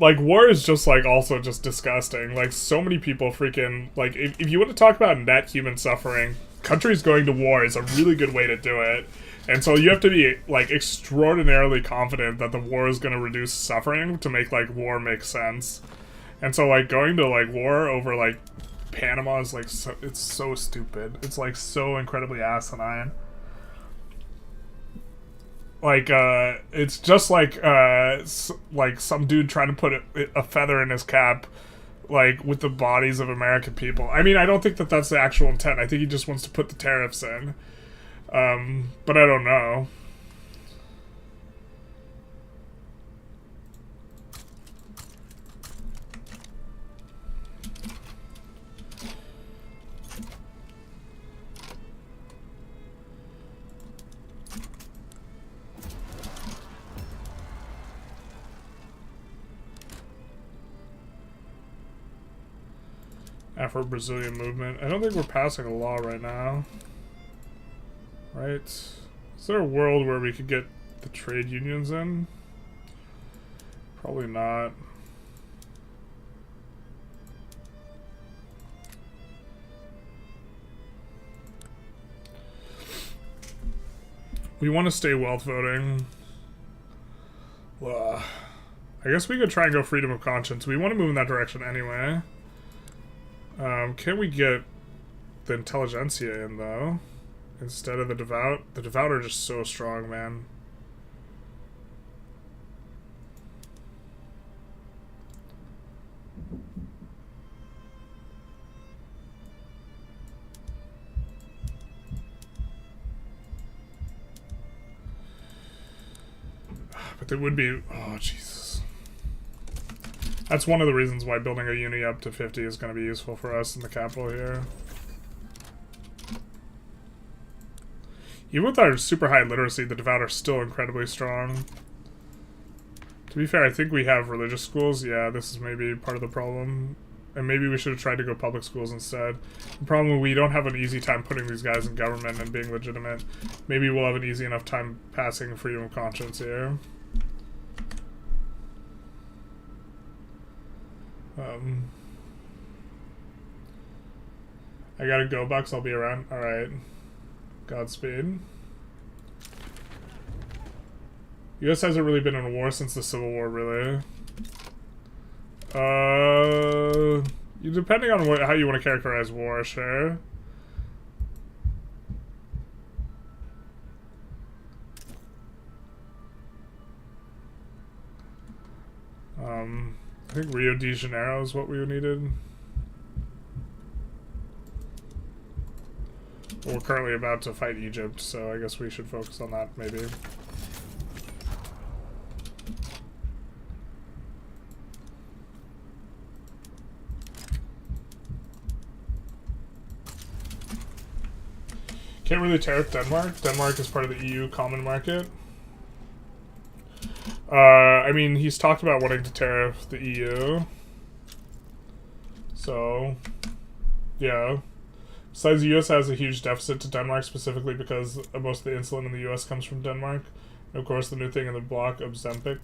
Like, war is just, like, also just disgusting. Like, so many people freaking... Like, if you want to talk about net human suffering, countries going to war is a really good way to do it. And so you have to be, like, extraordinarily confident that the war is going to reduce suffering to make, like, war make sense. And so, like, going to, like, war over, like, Panama is, like, it's so stupid. It's, like, so incredibly asinine. Like, it's just like some dude trying to put a feather in his cap, like, with the bodies of American people. I mean, I don't think that that's the actual intent. I think he just wants to put the tariffs in. But I don't know. Afro-Brazilian movement. I don't think we're passing a law right now. Right? Is there a world where we could get the trade unions in? Probably not. We want to stay wealth voting. I guess we could try and go freedom of conscience. We want to move in that direction anyway. Can we get the Intelligentsia in, though? Instead of the Devout? The Devout are just so strong, man. But they would be... Oh, Jesus. That's one of the reasons why building a uni up to 50 is going to be useful for us in the capital here. Even with our super high literacy, the devout are still incredibly strong. To be fair, I think we have religious schools. Yeah, this is maybe part of the problem. And maybe we should have tried to go public schools instead. The problem is we don't have an easy time putting these guys in government and being legitimate. Maybe we'll have an easy enough time passing freedom of conscience here. I gotta go, Bucks. I'll be around. Alright. Godspeed. US hasn't really been in a war since the Civil War, really. Depending on how you want to characterize war, sure. I think Rio de Janeiro is what we needed. We're currently about to fight Egypt, so I guess we should focus on that, maybe. Can't really tariff Denmark. Denmark is part of the EU common market. I mean, he's talked about wanting to tariff the EU. So, yeah. Besides, the US has a huge deficit to Denmark, specifically because most of the insulin in the US comes from Denmark. And of course, the new thing in the bloc, Ozempic.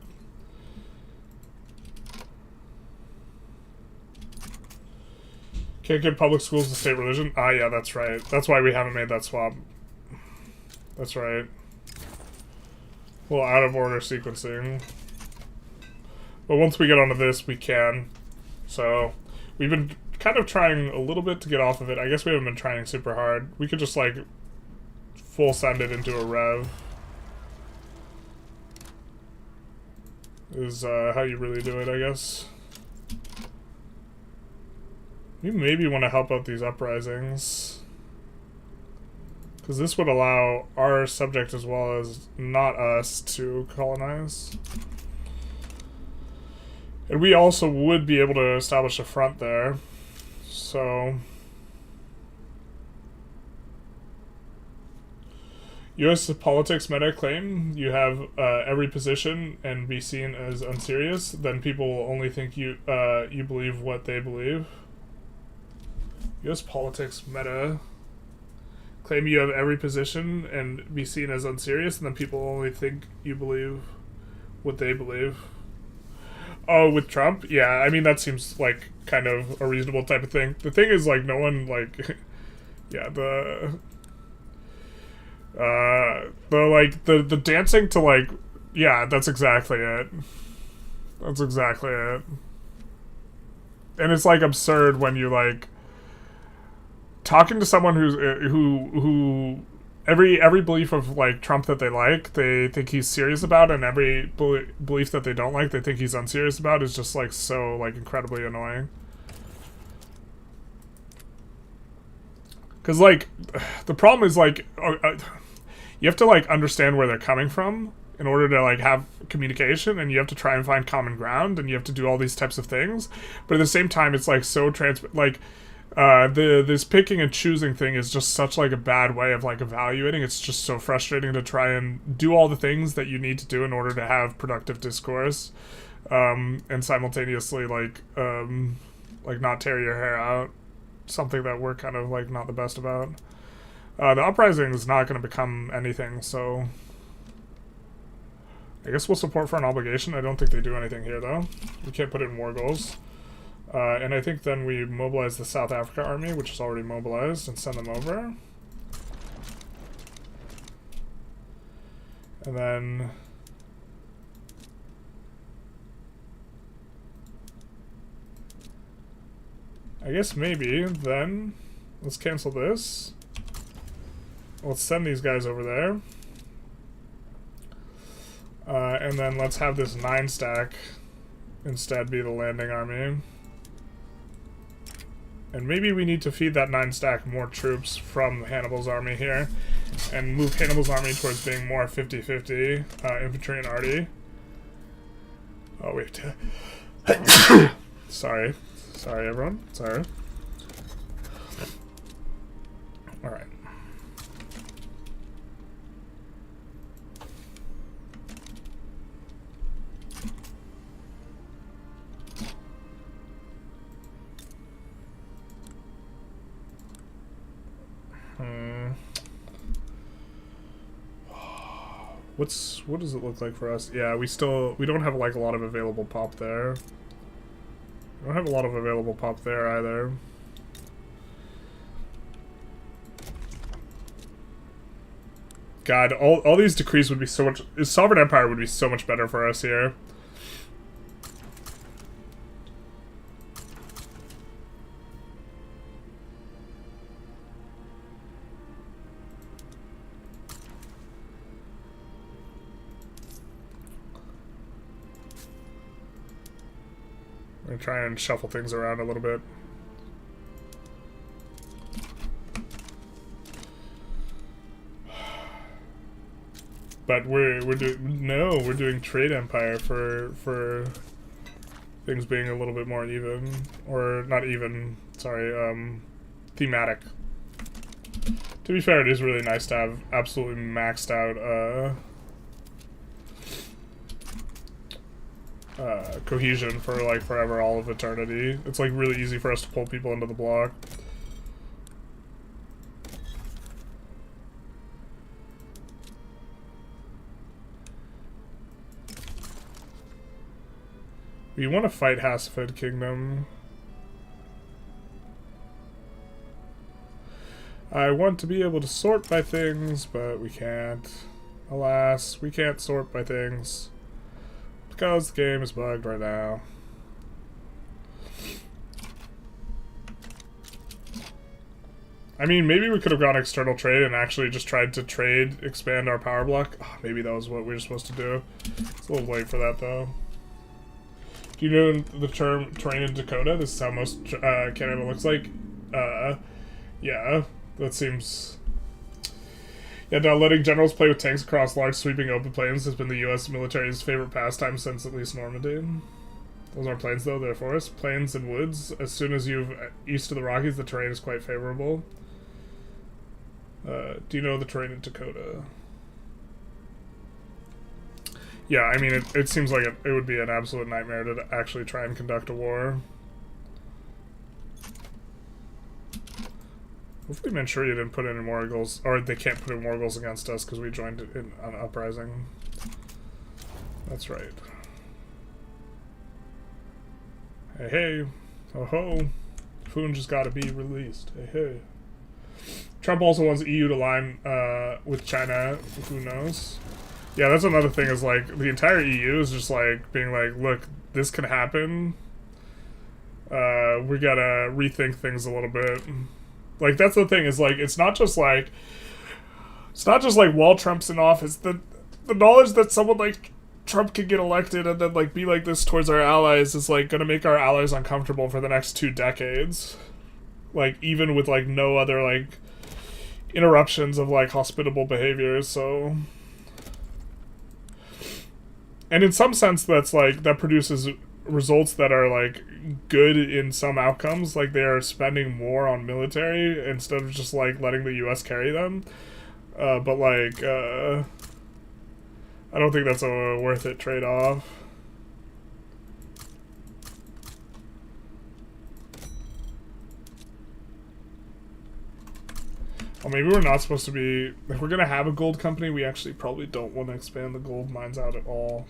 Can't get public schools to state religion? Ah, yeah, that's right. That's why we haven't made that swap. That's right. A little out of order sequencing. But once we get onto this, we can. So, we've been kind of trying a little bit to get off of it. I guess we haven't been trying super hard. We could just, like, full send it into a rev. Is how you really do it, I guess. We maybe want to help out these uprisings. Because this would allow our subject as well as not us to colonize. And we also would be able to establish a front there. So... US politics meta claim you have every position and be seen as unserious, then people will only think you believe what they believe. US politics meta claim you have every position and be seen as unserious, and then people only think you believe what they believe. Oh, with Trump? Yeah, I mean, that seems like kind of a reasonable type of thing. The thing is, like, no one, like, yeah, the dancing to, like, yeah, that's exactly it. That's exactly it. And it's, like, absurd when you, like, talking to someone who every belief of, like, Trump that they think he's serious about, and every belief that they don't like, they think he's unserious about, is just, like, so, like, incredibly annoying. Because, like, the problem is, like, you have to, like, understand where they're coming from in order to, like, have communication, and you have to try and find common ground, and you have to do all these types of things. But at the same time, it's, like, so like, this picking and choosing thing is just such, like, a bad way of, like, evaluating. It's just so frustrating to try and do all the things that you need to do in order to have productive discourse, and simultaneously, like, not tear your hair out. Something that we're kind of, like, not the best about. The uprising is not going to become anything, so I guess we'll support for an obligation. I don't think they do anything here, though. We can't put it in war goals. And I think then we mobilize the South Africa army, which is already mobilized, and send them over. And then... I guess maybe, then, let's cancel this. Let's send these guys over there. And then let's have this 9-stack instead be the landing army. And maybe we need to feed that 9-stack more troops from Hannibal's army here, and move Hannibal's army towards being more 50-50 infantry and arty. Oh, wait. Sorry. Sorry, everyone. Sorry. Alright. What does it look like for us? Yeah, we don't have like a lot of available pop there. We don't have a lot of available pop there either. God, all these decrees would be so much... Sovereign Empire would be so much better for us here. I'm gonna try and shuffle things around a little bit. But we're doing trade empire for things being a little bit more even, or not even, sorry, thematic. To be fair, it is really nice to have absolutely maxed out cohesion for like forever, all of eternity. It's like really easy for us to pull people into the block. We want to fight Hasafid Kingdom. I want to be able to sort by things, but we can't. Alas, we can't sort by things. Because the game is bugged right now. I mean, maybe we could have gone external trade and actually just tried to expand our power block. Oh, maybe that was what we were supposed to do. It's a little late for that, though. Do you know the term terrain in Dakota? This is how most Canada looks like. Yeah, that seems... Yeah, now letting generals play with tanks across large sweeping open plains has been the U.S. military's favorite pastime since at least Normandy. Those aren't plains though, they're forests. Plains and woods. As soon as you've east of the Rockies, the terrain is quite favorable. Do you know the terrain in Dakota? Yeah, I mean, it seems like it would be an absolute nightmare to actually try and conduct a war. Hopefully Manchuria didn't put any more goals, or they can't put in more goals against us because we joined in an uprising. That's right. Hey, hey. Oh ho. Foon just gotta be released. Hey, hey. Trump also wants EU to line with China. Who knows? Yeah, that's another thing is like the entire EU is just like being like, look, this can happen. We gotta rethink things a little bit. Like, that's the thing, is, like, it's not just like, while Trump's in office, the knowledge that someone like Trump could get elected and then, like, be like this towards our allies is, like, gonna make our allies uncomfortable for the next 2 decades. Like, even with, like, no other, like, interruptions of, like, hospitable behavior, so... And in some sense, that's, like, that produces results that are like good in some outcomes, like they are spending more on military instead of just like letting the US carry them, but like I don't think that's a worth it trade-off. Well, maybe we're not supposed to be, if we're gonna have a gold company, we actually probably don't want to expand the gold mines out at all.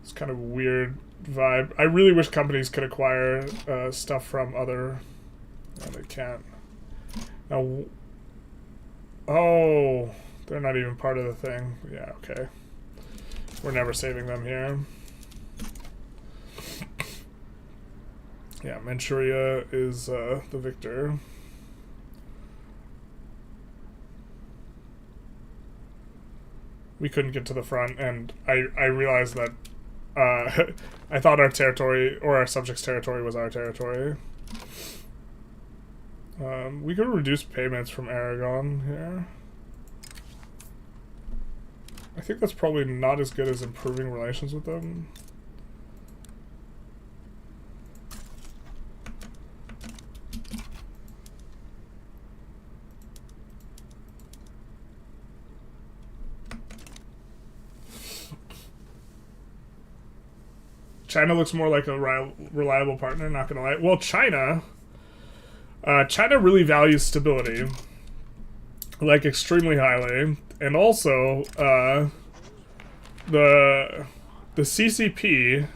It's kind of a weird vibe. I really wish companies could acquire stuff from other... No, they can't. Now... Oh, they're not even part of the thing. Yeah, okay. We're never saving them here. Yeah, Manchuria is the victor. We couldn't get to the front, and I realized that I thought our territory, or our subjects' territory, was our territory. We could reduce payments from Aragon here. I think that's probably not as good as improving relations with them. China looks more like a reliable partner, not gonna lie. Well, China really values stability, like, extremely highly. And also, the CCP,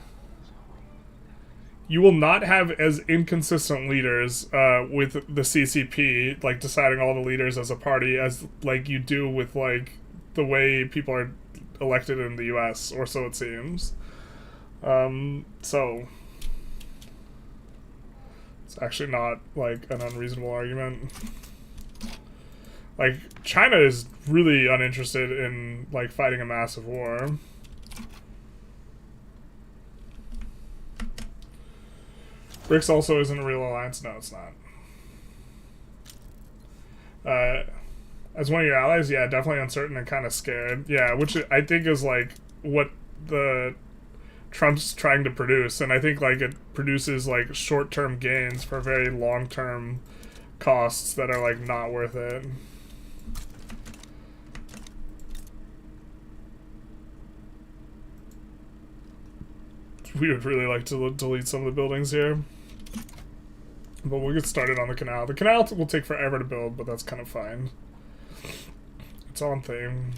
you will not have as inconsistent leaders with the CCP, like, deciding all the leaders as a party as, like, you do with, like, the way people are elected in the US, or so it seems. So it's actually not, like, an unreasonable argument. Like, China is really uninterested in, like, fighting a massive war. BRICS also isn't a real alliance. No, it's not. As one of your allies, yeah, definitely uncertain and kind of scared. Yeah, which I think is, like, what the Trump's trying to produce, and I think, like, it produces, like, short-term gains for very long-term costs that are, like, not worth it. We would really like to delete some of the buildings here, but we'll get started on the canal. The canal will take forever to build, but that's kind of fine. It's on theme.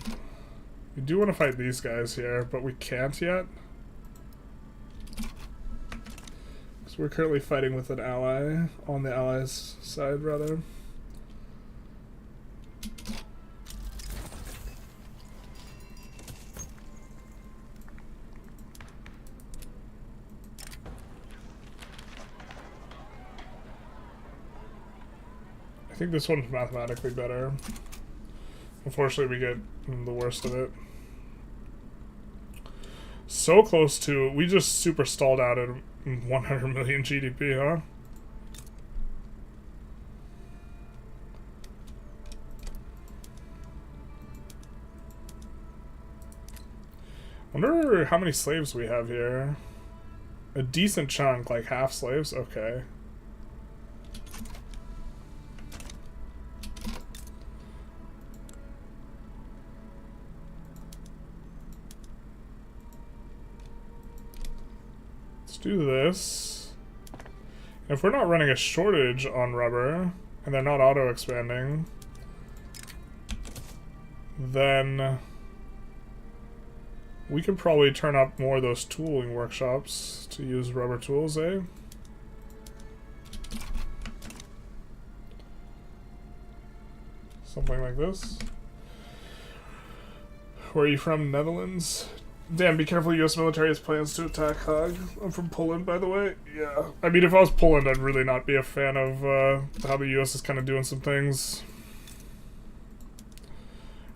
We do want to fight these guys here, but we can't yet. So we're currently fighting with an ally, on the allies' side, rather. I think this one's mathematically better. Unfortunately, we get the worst of it. So close to... We just super stalled out at 100 million GDP, huh? Wonder how many slaves we have here. A decent chunk, like half slaves? Okay. Do this. If we're not running a shortage on rubber and they're not auto expanding, then we could probably turn up more of those tooling workshops to use rubber tools, eh? Something like this. Where are you from? Netherlands? Damn, be careful, US military has plans to attack Hague. I'm from Poland, by the way. Yeah. I mean, if I was Poland, I'd really not be a fan of how the US is kind of doing some things.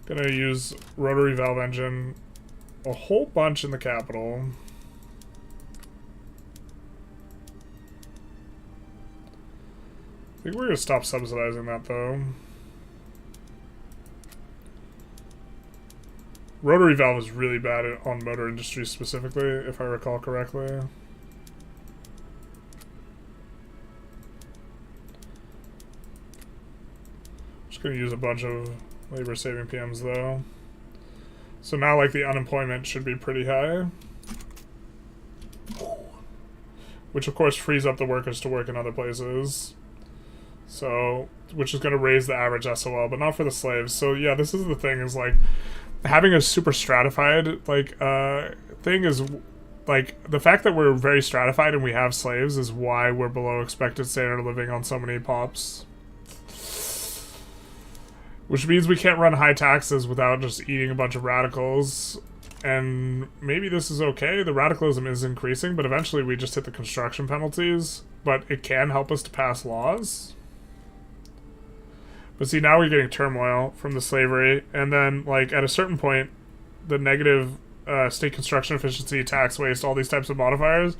Gonna use rotary valve engine a whole bunch in the capital. I think we're gonna stop subsidizing that, though. Rotary valve is really bad on motor industry specifically, if I recall correctly. Just gonna use a bunch of labor-saving PMs though. So now, like, the unemployment should be pretty high. Which of course frees up the workers to work in other places. So, which is gonna raise the average SOL, but not for the slaves. So yeah, this is the thing, is like, having a super stratified, like, thing is, like, the fact that we're very stratified and we have slaves is why we're below expected standard of living on so many pops. Which means we can't run high taxes without just eating a bunch of radicals. And maybe this is okay, the radicalism is increasing, but eventually we just hit the construction penalties. But it can help us to pass laws. But see, now we're getting turmoil from the slavery, and then, like, at a certain point, the negative state construction efficiency, tax waste, all these types of modifiers,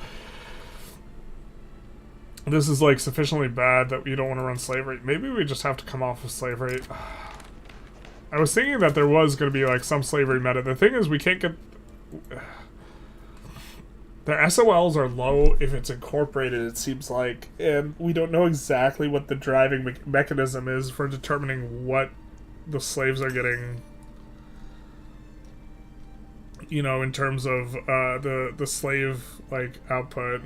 this is, like, sufficiently bad that we don't want to run slavery. Maybe we just have to come off of slavery. I was thinking that there was going to be like some slavery meta. The thing is, we can't get... Their SOLs are low if it's incorporated, it seems like, and we don't know exactly what the driving mechanism is for determining what the slaves are getting, you know, in terms of the slave, like, output.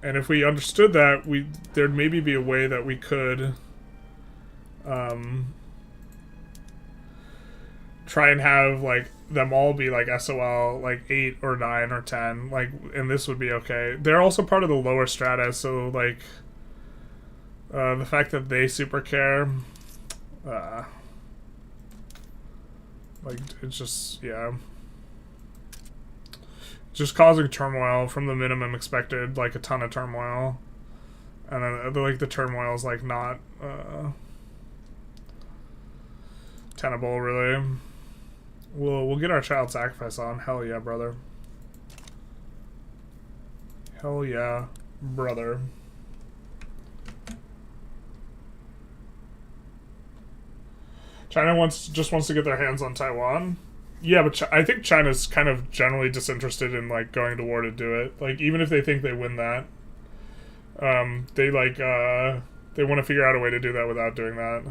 And if we understood that, there'd maybe be a way that we could try and have, like, them all be like SOL like 8 or 9 or 10, like, and this would be okay. They're also part of the lower strata, so like the fact that they super care, like, it's just, yeah, just causing turmoil from the minimum expected, like a ton of turmoil, and then like the turmoil is like not tenable really. We'll get our child sacrifice on. Hell yeah, brother. Hell yeah, brother. China just wants to get their hands on Taiwan. Yeah, but I think China's kind of generally disinterested in like going to war to do it. Like, even if they think they win that, they like they want to figure out a way to do that without doing that.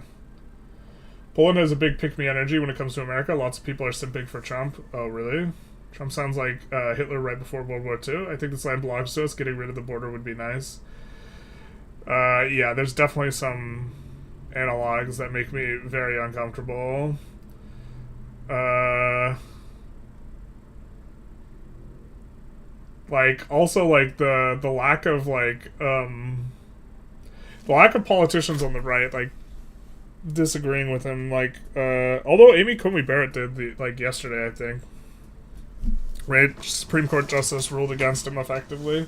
Poland has a big pick-me energy when it comes to America. Lots of people are simping for Trump. Oh, really? Trump sounds like Hitler right before World War II. I think this land belongs to us. Getting rid of the border would be nice. Yeah, there's definitely some analogs that make me very uncomfortable. Like, also, like, the lack of, like, the lack of politicians on the right, like, disagreeing with him, like, although Amy Coney Barrett did, like, yesterday, I think. Right? Supreme Court Justice ruled against him effectively.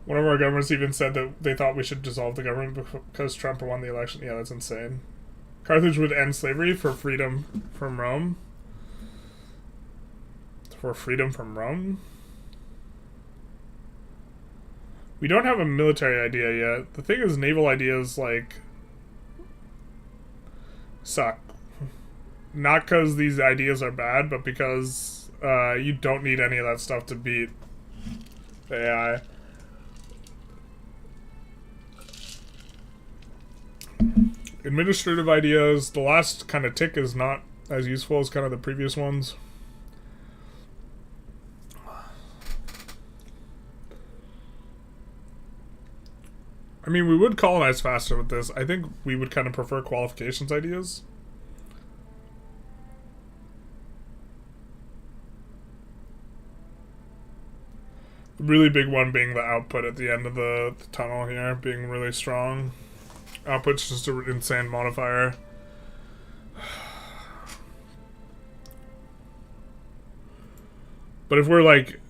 One of our governments even said that they thought we should dissolve the government because Trump won the election. Yeah, that's insane. Carthage would end slavery for freedom from Rome. For freedom from Rome? We don't have a military idea yet. The thing is, naval ideas, like, suck. Not because these ideas are bad, but because you don't need any of that stuff to beat AI. Administrative ideas, the last kind of tick is not as useful as kind of the previous ones. I mean, we would colonize faster with this. I think we would kind of prefer qualifications ideas. The really big one being the output at the end of the tunnel here, being really strong. Output's just an insane modifier. But if we're like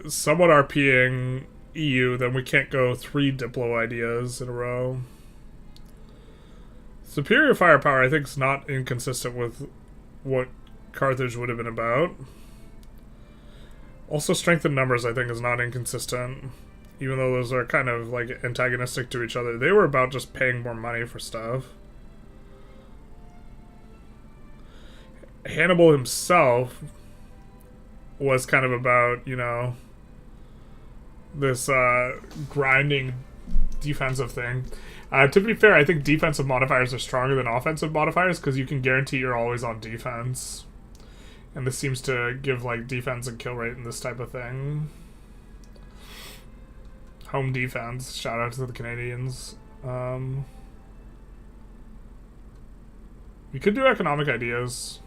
somewhat RPing EU, then we can't go 3 Diplo ideas in a row. Superior firepower, I think, is not inconsistent with what Carthage would have been about. Also, strength in numbers, I think, is not inconsistent. Even though those are kind of, like, antagonistic to each other. They were about just paying more money for stuff. Hannibal himself was kind of about, you know, this grinding defensive thing. To be fair, I think defensive modifiers are stronger than offensive modifiers because you can guarantee you're always on defense. And this seems to give, like, defense and kill rate and this type of thing. Home defense. Shout out to the Canadians. We could do economic ideas.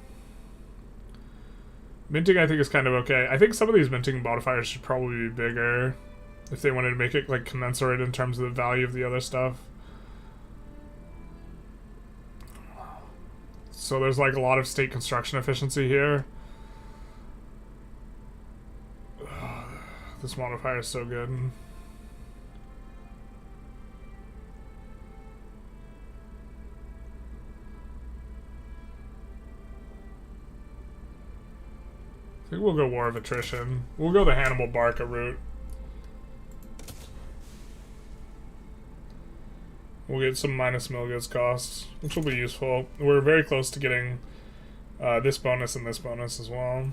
Minting, I think, is kind of okay. I think some of these minting modifiers should probably be bigger if they wanted to make it, like, commensurate in terms of the value of the other stuff. So there's, like, a lot of state construction efficiency here. This modifier is so good. I think we'll go War of Attrition. We'll go the Hannibal Barca route. We'll get some minus mill goods costs, which will be useful. We're very close to getting this bonus and this bonus as well.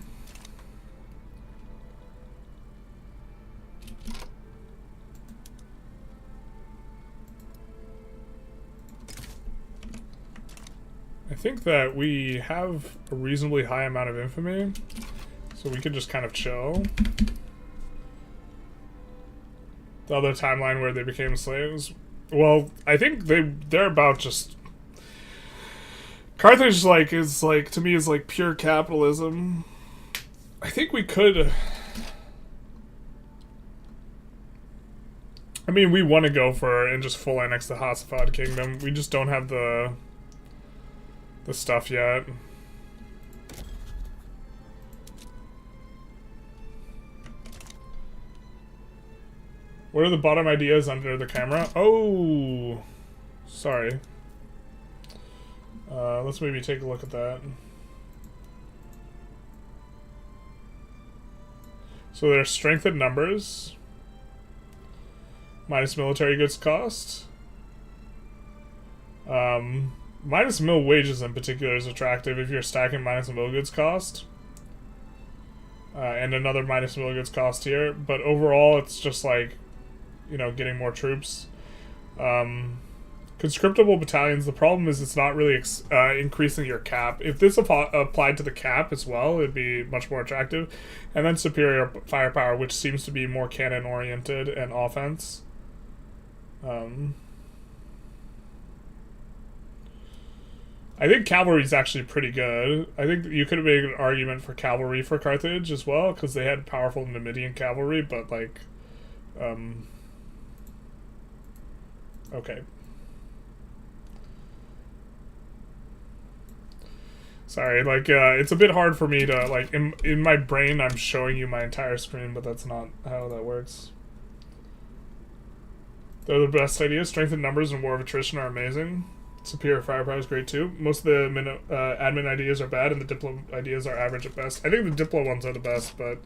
I think that we have a reasonably high amount of infamy, so we could just kind of chill. The other timeline where they became slaves, well, I think they're about just Carthage is like to me is like pure capitalism. I think we could. I mean, we want to go for and just full annex the Hasafad Kingdom. We just don't have the stuff yet. What are the bottom ideas under the camera? Oh, sorry. Let's maybe take a look at that. So there's strength in numbers. Minus military goods cost. Minus mill wages in particular is attractive if you're stacking minus mill goods cost. And another minus mill goods cost here. But overall, it's just like, you know, getting more troops. Conscriptable battalions, the problem is it's not really increasing your cap. If this applied to the cap as well, it'd be much more attractive. And then superior firepower, which seems to be more cannon-oriented and offense. I think cavalry is actually pretty good. I think you could have made an argument for cavalry for Carthage as well, because they had powerful Numidian cavalry, but like... okay. Sorry, like, it's a bit hard for me to, like, in my brain I'm showing you my entire screen, but that's not how that works. They're the best ideas. Strength in numbers and war of attrition are amazing. Superior firepower is great too. Most of the admin ideas are bad, and the Diplo ideas are average at best. I think the Diplo ones are the best, but...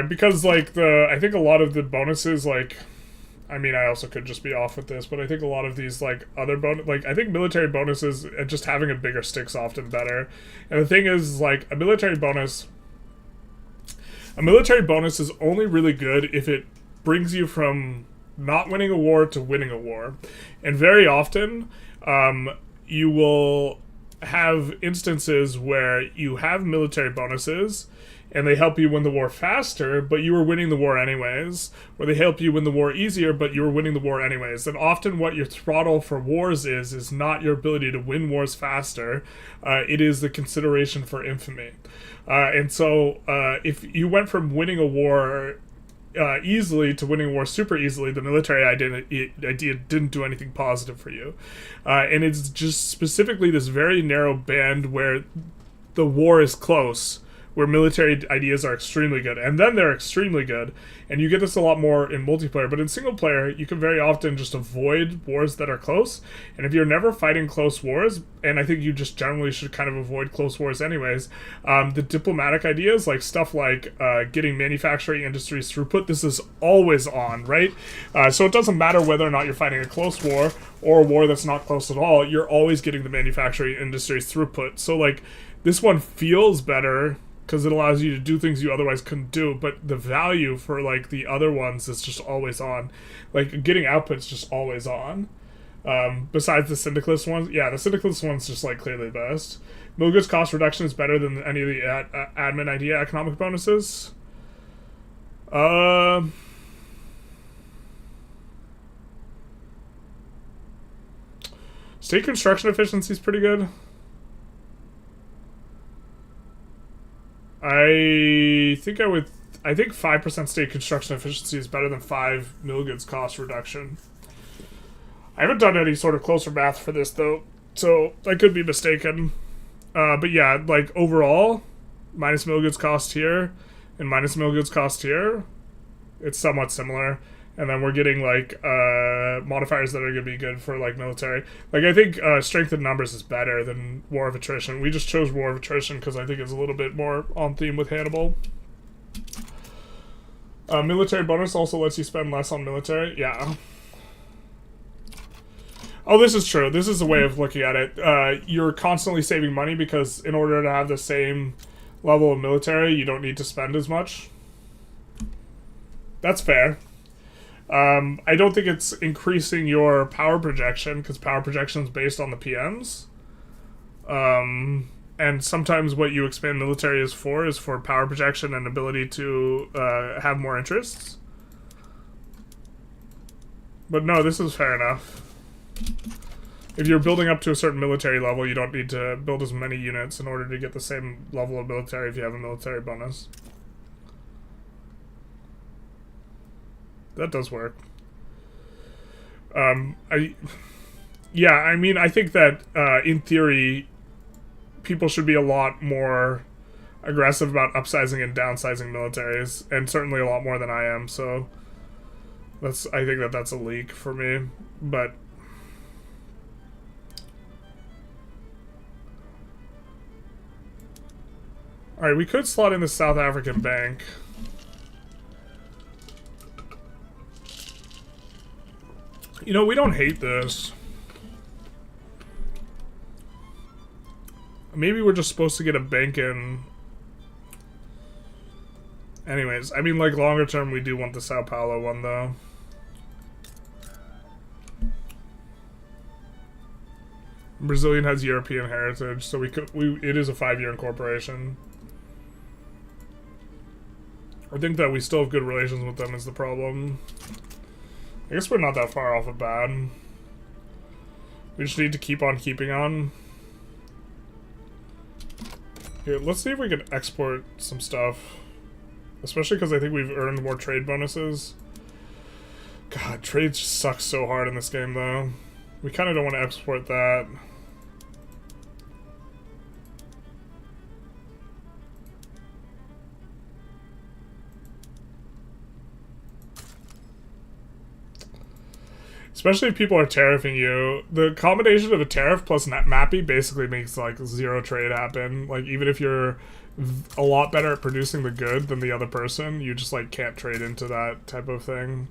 because, like, I think a lot of the bonuses, like... I mean, I also could just be off with this, but I think a lot of these, like, other bonus... Like, I think military bonuses, just having a bigger stick's often better. And the thing is, like, a military bonus is only really good if it brings you from not winning a war to winning a war. And very often, you will have instances where you have military bonuses, and they help you win the war faster, but you were winning the war anyways. Or they help you win the war easier, but you were winning the war anyways. And often what your throttle for wars is not your ability to win wars faster. It is the consideration for infamy. And so if you went from winning a war easily to winning a war super easily, the military idea didn't do anything positive for you. And it's just specifically this very narrow band where the war is close, where military ideas are extremely good, and then they're extremely good, and you get this a lot more in multiplayer, but in single player, you can very often just avoid wars that are close, and if you're never fighting close wars, and I think you just generally should kind of avoid close wars anyways, the diplomatic ideas, like stuff like getting manufacturing industries throughput, this is always on, right? So it doesn't matter whether or not you're fighting a close war, or a war that's not close at all, you're always getting the manufacturing industries throughput. So, like, this one feels better, because it allows you to do things you otherwise couldn't do, but the value for, like, the other ones is just always on. Like, getting output's just always on. Besides the Syndicalist ones, yeah, the Syndicalist one's just, like, clearly the best. Mill goods cost reduction is better than any of the admin idea economic bonuses. State construction efficiency is pretty good. I think 5% state construction efficiency is better than 5 mill goods cost reduction. I haven't done any sort of closer math for this, though, so I could be mistaken. But yeah, like, overall, minus mill goods cost here and minus mill goods cost here, it's somewhat similar. And then we're getting, like, modifiers that are going to be good for, like, military. Like, I think strength in numbers is better than war of attrition. We just chose war of attrition because I think it's a little bit more on theme with Hannibal. Military bonus also lets you spend less on military. Yeah. Oh, this is true. This is a way of looking at it. You're constantly saving money because in order to have the same level of military, you don't need to spend as much. That's fair. I don't think it's increasing your power projection because power projection is based on the PMs. And sometimes what you expand military is for power projection and ability to have more interests. But no, this is fair enough. If you're building up to a certain military level, you don't need to build as many units in order to get the same level of military if you have a military bonus. That does work. I mean, I think that in theory, people should be a lot more aggressive about upsizing and downsizing militaries, and certainly a lot more than I am. So I think that's a leak for me, but. Alright, we could slot in the South African bank. You know, we don't hate this. Maybe we're just supposed to get a bank in. Anyways, I mean, like, longer term, we do want the Sao Paulo one, though. Brazilian has European heritage, so it is a 5-year incorporation. I think that we still have good relations with them is the problem. I guess we're not that far off of bad. We just need to keep on keeping on. Here, let's see if we can export some stuff. Especially because I think we've earned more trade bonuses. God, trade just sucks so hard in this game, though. We kind of don't want to export that. Especially if people are tariffing you. The combination of a tariff plus mappy basically makes, like, zero trade happen. Like, even if you're a lot better at producing the good than the other person, you just, like, can't trade into that type of thing.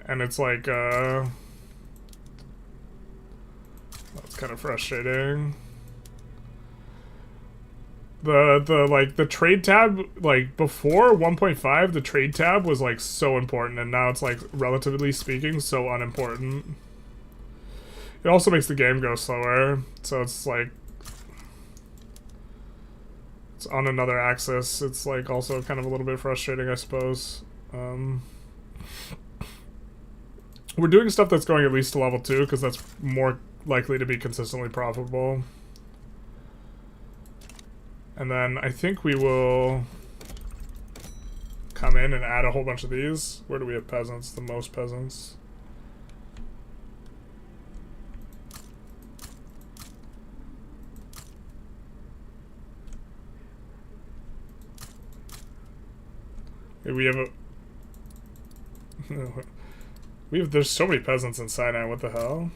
And it's like, that's kind of frustrating. The trade tab, like, before 1.5, the trade tab was, like, so important, and now it's, like, relatively speaking, so unimportant. It also makes the game go slower, so it's, like, it's on another axis. It's, like, also kind of a little bit frustrating, I suppose. We're doing stuff that's going at least to level 2, because that's more likely to be consistently profitable. And then I think we will come in and add a whole bunch of these. Where do we have peasants? The most peasants. Okay, we have a... there's so many peasants in Sinai, what the hell?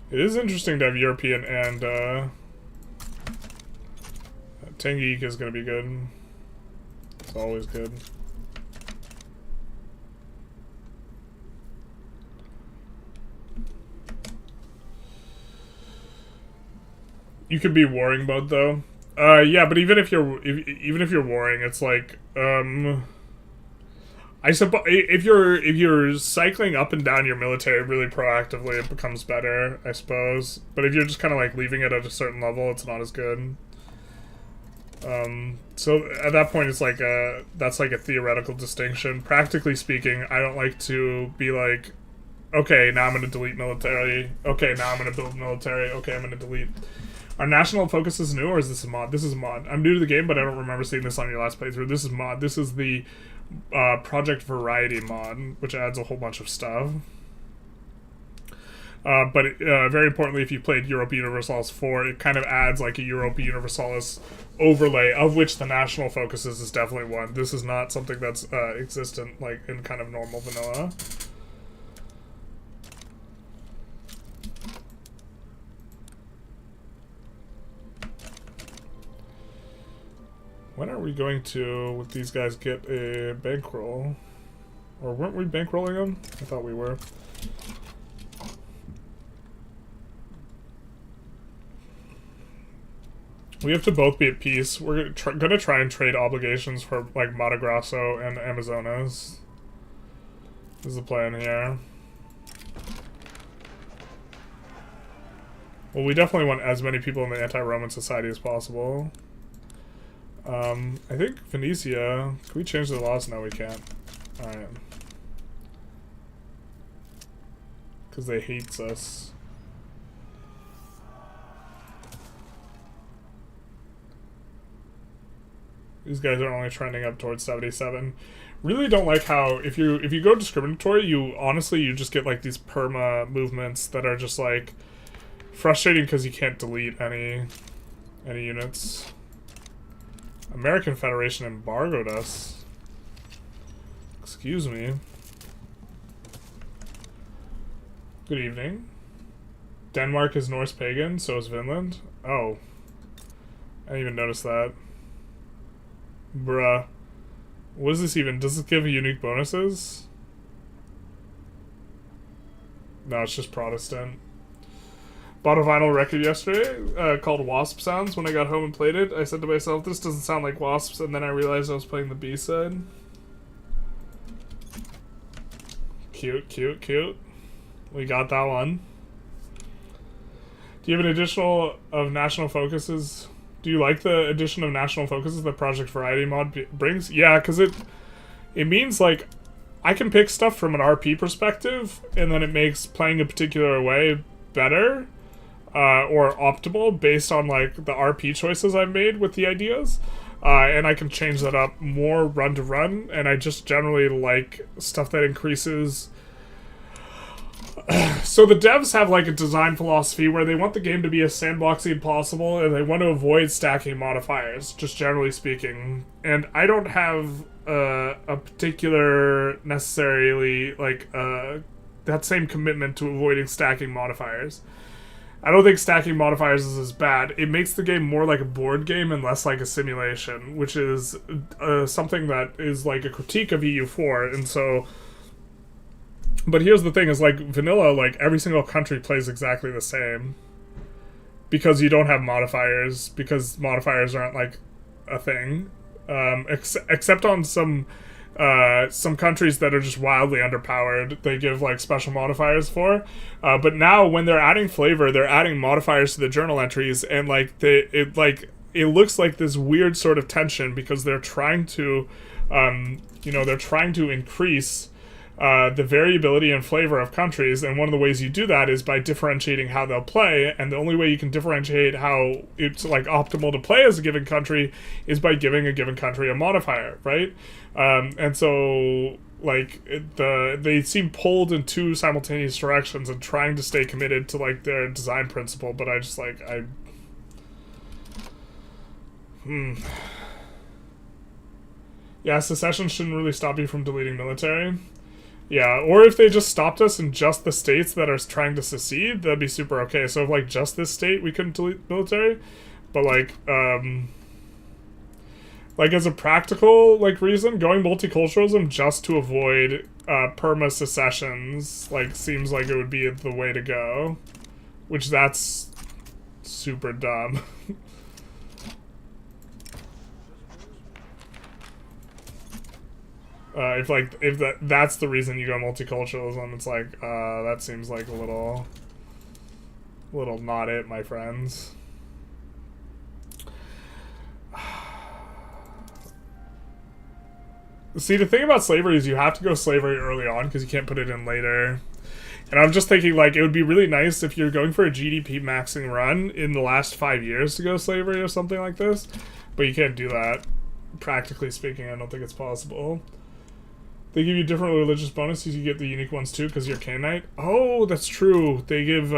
It is interesting to have European and Tengiq is going to be good. It's always good. You could be warring mode though. Yeah, but even if you're warring, it's like I suppose if you're cycling up and down your military really proactively, it becomes better, I suppose. But if you're just kind of like leaving it at a certain level, it's not as good. So at that point, it's like that's like a theoretical distinction. Practically speaking, I don't like to be like, okay, now I'm going to delete military. Okay, now I'm going to build military. Okay, I'm going to delete. Our national focus is new, or is this a mod? This is a mod. I'm new to the game, but I don't remember seeing this on your last playthrough. This is mod. This is the Project Variety mod, which adds a whole bunch of stuff. But very importantly, if you played Europa Universalis 4, it kind of adds like a Europa Universalis overlay, of which the national focuses is definitely one. This is not something that's existent like in kind of normal vanilla. When are we going to, with these guys, get a bankroll? Or weren't we bankrolling them? I thought we were. We have to both be at peace. We're gonna try and trade obligations for, like, Mato Grosso and Amazonas. This is the plan here. Well, we definitely want as many people in the anti-Roman society as possible. I think Phoenicia... Can we change the laws? No, we can't. Alright. Because they hates us. These guys are only trending up towards 77. Really don't like how if you go discriminatory, you just get like these perma movements that are just like frustrating because you can't delete any units. American Federation embargoed us. Excuse me. Good evening. Denmark is Norse pagan, so is Finland. Oh. I didn't even notice that. Bruh. What is this even? Does this give unique bonuses? No, it's just Protestant. Bought a vinyl record yesterday called Wasp Sounds. When I got home and played it, I said to myself, this doesn't sound like Wasps, and then I realized I was playing the B-side. Cute, cute, cute. We got that one. Do you have an additional of national focuses? Do you like the addition of national focuses that Project Variety mod brings? Yeah, because it means, like, I can pick stuff from an RP perspective, and then it makes playing a particular way better. Or optimal based on like the RP choices I've made with the ideas, and I can change that up more run to run, and I just generally like stuff that increases. So the devs have like a design philosophy where they want the game to be as sandboxy as possible, and they want to avoid stacking modifiers, just generally speaking. And I don't have a particular necessarily like that same commitment to avoiding stacking modifiers. I don't think stacking modifiers is as bad. It makes the game more like a board game and less like a simulation, which is something that is like a critique of EU4. And so, but here's the thing: is like vanilla, like every single country plays exactly the same because you don't have modifiers, because modifiers aren't like a thing, except on some countries that are just wildly underpowered, they give like special modifiers for. But now when they're adding flavor, they're adding modifiers to the journal entries, and like it looks like this weird sort of tension because they're trying to, they're trying to increase the variability and flavor of countries, and one of the ways you do that is by differentiating how they'll play, and the only way you can differentiate how it's like optimal to play as a given country is by giving a given country a modifier, right? And so like they seem pulled in two simultaneous directions and trying to stay committed to like their design principle, but I just like yeah, secession shouldn't really stop you from deleting military. Yeah, or if they just stopped us in just the states that are trying to secede, that'd be super okay. So if like just this state we couldn't delete military, but like as a practical like reason, going multiculturalism just to avoid perma secessions like seems like it would be the way to go, which that's super dumb. If that's the reason you go multiculturalism, it's like that seems like a little not it, my friends. See, the thing about slavery is you have to go slavery early on because you can't put it in later. And I'm just thinking, like, it would be really nice if you're going for a GDP maxing run in the last 5 years to go slavery or something like this. But you can't do that. Practically speaking, I don't think it's possible. They give you different religious bonuses. You get the unique ones too because you're Canaanite. Oh, that's true. They give,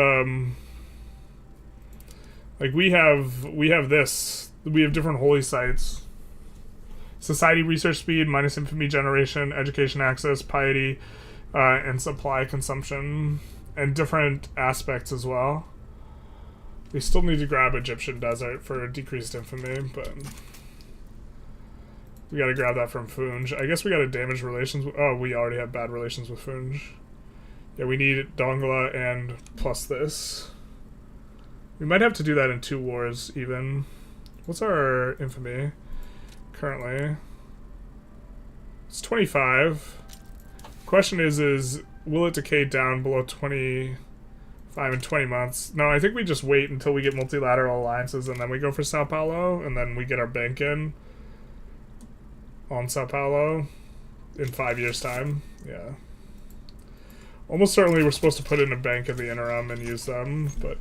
like, we have this. We have different holy sites. Society research speed, minus infamy generation, education access, piety, and supply consumption, and different aspects as well. We still need to grab Egyptian desert for decreased infamy, but We gotta grab that from Funge. I guess we gotta damage relations with... Oh, we already have bad relations with Funge. Yeah, we need Dongla and plus this. We might have to do that in 2 wars, even. What's our infamy currently? It's 25. Question is will it decay down below 25 in 20 months? No, I think we just wait until we get multilateral alliances and then we go for Sao Paulo and then we get our bank in on Sao Paulo in 5 years' time. Yeah. Almost certainly we're supposed to put in a bank in the interim and use them, but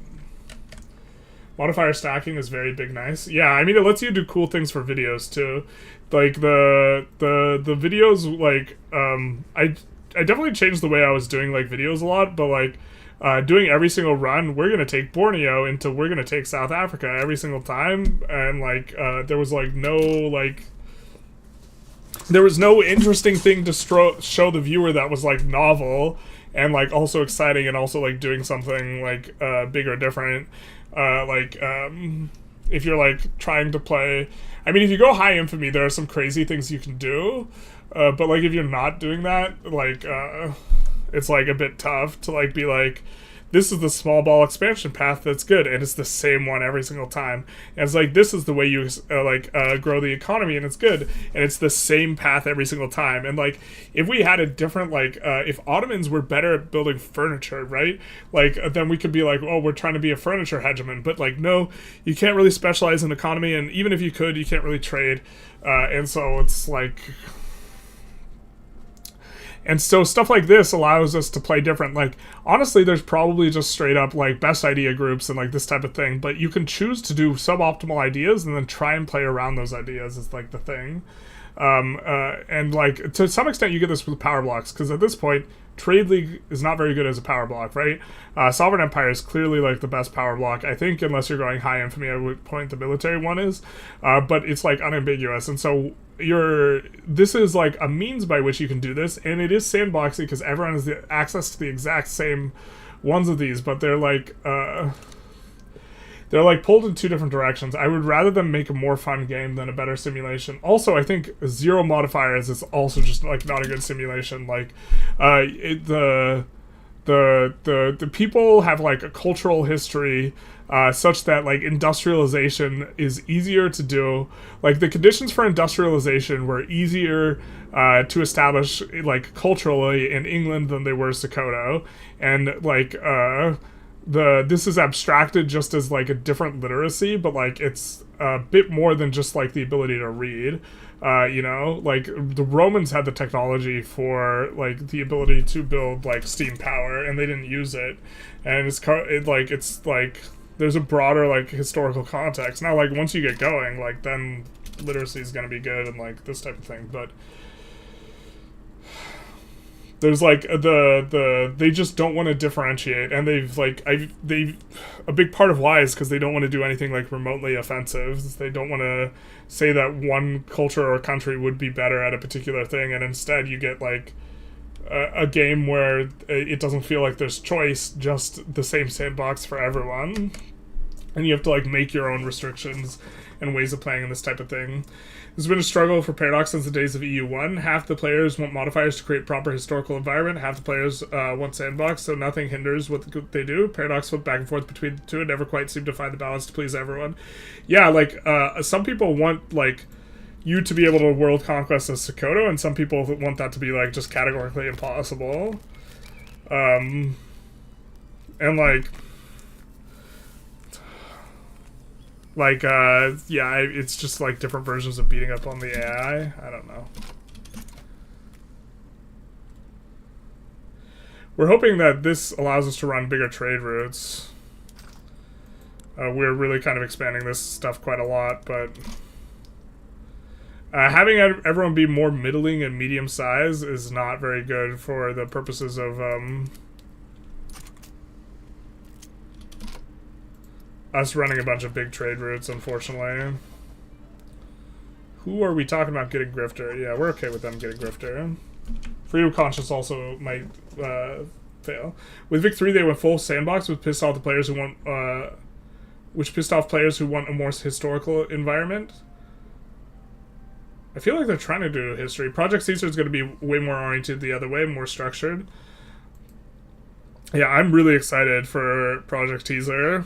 modifier stacking is very big nice. Yeah, I mean it lets you do cool things for videos too. Like the videos, like I definitely changed the way I was doing like videos a lot, but like doing every single run, we're gonna take Borneo into we're gonna take South Africa every single time, and like there was like no like there was no interesting thing to show the viewer that was like novel and like also exciting and also like doing something like big or different. If you're like trying to play, I mean if you go high infamy there are some crazy things you can do, but like if you're not doing that, like it's like a bit tough to like be like this is the small ball expansion path that's good and it's the same one every single time, and it's like this is the way you grow the economy and it's good and it's the same path every single time. And like if we had a different like if Ottomans were better at building furniture, right, like then we could be like, oh, we're trying to be a furniture hegemon, but like no, you can't really specialize in economy, and even if you could, you can't really trade, and so it's like. And so stuff like this allows us to play different. Like, honestly, there's probably just straight up, like, best idea groups and, like, this type of thing. But you can choose to do suboptimal ideas and then try and play around those ideas is, like, the thing. And, like, to some extent you get this with power blocks. Because at this point, Trade League is not very good as a power block, right? Sovereign Empire is clearly, like, the best power block. I think, unless you're going high infamy, I would point the military one is. But it's, like, unambiguous. And so this is like a means by which you can do this, and it is sandboxy because everyone has the access to the exact same ones of these, but they're like pulled in 2 different directions. I would rather them make a more fun game than a better simulation. Also, I think 0 modifiers is also just like not a good simulation. Like the people have like a cultural history such that like industrialization is easier to do. Like the conditions for industrialization were easier to establish like culturally in England than they were Sokoto, and like this is abstracted just as like a different literacy, but like it's a bit more than just like the ability to read. You know, like the Romans had the technology for like the ability to build like steam power, and they didn't use it. And it's like there's a broader like historical context. Now, like once you get going, like then literacy is gonna be good and like this type of thing. But there's like they just don't want to differentiate, and a big part of why is because they don't want to do anything like remotely offensive. They don't want to say that one culture or country would be better at a particular thing, and instead you get like a game where it doesn't feel like there's choice, just the same sandbox for everyone, and you have to like make your own restrictions and ways of playing in this type of thing. There's been a struggle for Paradox since the days of EU1. Half the players want modifiers to create proper historical environment, half the players want sandbox, so nothing hinders what they do. Paradox flip back and forth between the two and never quite seem to find the balance to please everyone. Yeah, like some people want like you to be able to world conquest as Sokoto, and some people want that to be like just categorically impossible. And like yeah, it's just like different versions of beating up on the AI. I don't know. We're hoping that this allows us to run bigger trade routes. We're really kind of expanding this stuff quite a lot, but having everyone be more middling and medium size is not very good for the purposes of us running a bunch of big trade routes, unfortunately. Who are we talking about getting Grifter? Yeah, we're okay with them getting Grifter. Freedom Conscious also might fail. With Vic 3, they went full sandbox, which pissed off the players who want a more historical environment. I feel like they're trying to do history. Project Caesar is going to be way more oriented the other way, more structured. Yeah, I'm really excited for Project Teaser.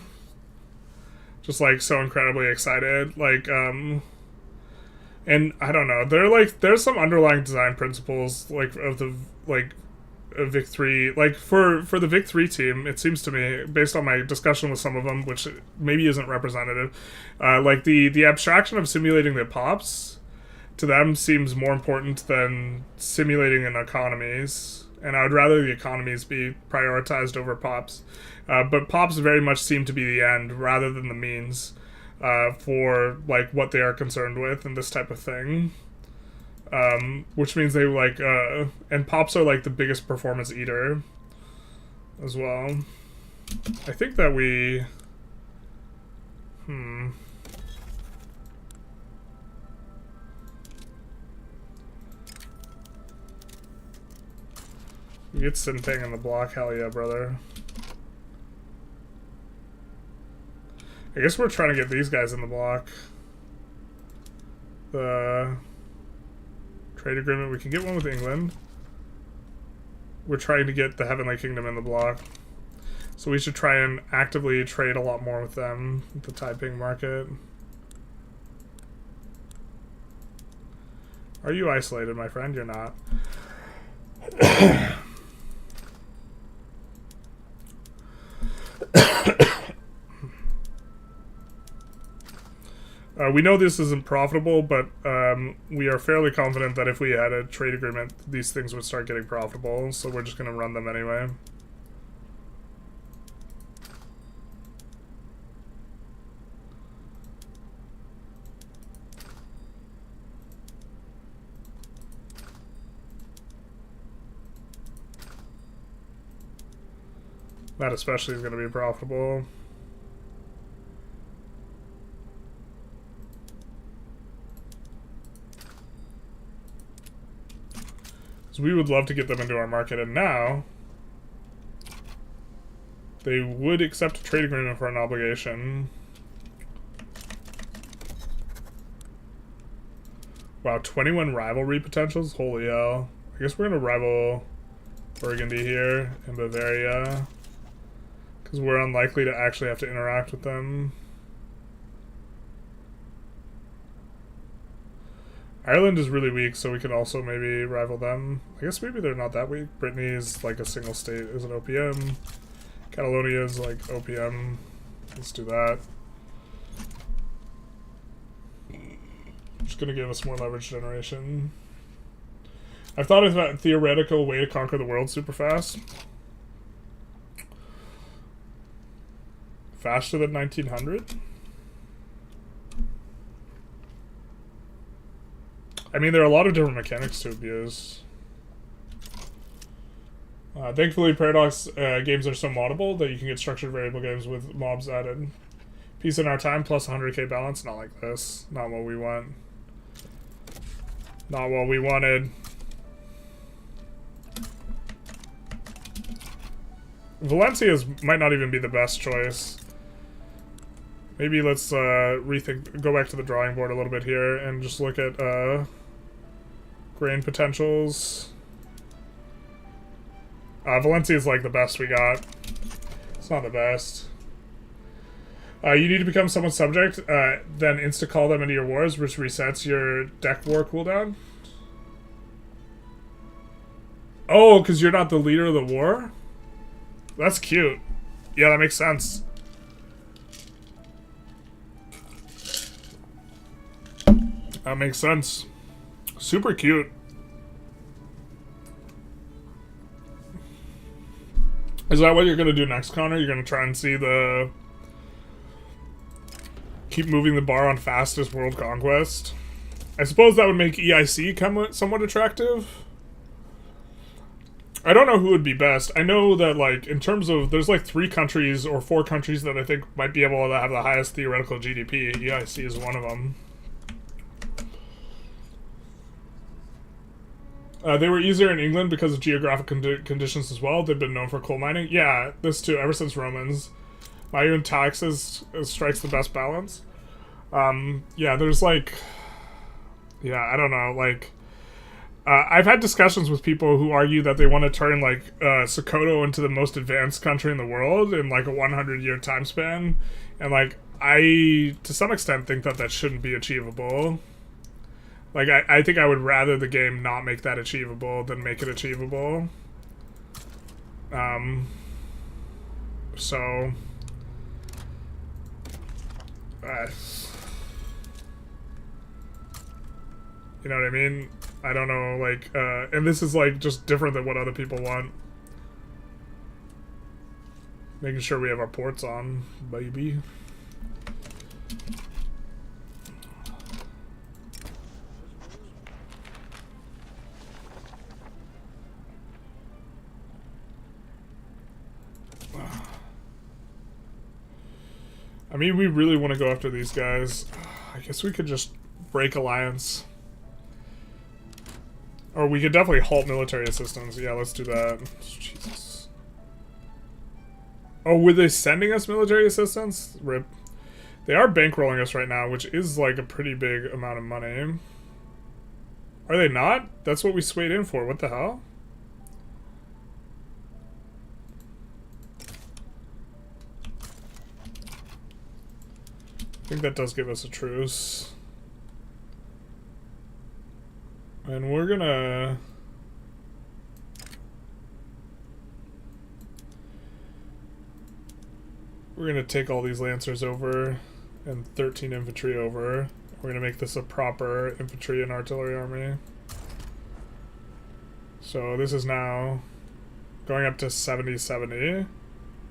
Just like so incredibly excited. Like, and I don't know. There's some underlying design principles like of the Vic 3. Like for the Vic 3 team, it seems to me, based on my discussion with some of them, which maybe isn't representative, like the abstraction of simulating the pops to them seems more important than simulating in economies. And I would rather the economies be prioritized over pops. But pops very much seem to be the end rather than the means for like what they are concerned with and this type of thing. Which means they like and pops are like the biggest performance eater as well. I think that we You get Sintang in the block, hell yeah, brother. I guess we're trying to get these guys in the block. The trade agreement, we can get one with England. We're trying to get the Heavenly Kingdom in the block. So we should try and actively trade a lot more with them, the Taiping market. Are you isolated, my friend? You're not. We know this isn't profitable, but we are fairly confident that if we had a trade agreement, these things would start getting profitable, so we're just going to run them anyway. That especially is going to be profitable. So we would love to get them into our market, and now they would accept a trade agreement for an obligation. Wow, 21 rivalry potentials? Holy hell. I guess we're going to rival Burgundy here and Bavaria, because we're unlikely to actually have to interact with them. Ireland is really weak, so we can also maybe rival them. I guess maybe they're not that weak. Brittany is like a single state, is an OPM. Catalonia is like OPM. Let's do that. Just gonna give us more leverage generation. I've thought of that theoretical way to conquer the world super fast. Faster than 1900? I mean, there are a lot of different mechanics to abuse. Thankfully, Paradox games are so moddable that you can get structured variable games with mobs added. Peace in our time plus 100k balance? Not like this. Not what we want. Not what we wanted. Valencia might not even be the best choice. Maybe let's rethink, go back to the drawing board a little bit here and just look at grain potentials. Valencia is like the best we got. It's not the best. You need to become someone's subject, then insta-call them into your wars, which resets your deck war cooldown. Oh, because you're not the leader of the war? That's cute. Yeah, that makes sense. That makes sense. Super cute. Is that what you're going to do next, Connor? You're going to try and see the... keep moving the bar on fastest world conquest? I suppose that would make EIC come somewhat attractive. I don't know who would be best. I know that, like, in terms of... there's, like, 3 countries or 4 countries that I think might be able to have the highest theoretical GDP. EIC is one of them. They were easier in England because of geographic conditions as well. They've been known for coal mining. Yeah, this too, ever since Romans. My own taxes strikes the best balance. Yeah, there's like... Yeah, I don't know. Like, I've had discussions with people who argue that they want to turn, like, Sokoto into the most advanced country in the world in, like, a 100-year time span. And, like, I, to some extent, think that that shouldn't be achievable. Like, I think I would rather the game not make that achievable than make it achievable. So... you know what I mean? I don't know, like, and this is, like, just different than what other people want. Making sure we have our ports on, baby. I mean, we really want to go after these guys. I guess we could just break alliance. Or we could definitely halt military assistance. Yeah, let's do that. Jesus. Oh, were they sending us military assistance? RIP. They are bankrolling us right now, which is like a pretty big amount of money. Are they not? That's what we swayed in for. What the hell? I think that does give us a truce. And we're gonna... take all these Lancers over and 13 infantry over. We're gonna make this a proper infantry and artillery army. So this is now going up to 70-70.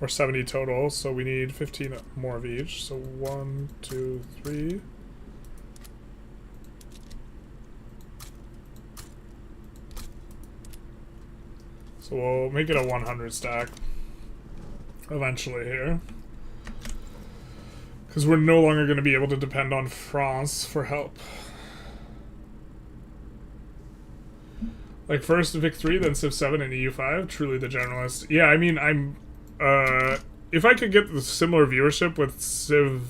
Or 70 total, so we need 15 more of each. So 1, 2, 3. So we'll make it a 100 stack eventually here. Because we're no longer going to be able to depend on France for help. Like first Vic 3, then Civ 7 and EU 5. Truly the generalist. Yeah, I mean, I'm... if I could get the similar viewership with Civ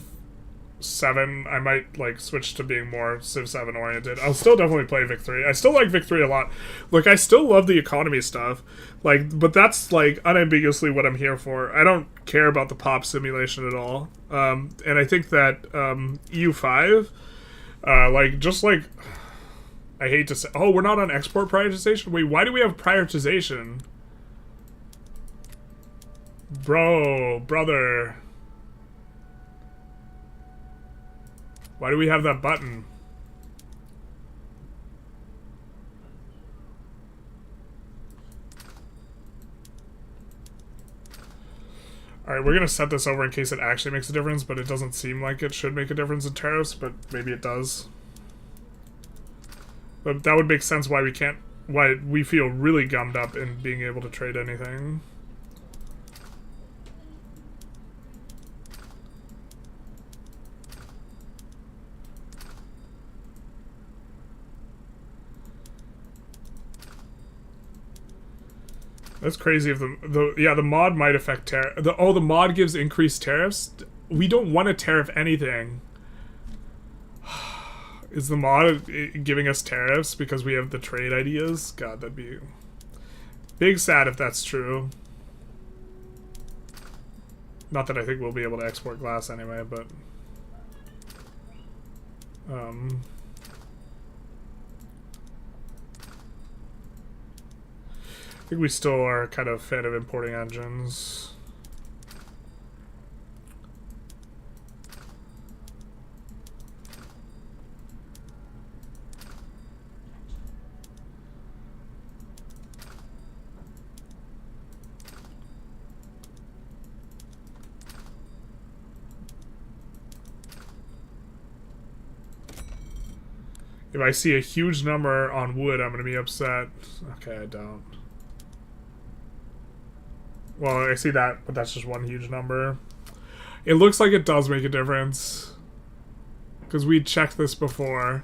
7, I might, like, switch to being more Civ 7 oriented. I'll still definitely play Vic 3. I still like Vic 3 a lot. Look, I still love the economy stuff. Like, but that's, like, unambiguously what I'm here for. I don't care about the pop simulation at all. And I think that, EU5, like, just, like... I hate to say... Oh, we're not on export prioritization? Wait, why do we have prioritization? Brother. Why do we have that button? Alright, we're gonna set this over in case it actually makes a difference, but it doesn't seem like it should make a difference in tariffs, but maybe it does. But that would make sense why we can't... why we feel really gummed up in being able to trade anything. That's crazy if the mod might affect tariff. The mod gives increased tariffs? We don't want to tariff anything. Is the mod giving us tariffs because we have the trade ideas? God, that'd be big sad if that's true. Not that I think we'll be able to export glass anyway, but I think we still are kind of a fan of importing engines. If I see a huge number on wood, I'm going to be upset. Okay, I don't. Well, I see that, but that's just one huge number. It looks like it does make a difference. Because we checked this before.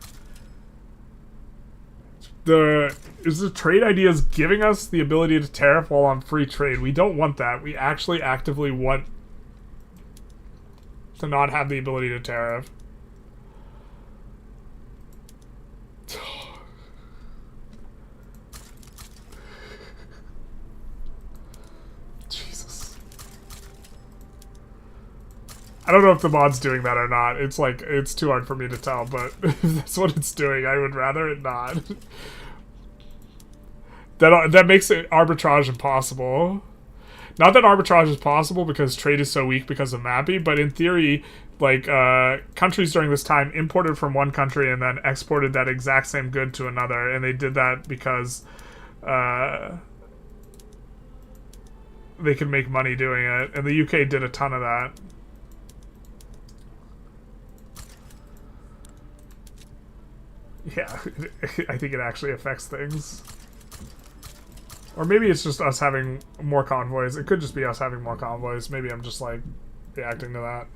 Is the trade ideas giving us the ability to tariff while on free trade? We don't want that. We actually actively want to not have the ability to tariff. I don't know if the mod's doing that or not. It's like, it's too hard for me to tell, but if that's what it's doing, I would rather it not. That makes it arbitrage impossible. Not that arbitrage is possible because trade is so weak because of Mappy, but in theory, like, countries during this time imported from one country and then exported that exact same good to another, and they did that because they could make money doing it, and the UK did a ton of that. Yeah, I think it actually affects things. Or maybe it's just us having more convoys. It could just be us having more convoys. Maybe I'm just, like, reacting to that.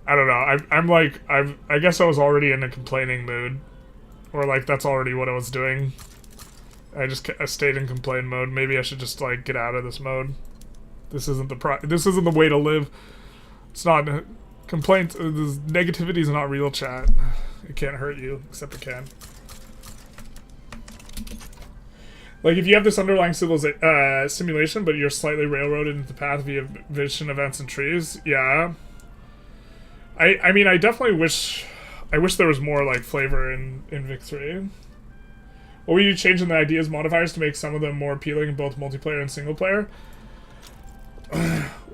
I don't know. I'm like, I guess I was already in a complaining mood. Or, like, that's already what I was doing. I stayed in complain mode. Maybe I should just, like, get out of this mode. This isn't the way to live. It's not... Complaints... Negativity is not real, chat. It can't hurt you, except it can. Like, if you have this underlying simulation, but you're slightly railroaded into the path via vision, events, and trees, yeah. I mean, I definitely wish... I wish there was more, like, flavor in Victory. Or were you changing the ideas modifiers to make some of them more appealing in both multiplayer and single player?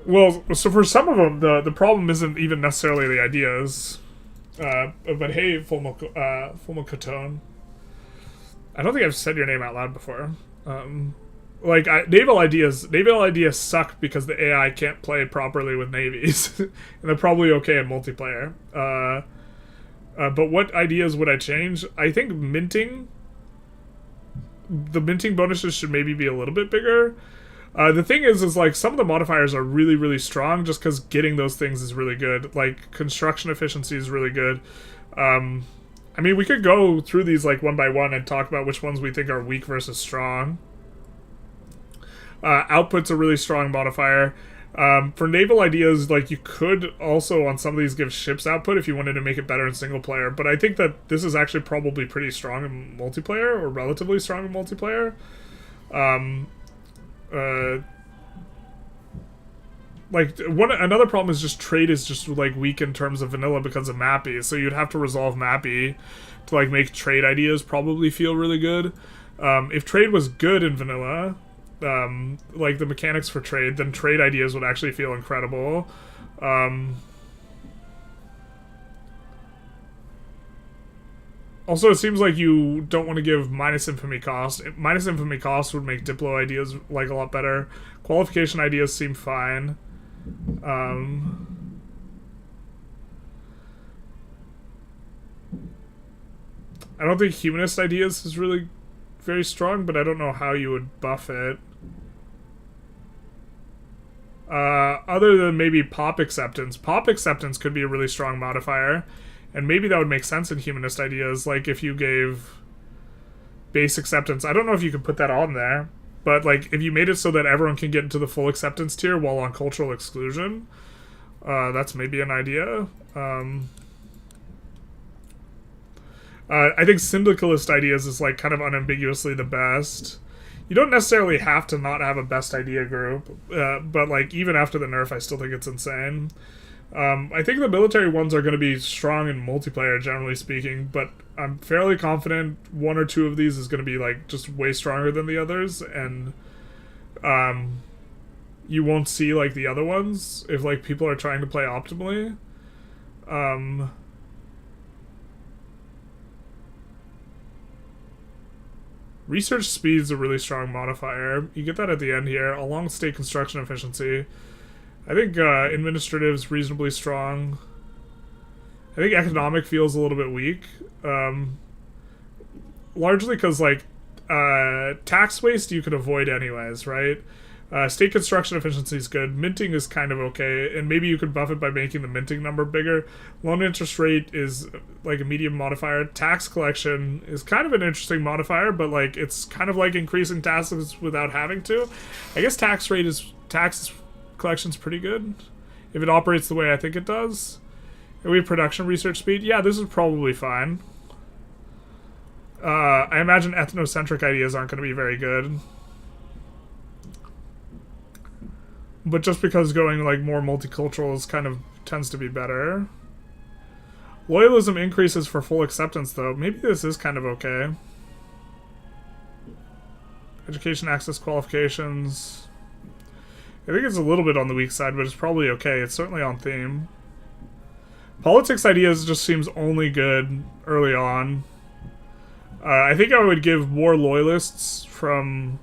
Well, so for some of them, the problem isn't even necessarily the ideas. But hey, Fulmocotone. I don't think I've said your name out loud before. Like, naval ideas suck because the AI can't play properly with navies. And they're probably okay in multiplayer. But what ideas would I change? I think minting... The minting bonuses should maybe be a little bit bigger. The thing is like, some of the modifiers are really, really strong just because getting those things is really good. Like, construction efficiency is really good. I mean, we could go through these, like, one by one and talk about which ones we think are weak versus strong. Output's a really strong modifier. For naval ideas, like, you could also, on some of these, give ships output if you wanted to make it better in single player. But I think that this is actually probably pretty strong in multiplayer, or relatively strong in multiplayer. Like, another problem is just trade is just, like, weak in terms of vanilla because of Mappy, so you'd have to resolve Mappy to, like, make trade ideas probably feel really good. If trade was good in vanilla, like, the mechanics for trade, then trade ideas would actually feel incredible. Also, it seems like you don't want to give minus infamy cost. Minus infamy cost would make Diplo ideas, like, a lot better. Qualification ideas seem fine. I don't think humanist ideas is really very strong, but I don't know how you would buff it. Other than maybe pop acceptance. Pop acceptance could be a really strong modifier. And maybe that would make sense in humanist ideas, like if you gave base acceptance. I don't know if you could put that on there, but like if you made it so that everyone can get into the full acceptance tier while on cultural exclusion, that's maybe an idea. I think syndicalist ideas is like kind of unambiguously the best. You don't necessarily have to not have a best idea group, but like even after the nerf, I still think it's insane. I think the military ones are going to be strong in multiplayer, generally speaking, but I'm fairly confident one or two of these is going to be, like, just way stronger than the others, and, you won't see, like, the other ones if, like, people are trying to play optimally. Research speed is a really strong modifier. You get that at the end here, along with state construction efficiency. I think administrative is reasonably strong. I think economic feels a little bit weak. Largely because, like, tax waste you could avoid anyways, right? State construction efficiency is good. Minting is kind of okay, and maybe you could buff it by making the minting number bigger. Loan interest rate is, like, a medium modifier. Tax collection is kind of an interesting modifier, but, like, it's kind of like increasing taxes without having to. I guess tax collection's pretty good if it operates the way I think it does. And we have production research speed. Yeah, this is probably fine. I imagine ethnocentric ideas aren't going to be very good. But just because going like more multicultural is kind of tends to be better. Loyalism increases for full acceptance though. Maybe this is kind of okay. Education access qualifications. I think it's a little bit on the weak side, but it's probably okay. It's certainly on theme. Politics ideas just seems only good early on. I think I would give more loyalists from...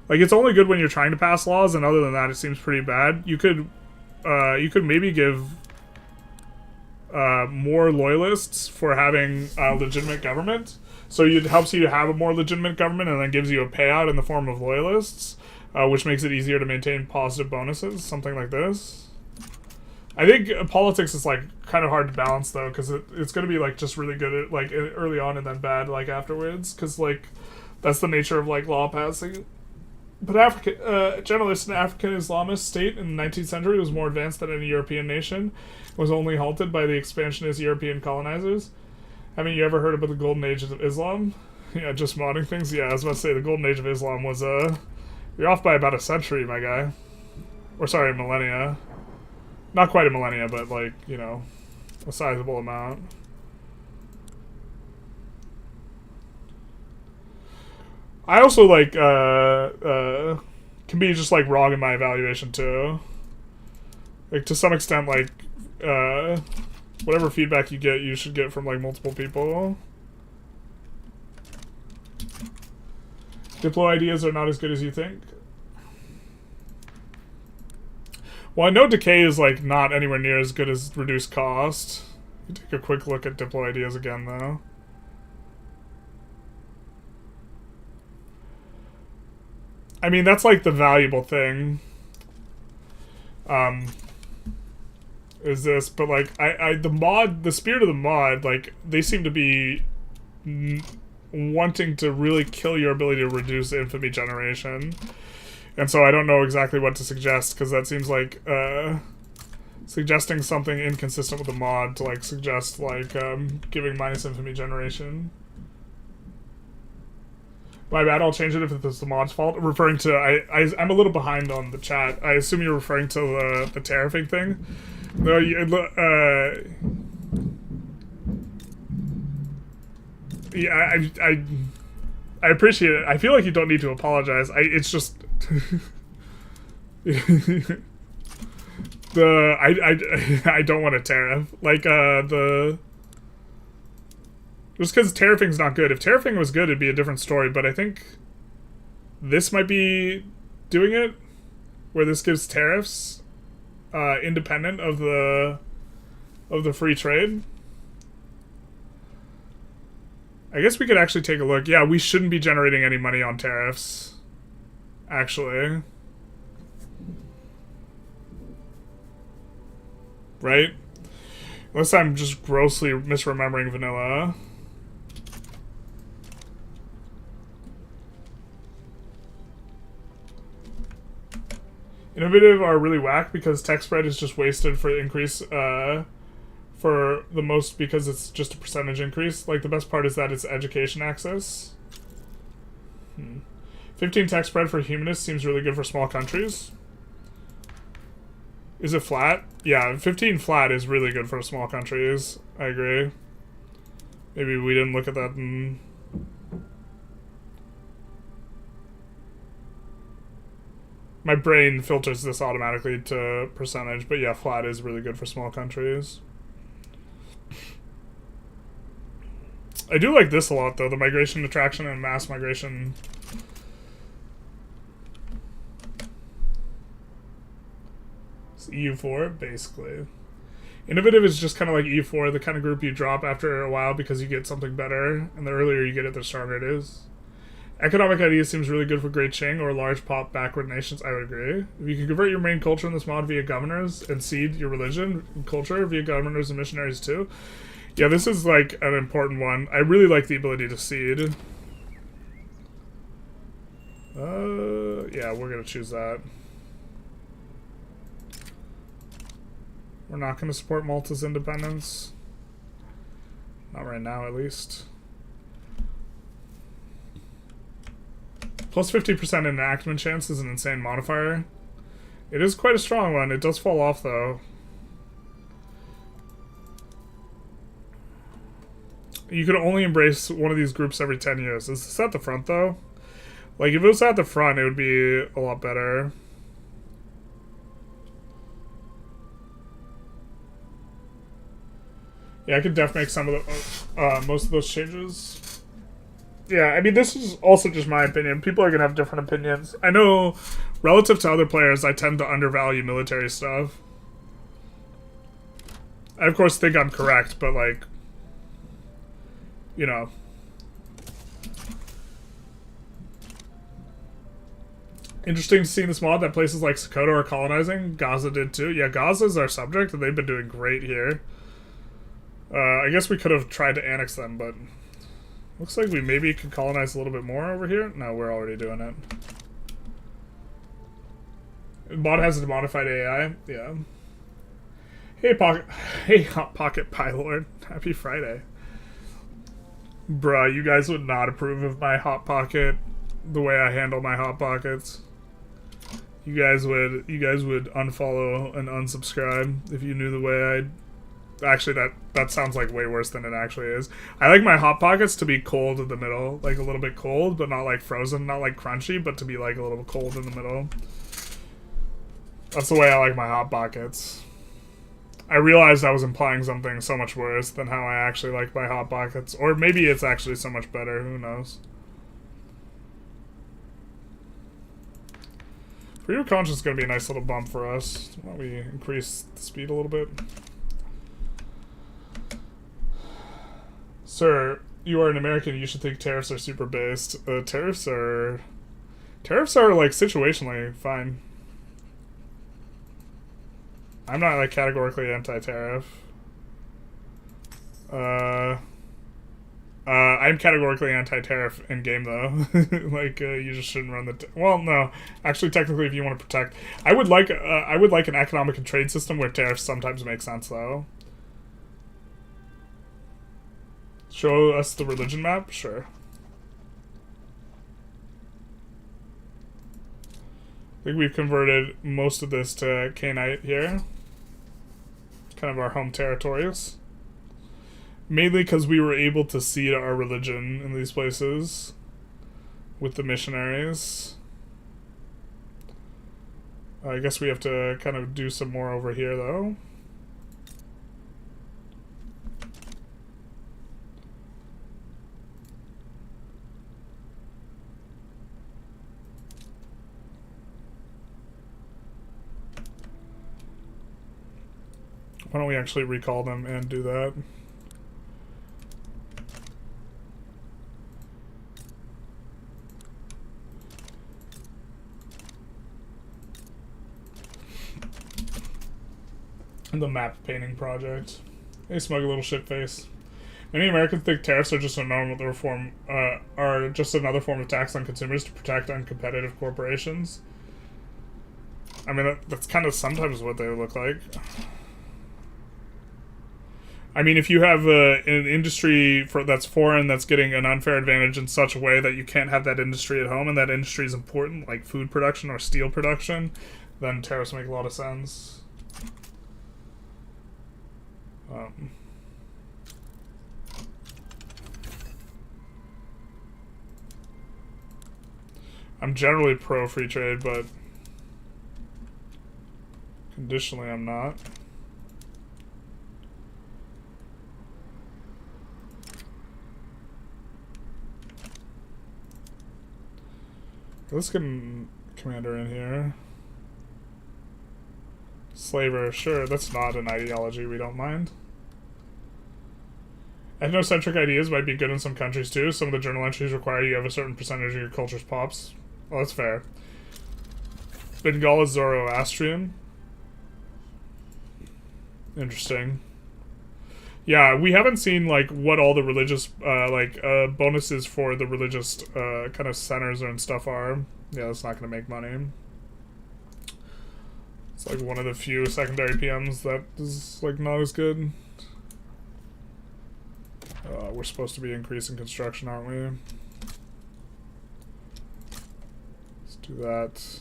Like, it's only good when you're trying to pass laws, and other than that, it seems pretty bad. You could maybe give more loyalists for having a legitimate government. So it helps you to have a more legitimate government, and then gives you a payout in the form of loyalists, which makes it easier to maintain positive bonuses, something like this. I think politics is like kind of hard to balance though, because it's going to be like just really good at like early on and then bad like afterwards, because like that's the nature of like law passing. But generalist and African Islamist state in the 19th century was more advanced than any European nation. It was only halted by the expansionist European colonizers. Haven't you ever heard about the golden age of Islam? Yeah, just modding things. Yeah, I was about to say the golden age of Islam was you're off by about a century, my guy. Or sorry, millennia. Not quite a millennia, but like, you know, a sizable amount. I also like can be just like wrong in my evaluation too. Like to some extent, like whatever feedback you get, you should get from like multiple people. Diplo ideas are not as good as you think. Well, I know decay is like not anywhere near as good as reduced cost. Take a quick look at Diplo ideas again, though. I mean, that's like the valuable thing. Is this, but like the spirit of the mod, like they seem to be wanting to really kill your ability to reduce infamy generation. And so I don't know exactly what to suggest, because that seems like suggesting something inconsistent with the mod to like suggest like giving minus infamy generation. My bad, I'll change it if it's the mod's fault. Referring to, I'm a little behind on the chat. I assume you're referring to the tariffing thing. No, yeah, I appreciate it. I feel like you don't need to apologize. It's just I don't want a tariff. Like just because tariffing's not good. If tariffing was good, it'd be a different story. But I think this might be doing it, where this gives tariffs independent of the free trade. I guess we could actually take a look. Yeah, we shouldn't be generating any money on tariffs, actually. Right? Unless I'm just grossly misremembering vanilla. Innovative are really whack because tech spread is just wasted for increase for the most, because it's just a percentage increase. Like the best part is that it's education access. 15 tech spread for humanists seems really good for small countries. Is it flat? Yeah, 15 flat is really good for small countries. I agree. Maybe we didn't look at that in... My brain filters this automatically to percentage, but yeah, flat is really good for small countries. I do like this a lot, though. The migration attraction and mass migration. It's EU4, basically. Innovative is just kind of like EU4, the kind of group you drop after a while because you get something better, and the earlier you get it, the stronger it is. Economic ideas seems really good for Great Qing or large pop backward nations. I would agree. If you can convert your main culture in this mod via governors and seed your religion and culture via governors and missionaries too. Yeah, this is like an important one. I really like the ability to seed. Yeah, we're gonna choose that. We're not gonna support Malta's independence. Not right now, at least. Plus 50% enactment chance is an insane modifier. It is quite a strong one. It does fall off, though. You could only embrace one of these groups every 10 years. Is this at the front, though? Like, if it was at the front, it would be a lot better. Yeah, I could definitely make some of the, most of those changes. Yeah, I mean, this is also just my opinion. People are going to have different opinions. I know, relative to other players, I tend to undervalue military stuff. I, of course, think I'm correct, but, like, you know. Interesting to see in this mod that places like Sokoto are colonizing. Gaza did too. Yeah, Gaza's our subject, and they've been doing great here. I guess we could have tried to annex them, but looks like we maybe could colonize a little bit more over here. No, we're already doing it. Mod has a modified AI. Yeah. Hey, Hot Pocket Pylord. Happy Friday. Bruh, you guys would not approve of my Hot Pocket, the way I handle my Hot Pockets. You guys would unfollow and unsubscribe if you knew the way I'd... Actually, that sounds like way worse than it actually is. I like my Hot Pockets to be cold in the middle. Like, a little bit cold, but not like frozen. Not like crunchy, but to be like a little cold in the middle. That's the way I like my Hot Pockets. I realized I was implying something so much worse than how I actually like my Hot Pockets. Or maybe it's actually so much better. Who knows? Freedom of conscience is going to be a nice little bump for us. Why don't we increase the speed a little bit? Sir, you are an American. You should think tariffs are super based. Tariffs are like situationally fine. I'm not like categorically anti-tariff. I'm categorically anti-tariff in game though. Like you just shouldn't run the. Well, no, actually, technically, if you want to protect, I would like an economic and trade system where tariffs sometimes make sense though. Show us the religion map? Sure. I think we've converted most of this to Canite here. Kind of our home territories. Mainly because we were able to seed our religion in these places with the missionaries. I guess we have to kind of do some more over here though. Why don't we actually recall them and do that? The map painting project. Hey, smug little shitface. Many Americans think tariffs are just a normal reform, are just another form of tax on consumers to protect uncompetitive corporations. I mean, that's kind of sometimes what they look like. I mean, if you have an industry that's foreign that's getting an unfair advantage in such a way that you can't have that industry at home, and that industry is important, like food production or steel production, then tariffs make a lot of sense. I'm generally pro free trade, but conditionally I'm not. Let's get a commander in here. Slaver, sure, that's not an ideology we don't mind. Ethnocentric ideas might be good in some countries too. Some of the journal entries require you have a certain percentage of your culture's pops. Oh, that's fair. Bengal is Zoroastrian. Interesting. Yeah, we haven't seen like what all the religious bonuses for the religious kind of centers and stuff are. Yeah, that's not gonna make money. It's like one of the few secondary PMs that is like not as good. We're supposed to be increasing construction, aren't we? Let's do that.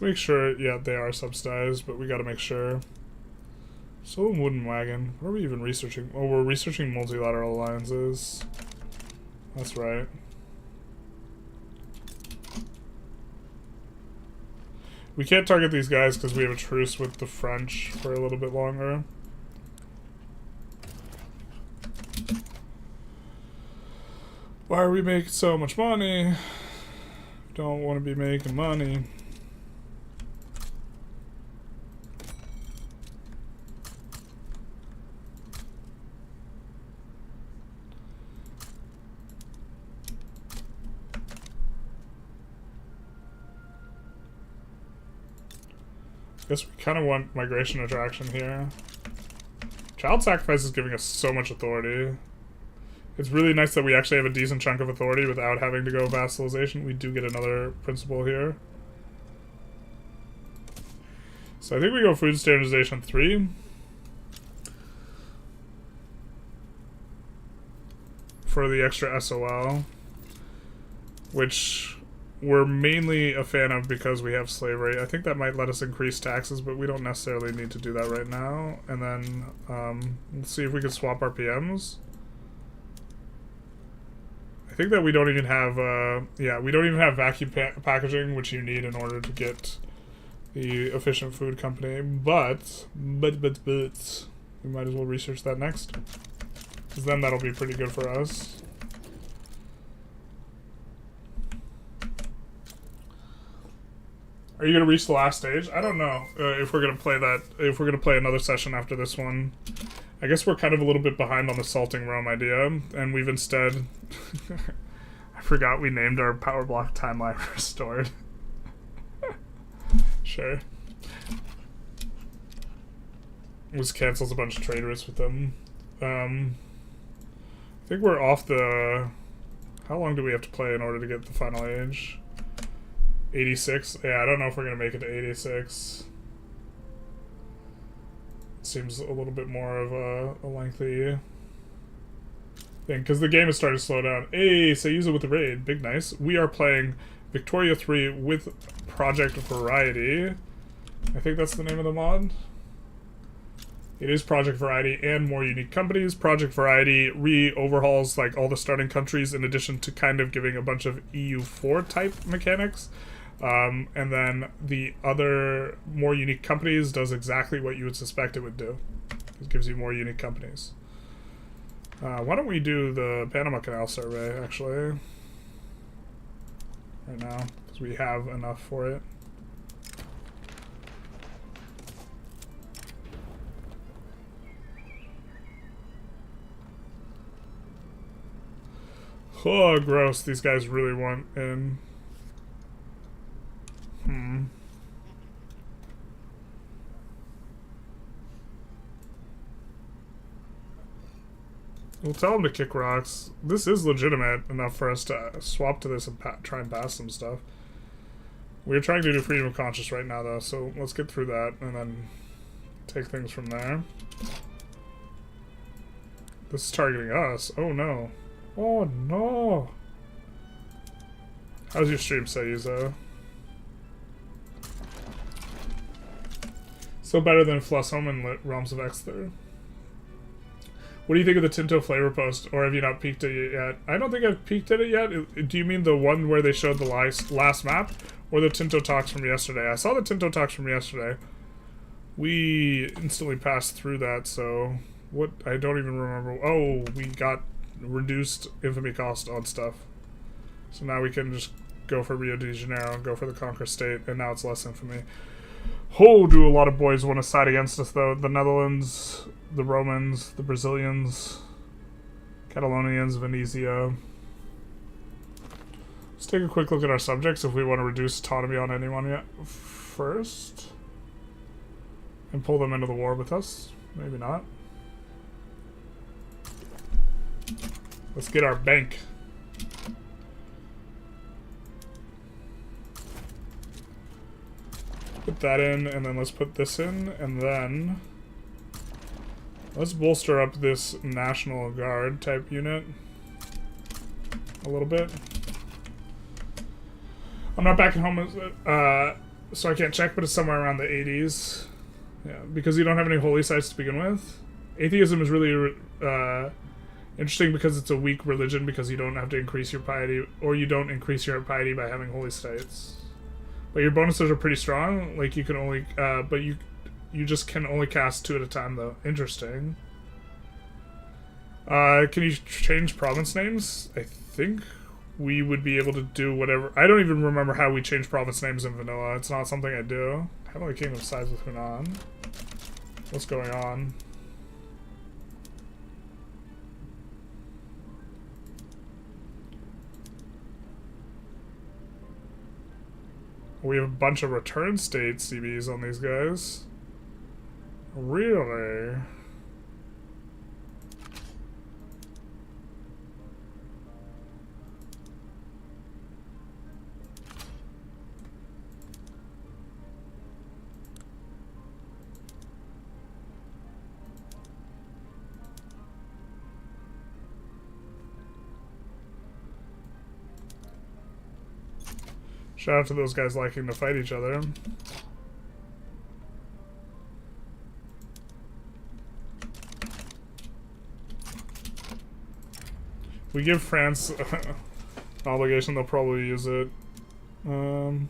Let's make sure, yeah, they are subsidized, but we gotta make sure. Stolen wooden wagon. What are we even researching? Oh, we're researching multilateral alliances. That's right. We can't target these guys because we have a truce with the French for a little bit longer. Why are we making so much money? Don't want to be making money. Guess we kind of want migration attraction here. Child sacrifice is giving us so much authority. It's really nice that we actually have a decent chunk of authority without having to go vassalization. We do get another principle here. So I think we go food standardization 3. For the extra SOL. Which we're mainly a fan of because we have slavery. I think that might let us increase taxes, but we don't necessarily need to do that right now. And then let's see if we can swap our PMs. I think that we don't even have, yeah, we don't even have vacuum packaging, which you need in order to get the efficient food company. But, we might as well research that next. Because then that'll be pretty good for us. Are you gonna reach the last stage? I don't know if we're gonna play that. If we're gonna play another session after this one. I guess we're kind of a little bit behind on the salting Rome idea, and we've instead. I forgot we named our power block timeline restored. Sure. This cancels a bunch of trade risks with them. I think we're off the. How long do we have to play in order to get the final age? 86? Yeah, I don't know if we're going to make it to 86. Seems a little bit more of a lengthy thing, because the game is starting to slow down. Hey, so use it with the raid. Big nice. We are playing Victoria 3 with Project Variety. I think that's the name of the mod. It is Project Variety and more unique companies. Project Variety re-overhauls like all the starting countries in addition to kind of giving a bunch of EU4 type mechanics. And then the other more unique companies does exactly what you would suspect it would do. It gives you more unique companies. Why don't we do the Panama Canal survey, actually? Right now, because we have enough for it. Oh, gross. These guys really want in. We'll tell them to kick rocks. This is legitimate enough for us to swap to this and try and pass some stuff. We're trying to do freedom of conscience right now, though, so let's get through that and then take things from there. This is targeting us. Oh, no. Oh, no. How's your stream say, Yuzo? So better than Fluss Home and Realms of Exeter. What do you think of the Tinto flavor post, or have you not peeked at it yet? I don't think I've peeked at it yet. Do you mean the one where they showed the last map, or the Tinto talks from yesterday? I saw the Tinto talks from yesterday. We instantly passed through that, so what? I don't even remember. Oh, we got reduced infamy cost on stuff, so now we can just go for Rio de Janeiro and go for the Conquer State, and now it's less infamy. Oh, do a lot of boys want to side against us, though? The Netherlands, the Romans, the Brazilians, Catalonians, Venetia. Let's take a quick look at our subjects if we want to reduce autonomy on anyone yet first. And pull them into the war with us. Maybe not. Let's get our bank. Put that in, and then let's put this in, and then let's bolster up this National Guard type unit a little bit. I'm not back at home So I can't check, but it's somewhere around the 80s. Yeah, because you don't have any holy sites to begin with. Atheism is really interesting because it's a weak religion because you don't have to increase your piety, or you don't increase your piety by having holy sites. But your bonuses are pretty strong. Like you can only, but you just can only cast 2 at a time though. Interesting. Can you change province names? I think we would be able to do whatever. I don't even remember how we change province names in vanilla. It's not something I do. Heavenly Kingdom sides with Hunan. What's going on? We have a bunch of return state CBs on these guys. Really? Shout out to those guys liking to fight each other. We give France an obligation, they'll probably use it to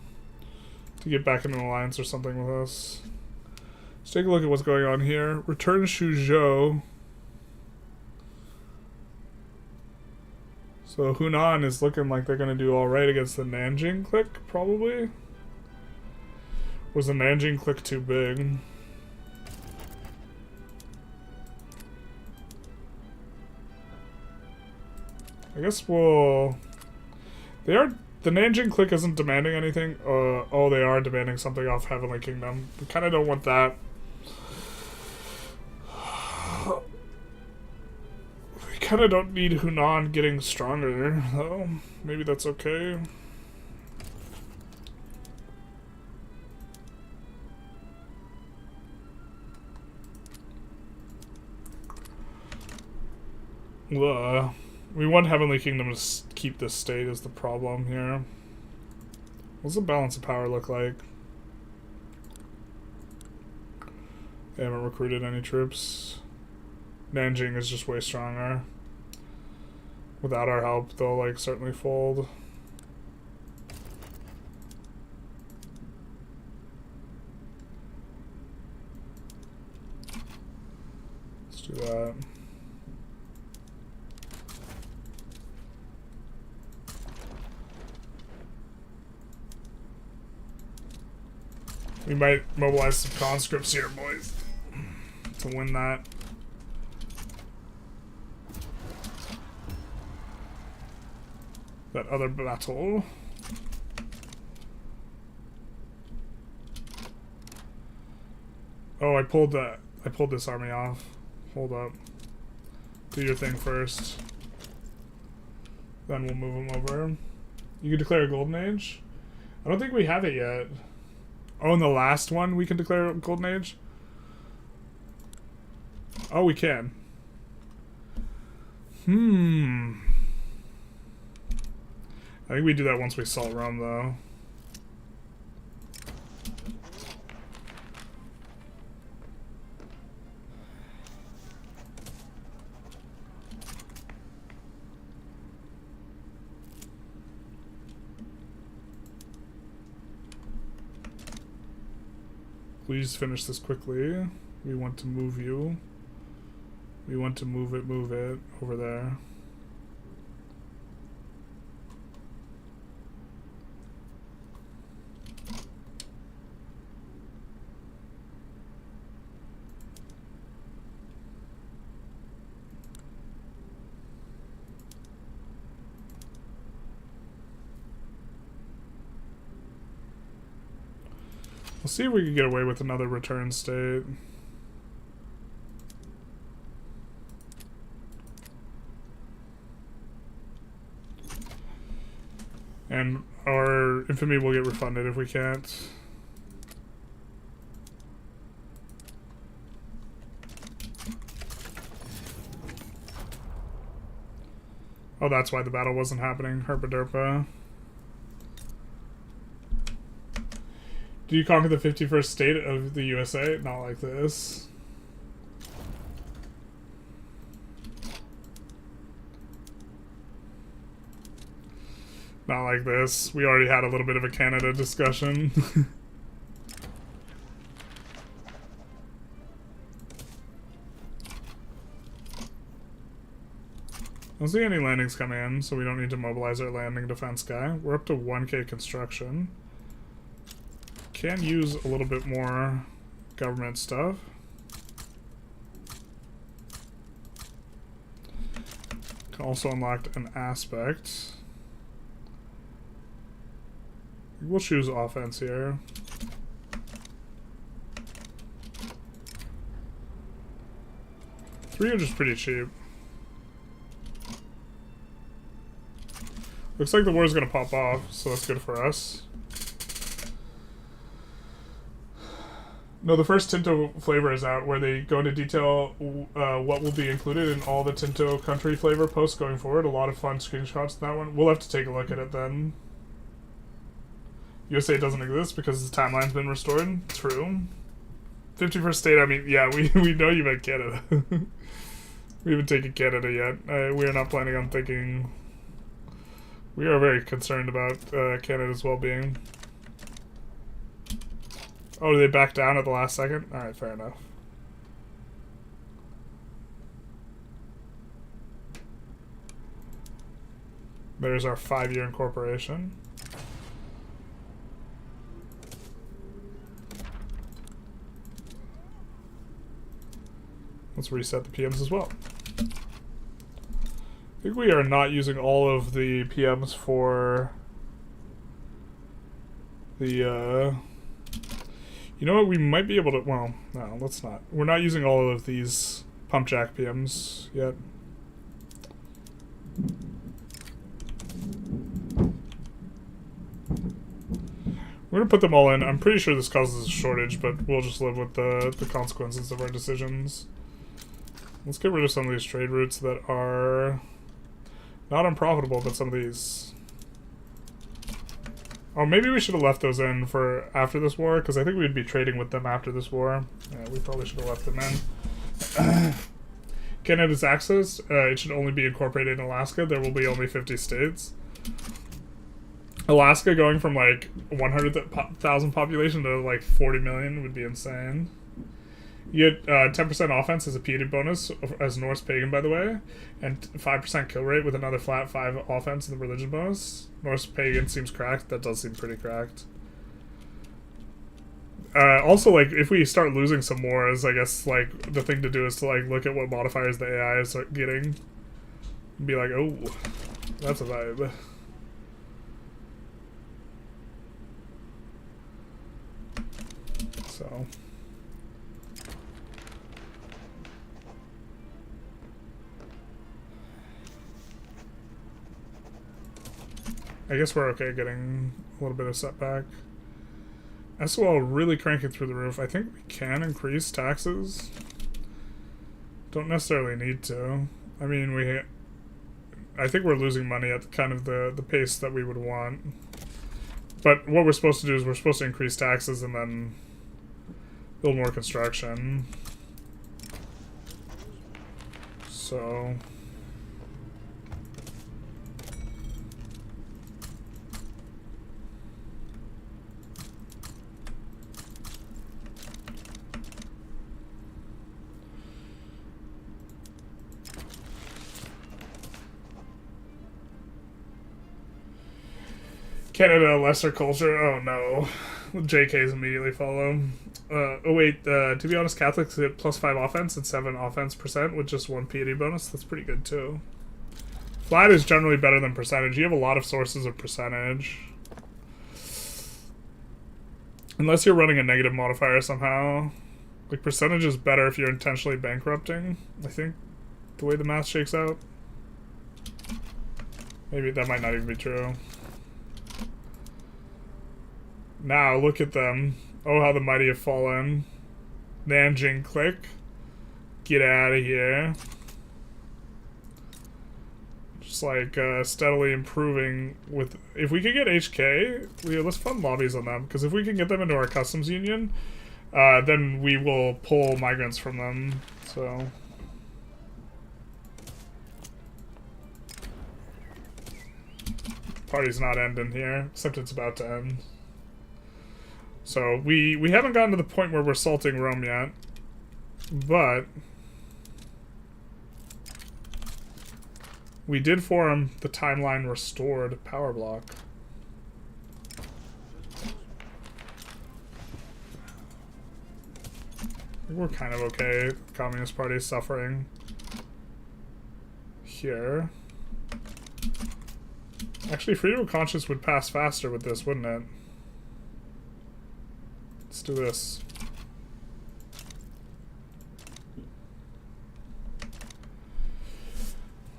get back into an alliance or something with us. Let's take a look at what's going on here. Return Suzhou. So Hunan is looking like they're going to do alright against the Nanjing clique, probably. Was the Nanjing clique too big? I guess we'll... They are... The Nanjing clique isn't demanding anything. Oh, they are demanding something off Heavenly Kingdom. We kind of don't want that. Kind of don't need Hunan getting stronger, though. Maybe that's okay. We want Heavenly Kingdom to keep this state is the problem here. What's the balance of power look like? They haven't recruited any troops. Nanjing is just way stronger. Without our help, they'll like certainly fold. Let's do that. We might mobilize some conscripts here, boys, to win that. That other battle. Oh, I pulled this army off. Hold up. Do your thing first. Then we'll move them over. You can declare a golden age? I don't think we have it yet. Oh, in the last one we can declare a golden age? Oh, we can. I think we do that once we salt Rome, though. Please finish this quickly. We want to move you. We want to move it over there. We'll see if we can get away with another return state. And our infamy will get refunded if we can't. Oh, that's why the battle wasn't happening. Herpa derpa. Do you conquer the 51st state of the USA? Not like this. Not like this. We already had a little bit of a Canada discussion. I don't see any landings coming in, so we don't need to mobilize our landing defense guy. We're up to 1k construction. Can use a little bit more government stuff. Can also unlock an aspect. We'll choose offense here. $300 is pretty cheap. Looks like the war is going to pop off, so that's good for us. No, the first Tinto flavor is out, where they go into detail what will be included in all the Tinto country flavor posts going forward. A lot of fun screenshots in that one. We'll have to take a look at it then. USA doesn't exist because the timeline's been restored. True. 51st state, I mean, yeah, we know you meant Canada. We haven't taken Canada yet. We are not planning on taking... We are very concerned about Canada's well-being. Oh, did they back down at the last second? Alright, fair enough. There's our 5-year incorporation. Let's reset the PMs as well. I think we are not using all of the PMs for the, you know what, we might be able to, well, no, let's not. We're not using all of these pump jack PMs yet. We're going to put them all in. I'm pretty sure this causes a shortage, but we'll just live with the consequences of our decisions. Let's get rid of some of these trade routes that are not unprofitable, but some of these... Oh, maybe we should have left those in for after this war, because I think we'd be trading with them after this war. Yeah, we probably should have left them in. Canada's access, it should only be incorporated in Alaska. There will be only 50 states. Alaska going from like 100,000 population to like 40 million would be insane. You get 10% offense as a piety bonus as Norse Pagan, by the way, and 5% kill rate with another flat 5 offense in the religion bonus. Norse Pagan seems cracked. That does seem pretty cracked. Also, like, if we start losing some wars, I guess, like, the thing to do is to, like, look at what modifiers the AI is getting. And be like, oh, that's a vibe. So... I guess we're okay getting a little bit of setback. SOL really cranking through the roof. I think we can increase taxes. Don't necessarily need to. I mean, I think we're losing money at kind of the pace that we would want. But what we're supposed to do is we're supposed to increase taxes and then build more construction. So... Canada, lesser culture. Oh no. JKs immediately follow. Oh wait, to be honest, Catholics get +5 offense and 7 offense percent with just 1 piety bonus. That's pretty good too. Flat is generally better than percentage. You have a lot of sources of percentage. Unless you're running a negative modifier somehow. Like, percentage is better if you're intentionally bankrupting, I think, the way the math shakes out. Maybe that might not even be true. Now, look at them. Oh, how the mighty have fallen. Nanjing click. Get out of here. Just like steadily improving with... If we could get HK, let's fund lobbies on them, because if we can get them into our customs union, then we will pull migrants from them, so... Party's not ending here, except it's about to end. So, we haven't gotten to the point where we're salting Rome yet, but... We did form the Timeline Restored power block. We're kind of okay. Communist Party is suffering here. Actually, freedom of conscience would pass faster with this, wouldn't it? Let's do this.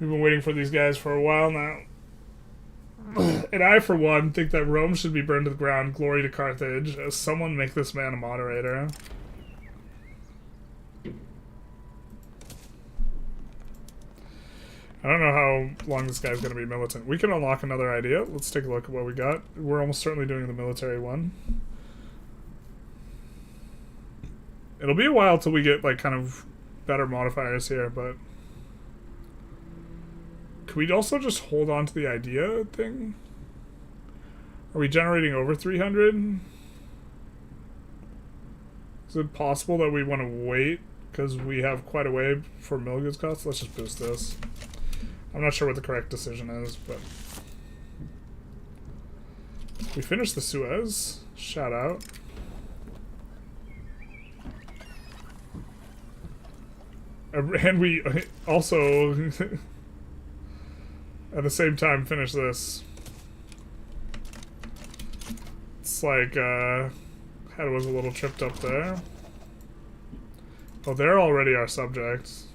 We've been waiting for these guys for a while now. And I, for one, think that Rome should be burned to the ground. Glory to Carthage. As someone make this man a moderator. I don't know how long this guy's going to be militant. We can unlock another idea. Let's take a look at what we got. We're almost certainly doing the military one. It'll be a while till we get, like, kind of better modifiers here, but... Can we also just hold on to the idea thing? Are we generating over 300? Is it possible that we want to wait because we have quite a way for mill goods costs? Let's just boost this. I'm not sure what the correct decision is, but... We finished the Suez. Shout out. And we also... at the same time, finish this. It's like, head was a little tripped up there. Oh, they're already our subjects.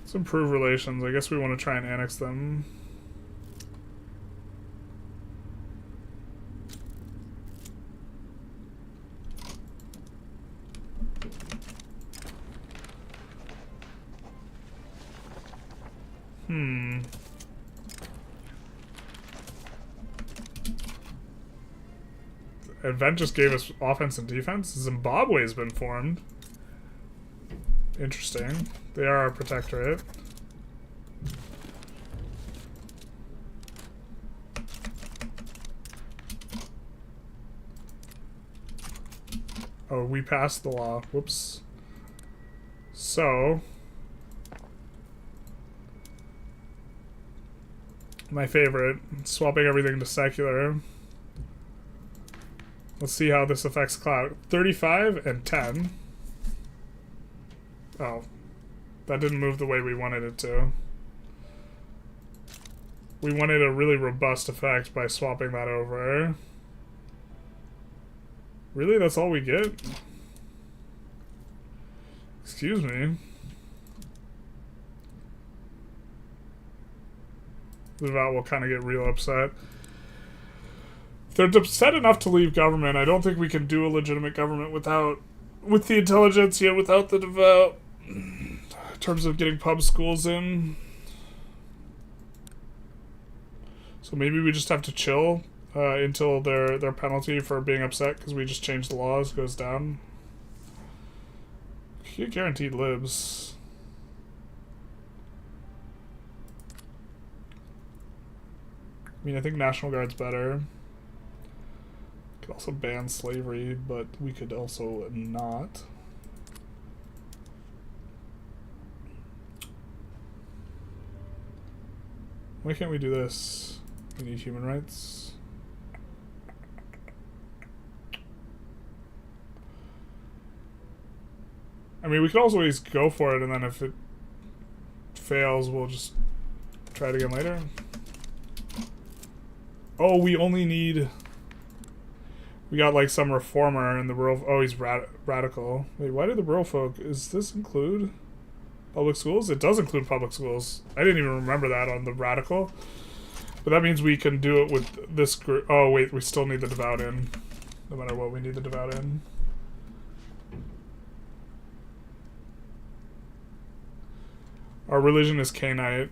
Let's improve relations. I guess we want to try and annex them. Event just gave us offense and defense. Zimbabwe's been formed. Interesting. They are our protectorate. Oh, we passed the law. Whoops. So... my favorite. Swapping everything to secular. Let's see how this affects clout. 35 and 10. Oh. That didn't move the way we wanted it to. We wanted a really robust effect by swapping that over. Really? That's all we get? Excuse me. The Devout will kind of get real upset. They're upset enough to leave government. I don't think we can do a legitimate government with the Intelligentsia, without the Devout. In terms of getting pub schools in. So maybe we just have to chill until their penalty for being upset because we just changed the laws goes down. You get guaranteed libs. I mean, I think National Guard's better. Could also ban slavery, but we could also not. Why can't we do this? We need human rights. I mean, we could also always go for it, and then if it fails, we'll just try it again later. Oh, we only need... We got, like, some reformer in the rural... Oh, he's radical. Wait, why did the rural folk... Does this include public schools? It does include public schools. I didn't even remember that on the radical. But that means we can do it with this group... Oh, wait, we still need the Devout in. No matter what, we need the Devout in. Our religion is Canite.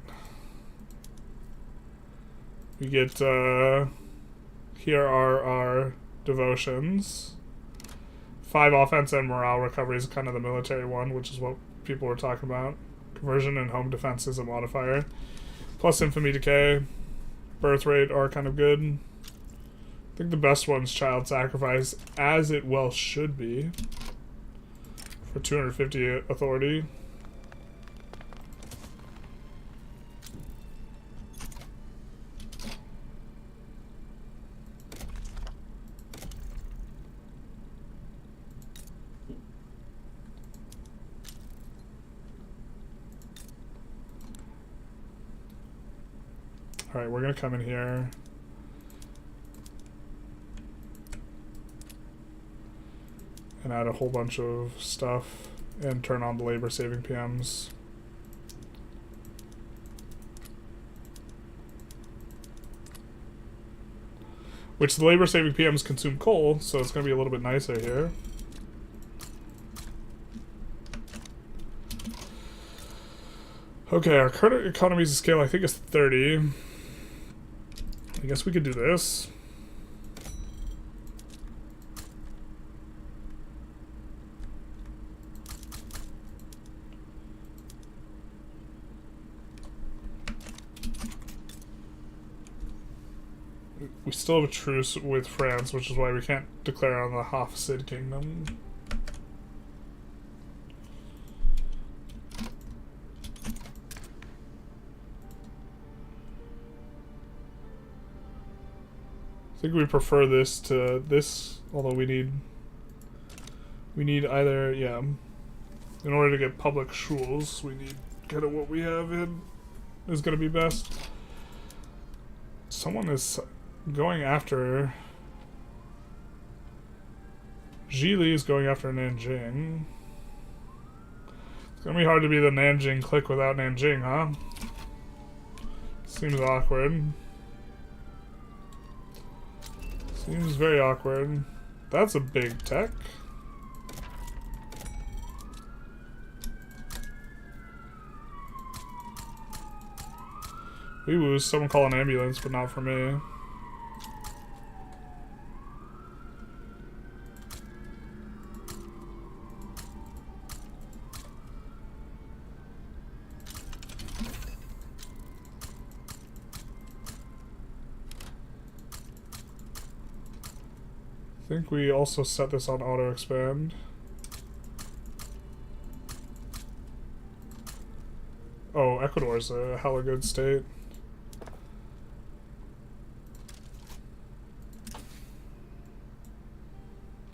We get, here are our devotions. 5 offense and morale recovery is kind of the military one, which is what people were talking about. Conversion and home defense is a modifier. Plus infamy decay. Birth rate are kind of good. I think the best one's child sacrifice, as it well should be. For 250 authority. Alright, we're gonna come in here. And add a whole bunch of stuff and turn on the labor saving PMs. Which the labor saving PMs consume coal, so it's gonna be a little bit nicer here. Okay, our current economies of scale I think is 30. I guess we could do this. We still have a truce with France, which is why we can't declare on the Hafsid Kingdom. I think we prefer this to this, although we need either, yeah. In order to get public schools, we need kind of what we have in is going to be best. Someone is going after... Zhili is going after Nanjing. It's going to be hard to be the Nanjing clique without Nanjing, huh? Seems awkward. Seems very awkward. That's a big tech. We lose. Someone call an ambulance, but not for me. I think we also set this on auto expand. Oh, Ecuador's a hella good state.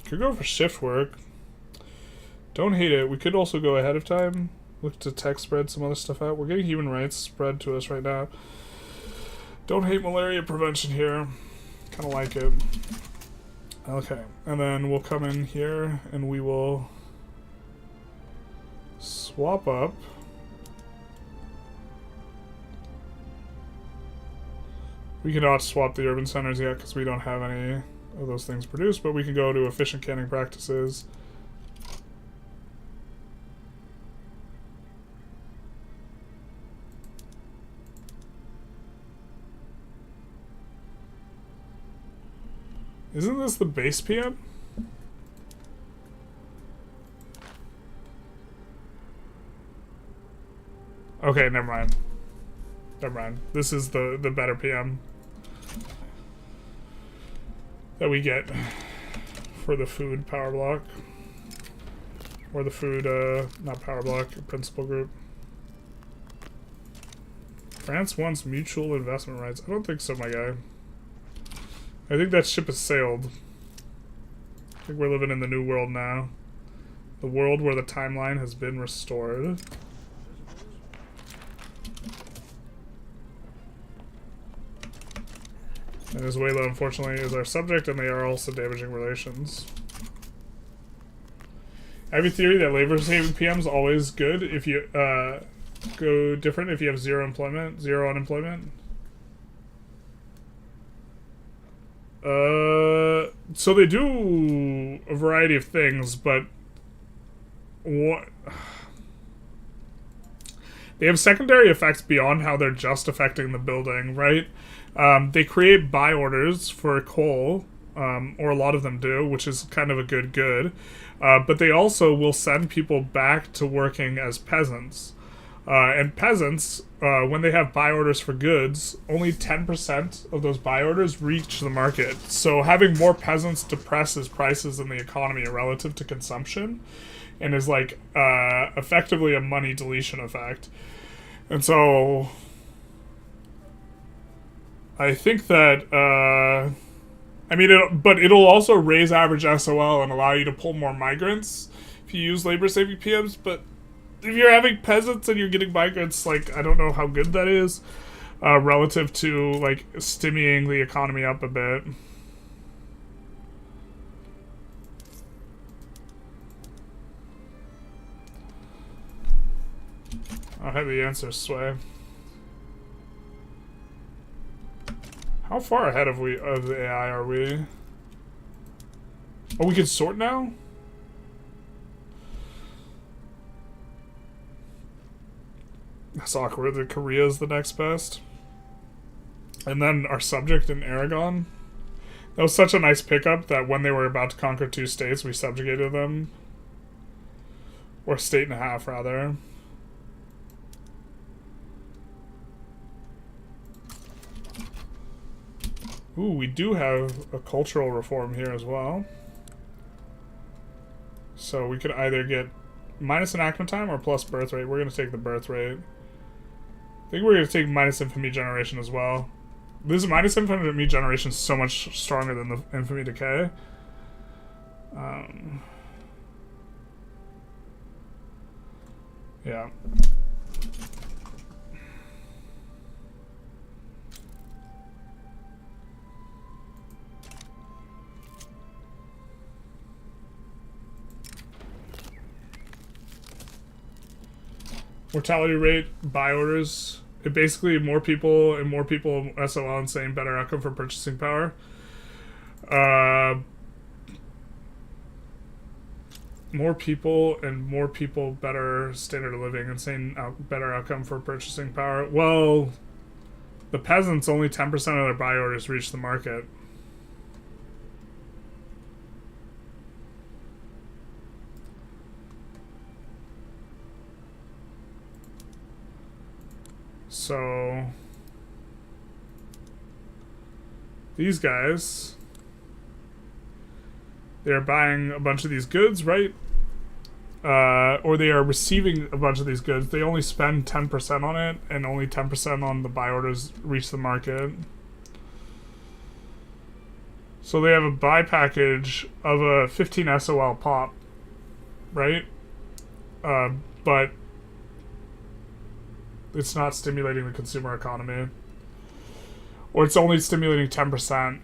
Could go for shift work. Don't hate it. We could also go ahead of time. Look to tech spread some other stuff out. We're getting human rights spread to us right now. Don't hate malaria prevention here. Kind of like it. Okay, and then we'll come in here and we will swap up. We cannot swap the urban centers yet because we don't have any of those things produced, but we can go to efficient canning practices. Isn't this the base PM? Okay, never mind. Never mind. This is the better PM that we get for the food power block. Or the food, not power block, principal group. France wants mutual investment rights. I don't think so, my guy. I think that ship has sailed. I think we're living in the new world now. The world where the timeline has been restored. Venezuela, unfortunately, is our subject, and they are also damaging relations. I have a theory that labor-saving PM is always good if you go different if you have zero unemployment. So they do a variety of things, but what they have secondary effects beyond how they're just affecting the building, right? They create buy orders for coal, or a lot of them do, which is kind of a good. But they also will send people back to working as peasants. And peasants, when they have buy orders for goods, only 10% of those buy orders reach the market. So having more peasants depresses prices in the economy relative to consumption, and is like effectively a money deletion effect. And so I think that but it'll also raise average SOL and allow you to pull more migrants if you use labor saving PMs. But if you're having peasants and you're getting migrants, like, I don't know how good that is relative to like stymieing the economy up a bit. I'll have the answer, Sway. How far ahead of the AI are we? Oh, we can sort now? That's awkward. The Korea's the next best. And then our subject in Aragon. That was such a nice pickup that when they were about to conquer 2 states, we subjugated them. Or state and a half, rather. Ooh, we do have a cultural reform here as well. So we could either get minus enactment time or plus birth rate. We're going to take the birth rate. I think we're going to take minus infamy generation as well. This minus infamy generation is so much stronger than the infamy decay. Yeah. Mortality rate, buy orders. It basically more people SOL and saying better outcome for purchasing power. More people better standard of living and saying better outcome for purchasing power. Well, the peasants, only 10% of their buy orders reach the market. So these guys, they're buying a bunch of these goods, right? Or they are receiving a bunch of these goods. They only spend 10% on it, and only 10% on the buy orders reach the market. So they have a buy package of a 15 SOL pop, right? But it's not stimulating the consumer economy. Or it's only stimulating 10%.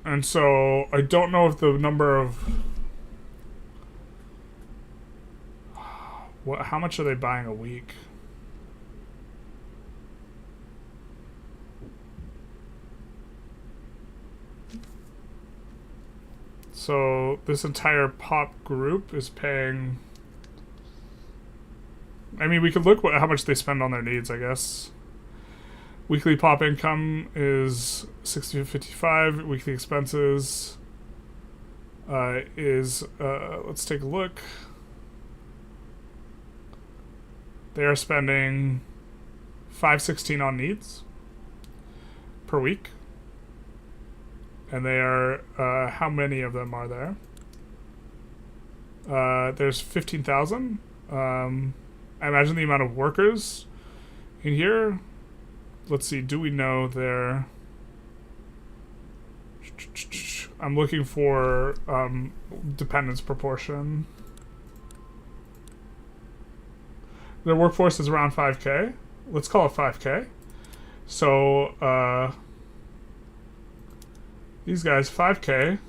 And so I don't know if the number of how much are they buying a week? So this entire pop group is paying. I mean, we could look how much they spend on their needs, I guess. Weekly pop income is 60-55. Weekly expenses is let's take a look. They are spending $516 on needs per week. And they are, how many of them are there? There's 15,000. I imagine the amount of workers in here. Let's see, do we know their... I'm looking for dependence proportion. Their workforce is around 5K. Let's call it 5K. So, these guys 5K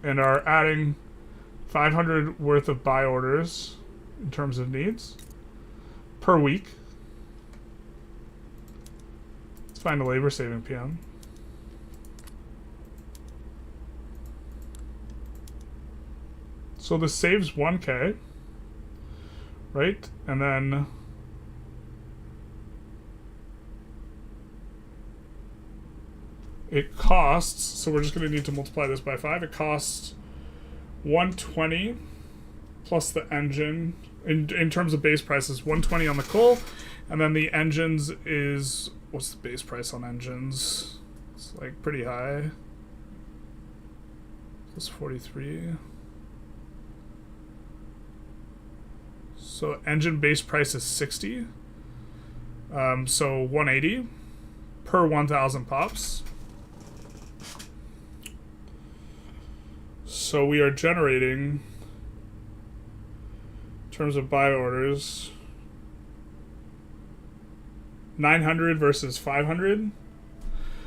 and are adding 500 worth of buy orders in terms of needs per week. Let's find a labor saving PM. So this saves 1k, right? And then it costs, so we're just going to need to multiply this by 5. It costs 120 plus the engine. In terms of base prices, 120 on the coal, and then the engines is, what's the base price on engines? It's like pretty high. It's 43. So engine base price is 60. So 180 per 1,000 pops. So we are generating, in terms of buy orders, 900 versus 500.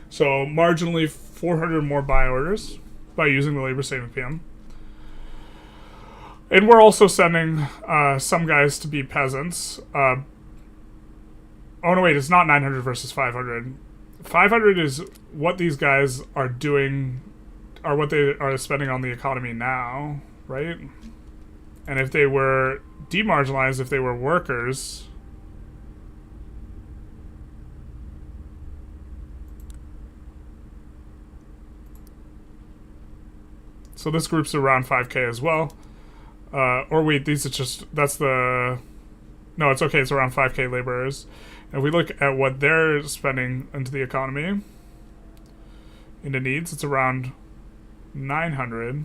So marginally 400 more buy orders by using the labor saving PM. And we're also sending some guys to be peasants. Oh no, wait, it's not 900 versus 500. 500 is what these guys are doing, or what they are spending on the economy now, right? And if they were demarginalized, if they were workers, so this group's around 5k as well. Or wait, these are just, that's the, no, it's okay, it's around 5k laborers. And if we look at what they're spending into the economy, into needs, it's around 900.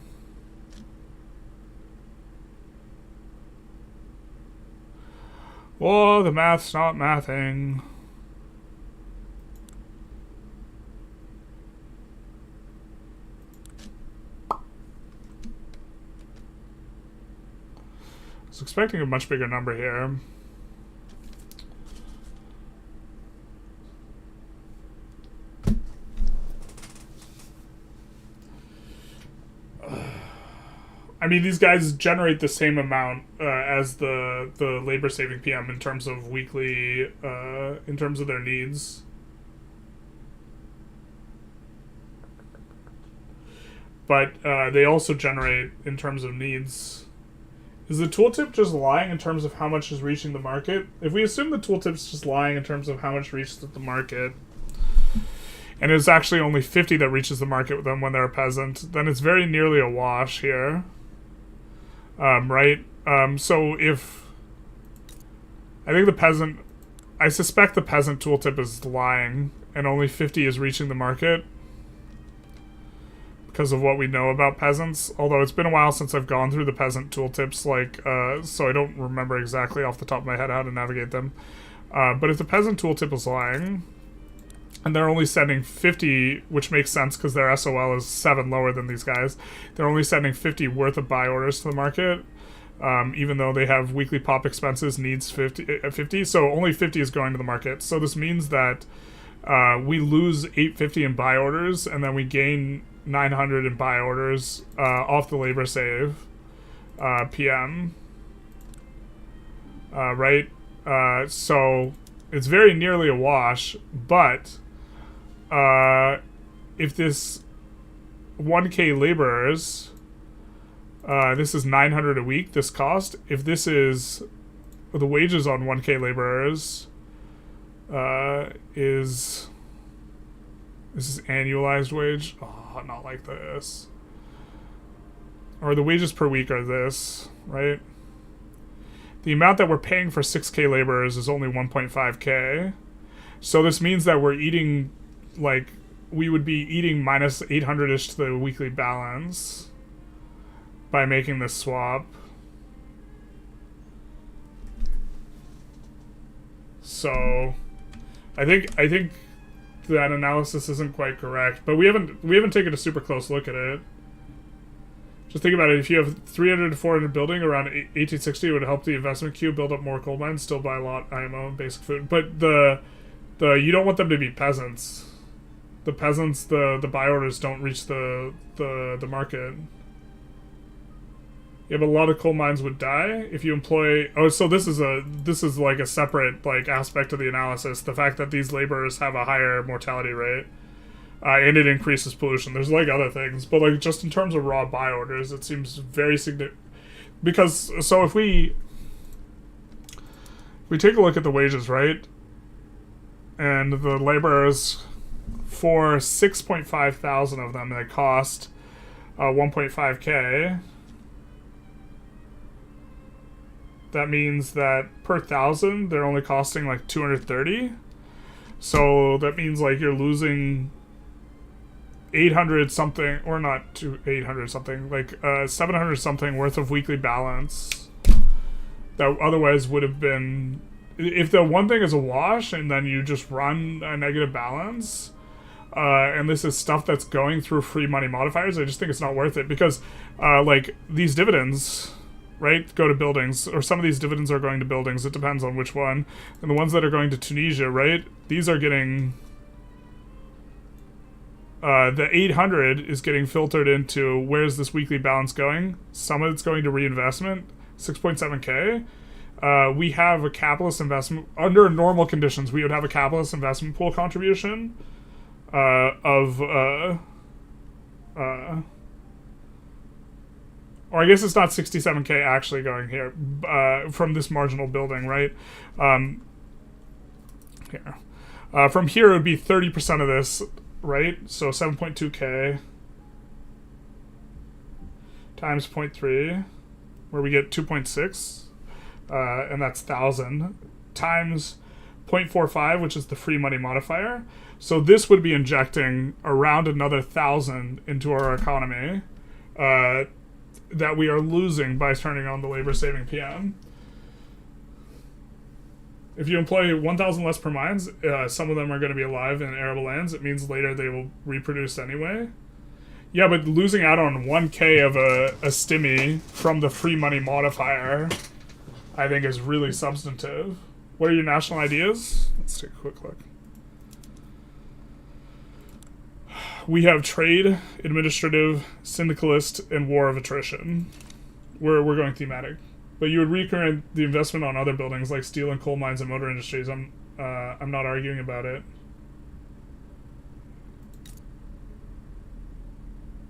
Oh, the math's not mathing. I was expecting a much bigger number here. I mean, these guys generate the same amount as the labor saving PM in terms of weekly, in terms of their needs. But they also generate in terms of needs. Is the tooltip just lying in terms of how much is reaching the market? If we assume the tooltip's just lying in terms of how much reaches the market, and it's actually only 50 that reaches the market with them when they're a peasant, then it's very nearly a wash here. Right? So if, I think the peasant, I suspect the peasant tooltip is lying, and only 50 is reaching the market because of what we know about peasants. Although it's been a while since I've gone through the peasant tooltips, like, so I don't remember exactly off the top of my head how to navigate them. But if the peasant tooltip is lying, and they're only sending 50, which makes sense because their SOL is 7 lower than these guys. They're only sending 50 worth of buy orders to the market, even though they have weekly pop expenses needs 50. So only 50 is going to the market. So this means that we lose 850 in buy orders, and then we gain 900 in buy orders off the labor save PM. Right? So it's very nearly a wash, but if this 1k laborers, this is 900 a week, this cost, if this is the wages on 1k laborers, this is annualized wage, not like this, or the wages per week are this, right? The amount that we're paying for 6k laborers is only 1.5k. So this means that we're eating, like, we would be eating minus 800-ish to the weekly balance by making this swap. So I think that analysis isn't quite correct, but we haven't taken a super close look at it. Just think about it. If you have 300 to 400 building around 1860, it would help the investment queue build up more coal mines, still buy a lot IMO and basic food. But the you don't want them to be peasants. The peasants, the buy orders don't reach the market. Yeah, but a lot of coal mines would die if you employ. Oh, so this is like a separate like aspect of the analysis. The fact that these laborers have a higher mortality rate. And it increases pollution. There's like other things, but like just in terms of raw buy orders, it seems very significant. because, so if we take a look at the wages, right, and the laborers, for 6.5 thousand of them, they cost 1.5k. That means that per thousand, they're only costing like 230. So that means like you're losing 800 something, or not 800 something, like 700 something worth of weekly balance that otherwise would have been, if the one thing is a wash and then you just run a negative balance, and this is stuff that's going through free money modifiers, I just think it's not worth it, because like these dividends, right, go to buildings, or some of these dividends are going to buildings, it depends on which one, and the ones that are going to Tunisia, right, these are getting, the 800 is getting filtered into where's this weekly balance going. Some of it's going to reinvestment, 6.7k. We have a capitalist investment, under normal conditions, we would have a capitalist investment pool contribution of, or I guess it's not 67k actually going here, from this marginal building, right? Here. From here it would be 30% of this, right? So 7.2k times 0.3, where we get 2.6, and that's 1,000, times 0.45, which is the free money modifier. So this would be injecting around another 1,000 into our economy, that we are losing by turning on the labor-saving PM. If you employ 1,000 less per mines, some of them are going to be alive in arable lands. It means later they will reproduce anyway. Yeah, but losing out on 1k of a stimmy from the free money modifier, I think, is really substantive. What are your national ideas? Let's take a quick look. We have trade, administrative, syndicalist, and war of attrition. We're going thematic. But you would recurrent the investment on other buildings like steel and coal mines and motor industries. I'm not arguing about it.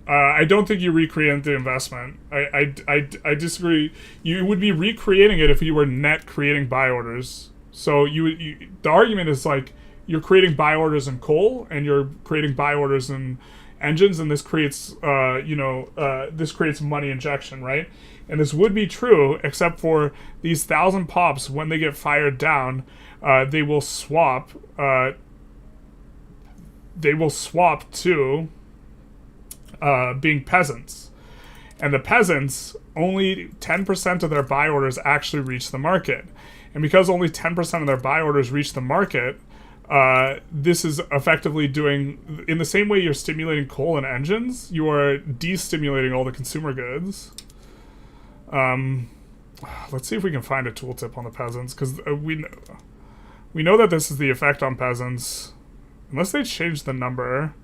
I don't think you recreate the investment. I disagree. You would be recreating it if you were net creating buy orders. So the argument is like you're creating buy orders in coal and you're creating buy orders in engines, and this creates this creates money injection, right? And this would be true, except for these 1,000 pops, when they get fired down, they will swap. They will swap to being peasants, and the peasants, only 10% of their buy orders actually reach the market, and because only 10% of their buy orders reach the market, this is effectively doing, in the same way you're stimulating coal and engines, you are destimulating all the consumer goods. Let's see if we can find a tooltip on the peasants, because we know that this is the effect on peasants, unless they change the number.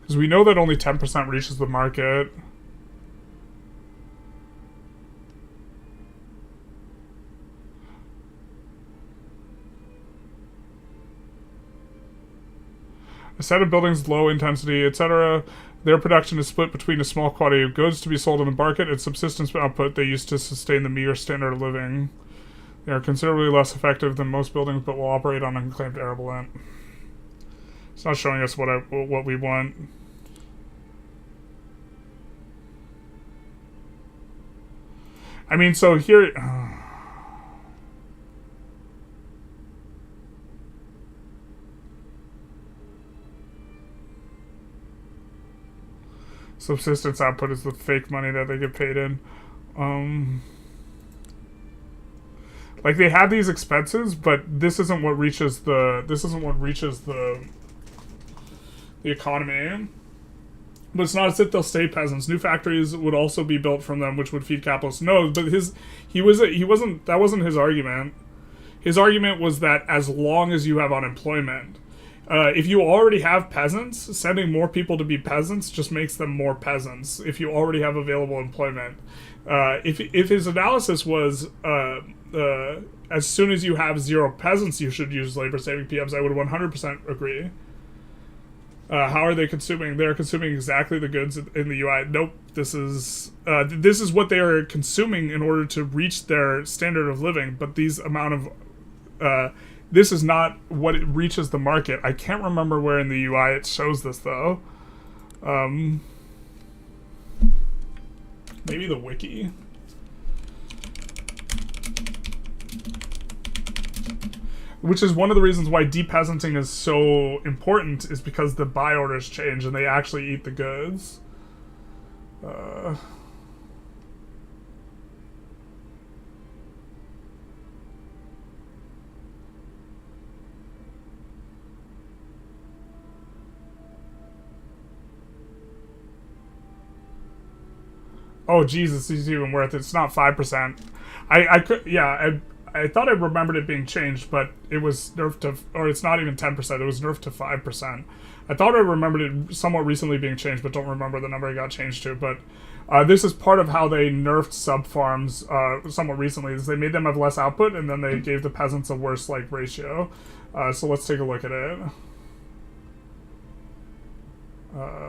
Because we know that only 10% reaches the market. A set of buildings, low intensity, etc. Their production is split between a small quantity of goods to be sold in the market and subsistence output they use to sustain the meager standard of living. They are considerably less effective than most buildings, but will operate on unclaimed arable land. It's not showing us what we want. I mean, so here... subsistence output is the fake money that they get paid in. Like, they have these expenses, but this isn't what reaches the economy. But it's not as if they'll stay peasants. New factories would also be built from them, which would feed capitalists. No, but that wasn't his argument. His argument was that as long as you have unemployment, If you already have peasants, sending more people to be peasants just makes them more peasants. If you already have available employment, if his analysis was as soon as you have 0 peasants, you should use labor-saving PMs, I would 100% agree. How are they consuming? They're consuming exactly the goods in the UI. Nope. This is what they are consuming in order to reach their standard of living. But these amount of this is not what it reaches the market. I can't remember where in the UI it shows this though. Maybe the wiki. Which is one of the reasons why depeasanting is so important, is because the buy orders change and they actually eat the goods. Oh Jesus, it's even worth it. It's not 5%. I could, yeah, I thought I remembered it being changed, but it was nerfed to, or it's not even 10%, it was nerfed to 5%. I thought I remembered it somewhat recently being changed, but don't remember the number it got changed to. But this is part of how they nerfed sub-farms somewhat recently, is they made them have less output, and then they gave the peasants a worse, like, ratio. So let's take a look at it.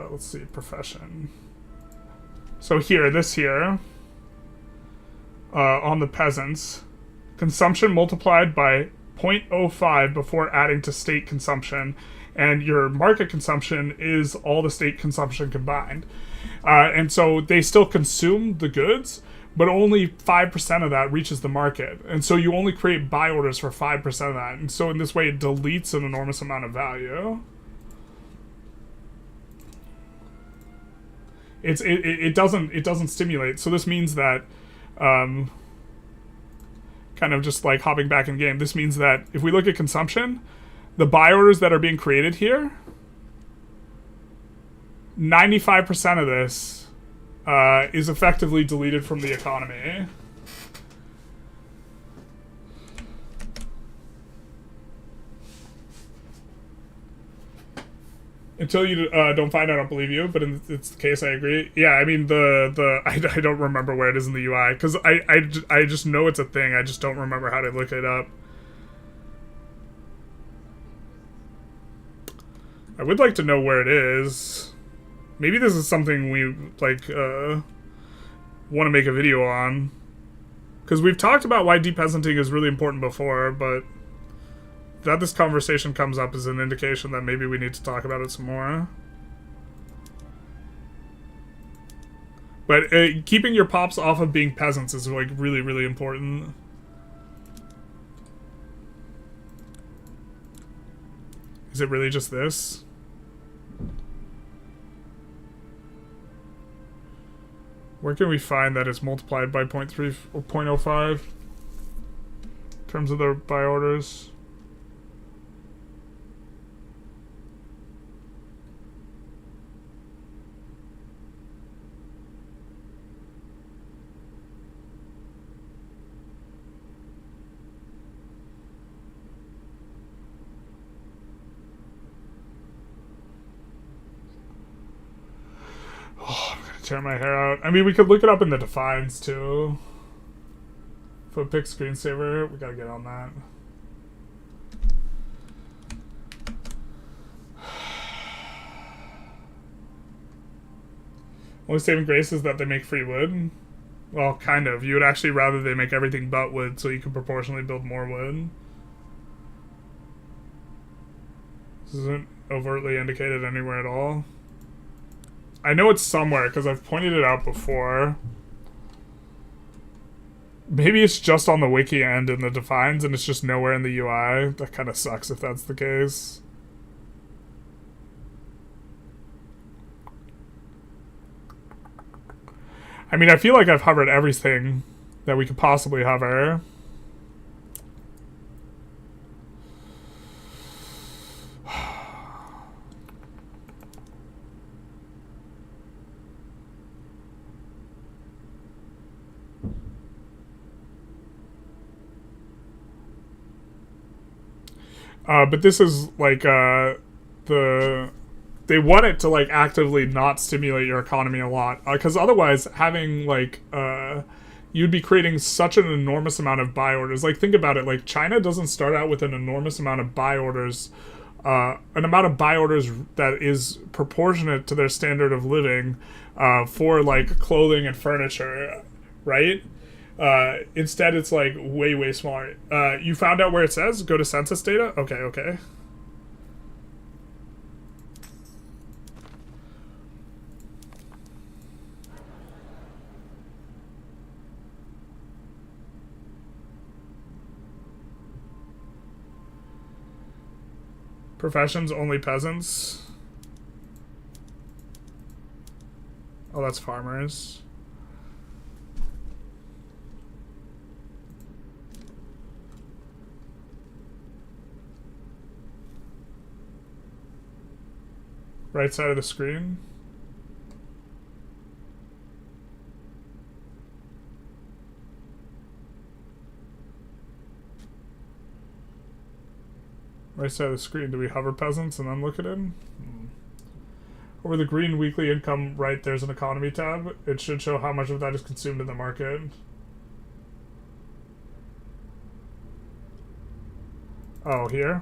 Let's see, profession. So here, this here, on the peasants, consumption multiplied by 0.05 before adding to state consumption, and your market consumption is all the state consumption combined. And so they still consume the goods, but only 5% of that reaches the market. And so you only create buy orders for 5% of that. And so in this way, it deletes an enormous amount of value. It doesn't stimulate. So this means that kind of just like hopping back in game, this means that if we look at consumption, the buy orders that are being created here, 95% of this is effectively deleted from the economy. Until you don't find, I don't believe you. But in this case, I agree. Yeah, I mean I don't remember where it is in the UI because I just know it's a thing. I just don't remember how to look it up. I would like to know where it is. Maybe this is something we like want to make a video on, because we've talked about why depeasanting is really important before, but that this conversation comes up is an indication that maybe we need to talk about it some more. But keeping your pops off of being peasants is like really, really important. Is it really just this? Where can we find that it's multiplied by 0.3 or 0.05 in terms of the buy orders? Tear my hair out. I mean, we could look it up in the defines too. Footpick screensaver, we gotta get on that. Only saving grace is that they make free wood. Well, kind of. You would actually rather they make everything but wood so you can proportionally build more wood. This isn't overtly indicated anywhere at all. I know it's somewhere because I've pointed it out before. Maybe it's just on the wiki end in the defines and it's just nowhere in the UI. That kind of sucks if that's the case. I mean, I feel like I've hovered everything that we could possibly hover. But this is like, they want it to like actively not stimulate your economy a lot, because otherwise having like you'd be creating such an enormous amount of buy orders. Like, think about it, like China doesn't start out with an enormous amount of buy orders, an amount of buy orders that is proportionate to their standard of living, for like clothing and furniture, right? Instead it's like way smaller. You found out where it says go to census data? Okay. Professions, only peasants. Oh, that's farmers. Right side of the screen. Right side of the screen. Do we hover peasants and then look at it? Over the green weekly income, right, there's an economy tab. It should show how much of that is consumed in the market. Oh, here?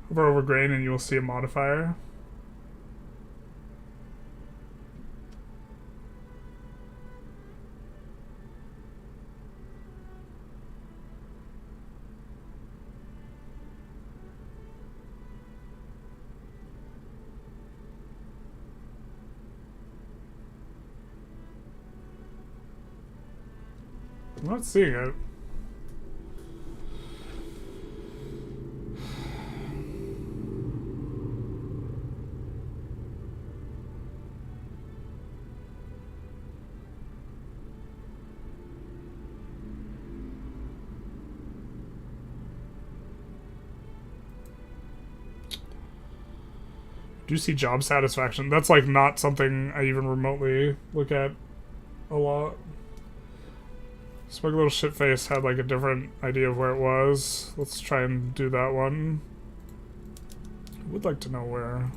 Hover over grain and you will see a modifier. I'm not seeing it. Do you see job satisfaction? That's like not something I even remotely look at a lot. Smug little shitface had like a different idea of where it was. Let's try and do that one. I would like to know where.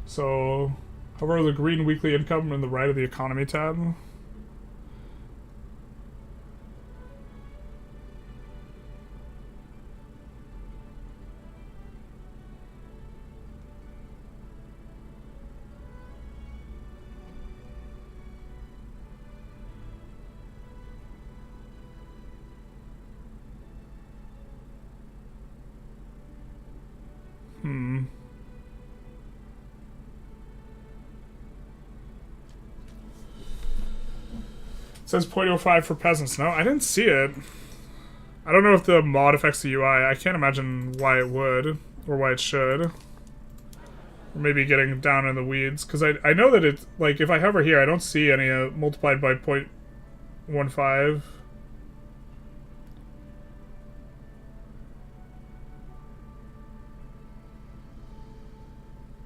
So, hover the green weekly income in the right of the economy tab. It says 0.05 for peasants. No, I didn't see it. I don't know if the mod affects the UI. I can't imagine why it would, or why it should. Or maybe getting down in the weeds, because I know that it's, like, if I hover here, I don't see any multiplied by 0.15.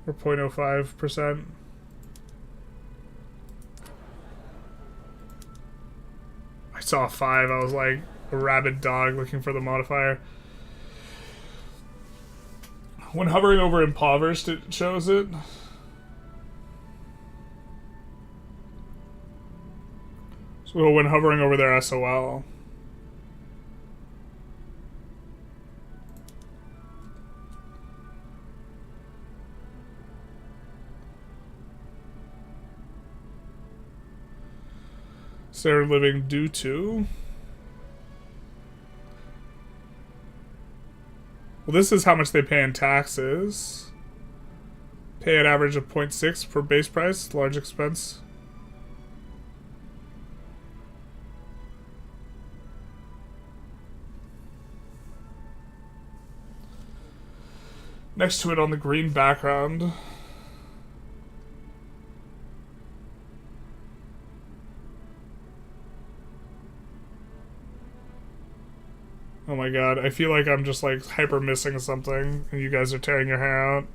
Or 0.05%. I saw a 5, I was like a rabid dog looking for the modifier. When hovering over impoverished, it shows it. So when hovering over their SOL. Standard of living due to. Well, this is how much they pay in taxes. Pay an average of 0.6 per base price, large expense. Next to it on the green background. Oh my god, I feel like I'm just like hyper missing something and you guys are tearing your hair out.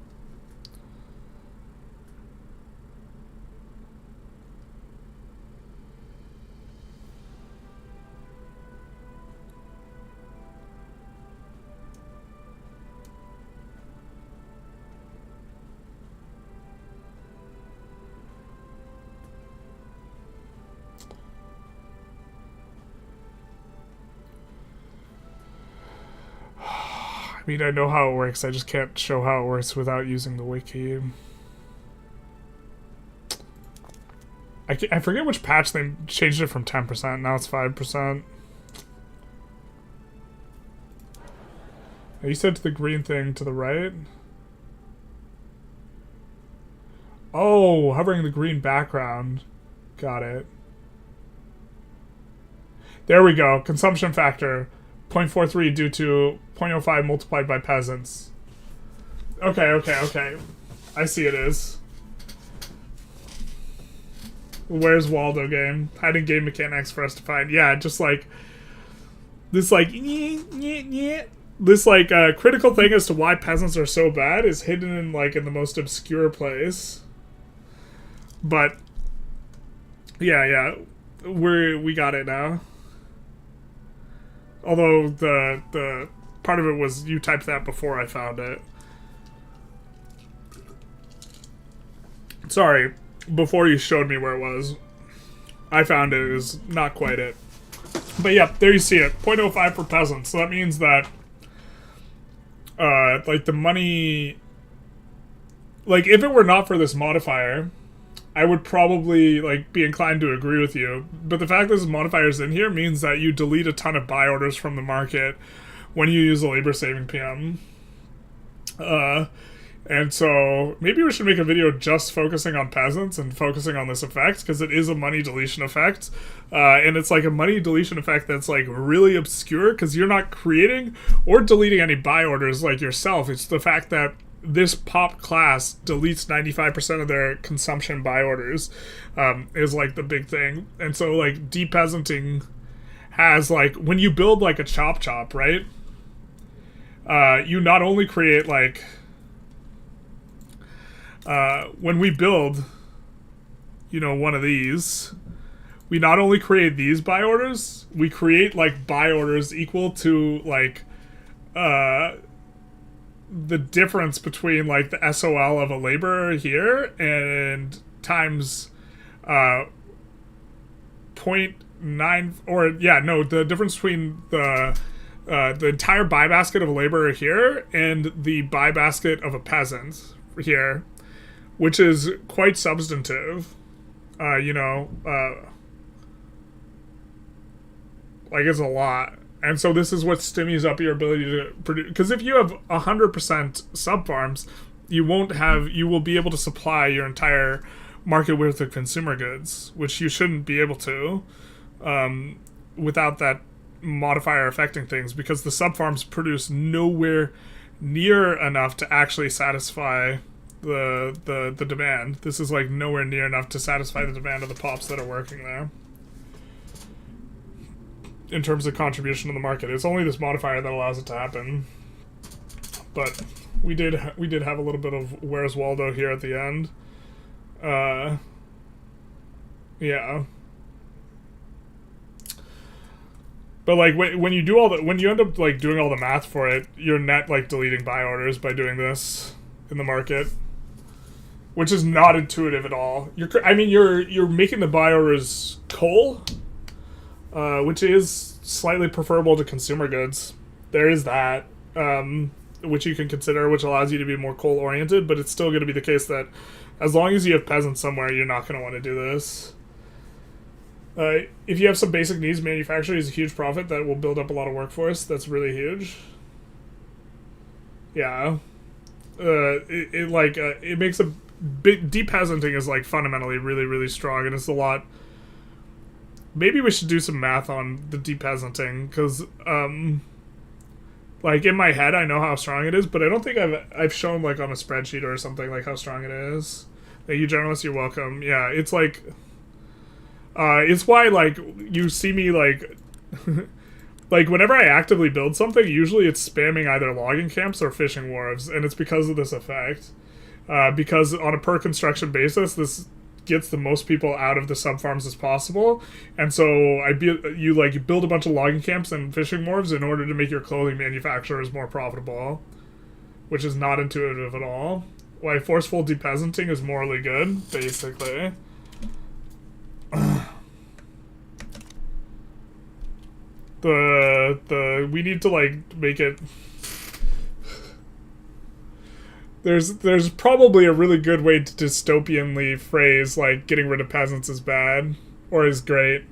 I mean, I know how it works, I just can't show how it works without using the wiki. I forget which patch they changed it from 10%, now it's 5%. You said to the green thing to the right? Oh, hovering the green background. Got it. There we go, consumption factor. 0.43 due to 0.05 multiplied by peasants. Okay. I see it is. Where's Waldo game? Hiding game mechanics for us to find. Yeah, just like this this critical thing as to why peasants are so bad is hidden in in the most obscure place. But yeah, we got it now. Although the part of it was you typed that before I found it. Sorry, before you showed me where it was. I found it. It was not quite it. But yeah, there you see it. 0.05 for peasants. So that means that the money, if it were not for this modifier, I would probably be inclined to agree with you, but the fact that this modifier is in here means that you delete a ton of buy orders from the market when you use a labor saving PM. And so maybe we should make a video just focusing on peasants and focusing on this effect, because it is a money deletion effect, and it's a money deletion effect that's really obscure because you're not creating or deleting any buy orders yourself. It's the fact that this pop class deletes 95% of their consumption buy orders is the big thing. And so depeasanting has when you build a chop, right? You not only create when we build one of these, we not only create these buy orders, we create buy orders equal to the difference between the SOL of a laborer here and times 0.9, or the difference between the entire buy basket of a laborer here and the buy basket of a peasant here, which is quite substantive. It's a lot. And so this is what stimmies up your ability to produce. Because if you have 100% sub farms, you will be able to supply your entire market with the consumer goods, which you shouldn't be able to without that modifier affecting things, because the sub farms produce nowhere near enough to actually satisfy the demand. This is nowhere near enough to satisfy the demand of the pops that are working there. In terms of contribution to the market, it's only this modifier that allows it to happen. But we did have a little bit of where's Waldo here at the end. Yeah. But when you do when you end up doing all the math for it, you're net deleting buy orders by doing this in the market, which is not intuitive at all. You're making the buy orders coal. Which is slightly preferable to consumer goods. There is that, which you can consider, which allows you to be more coal-oriented, but it's still going to be the case that as long as you have peasants somewhere, you're not going to want to do this. If you have some basic needs, manufacturing is a huge profit that will build up a lot of workforce. That's really huge. Yeah. It makes a big... Depeasanting is, fundamentally really, really strong, and it's a lot... Maybe we should do some math on the depeasanting, because, in my head, I know how strong it is, but I don't think I've shown, on a spreadsheet or something, how strong it is. Thank you, journalists, you're welcome. Yeah, it's, it's why, you see me, like, whenever I actively build something, usually it's spamming either logging camps or fishing wharves, and it's because of this effect. Because on a per construction basis, this gets the most people out of the sub farms as possible, and so you build a bunch of logging camps and fishing wharves in order to make your clothing manufacturers more profitable, which is not intuitive at all. Why forceful depeasanting is morally good, basically. We need to like make it. There's probably a really good way to dystopianly phrase like getting rid of peasants is bad or is great.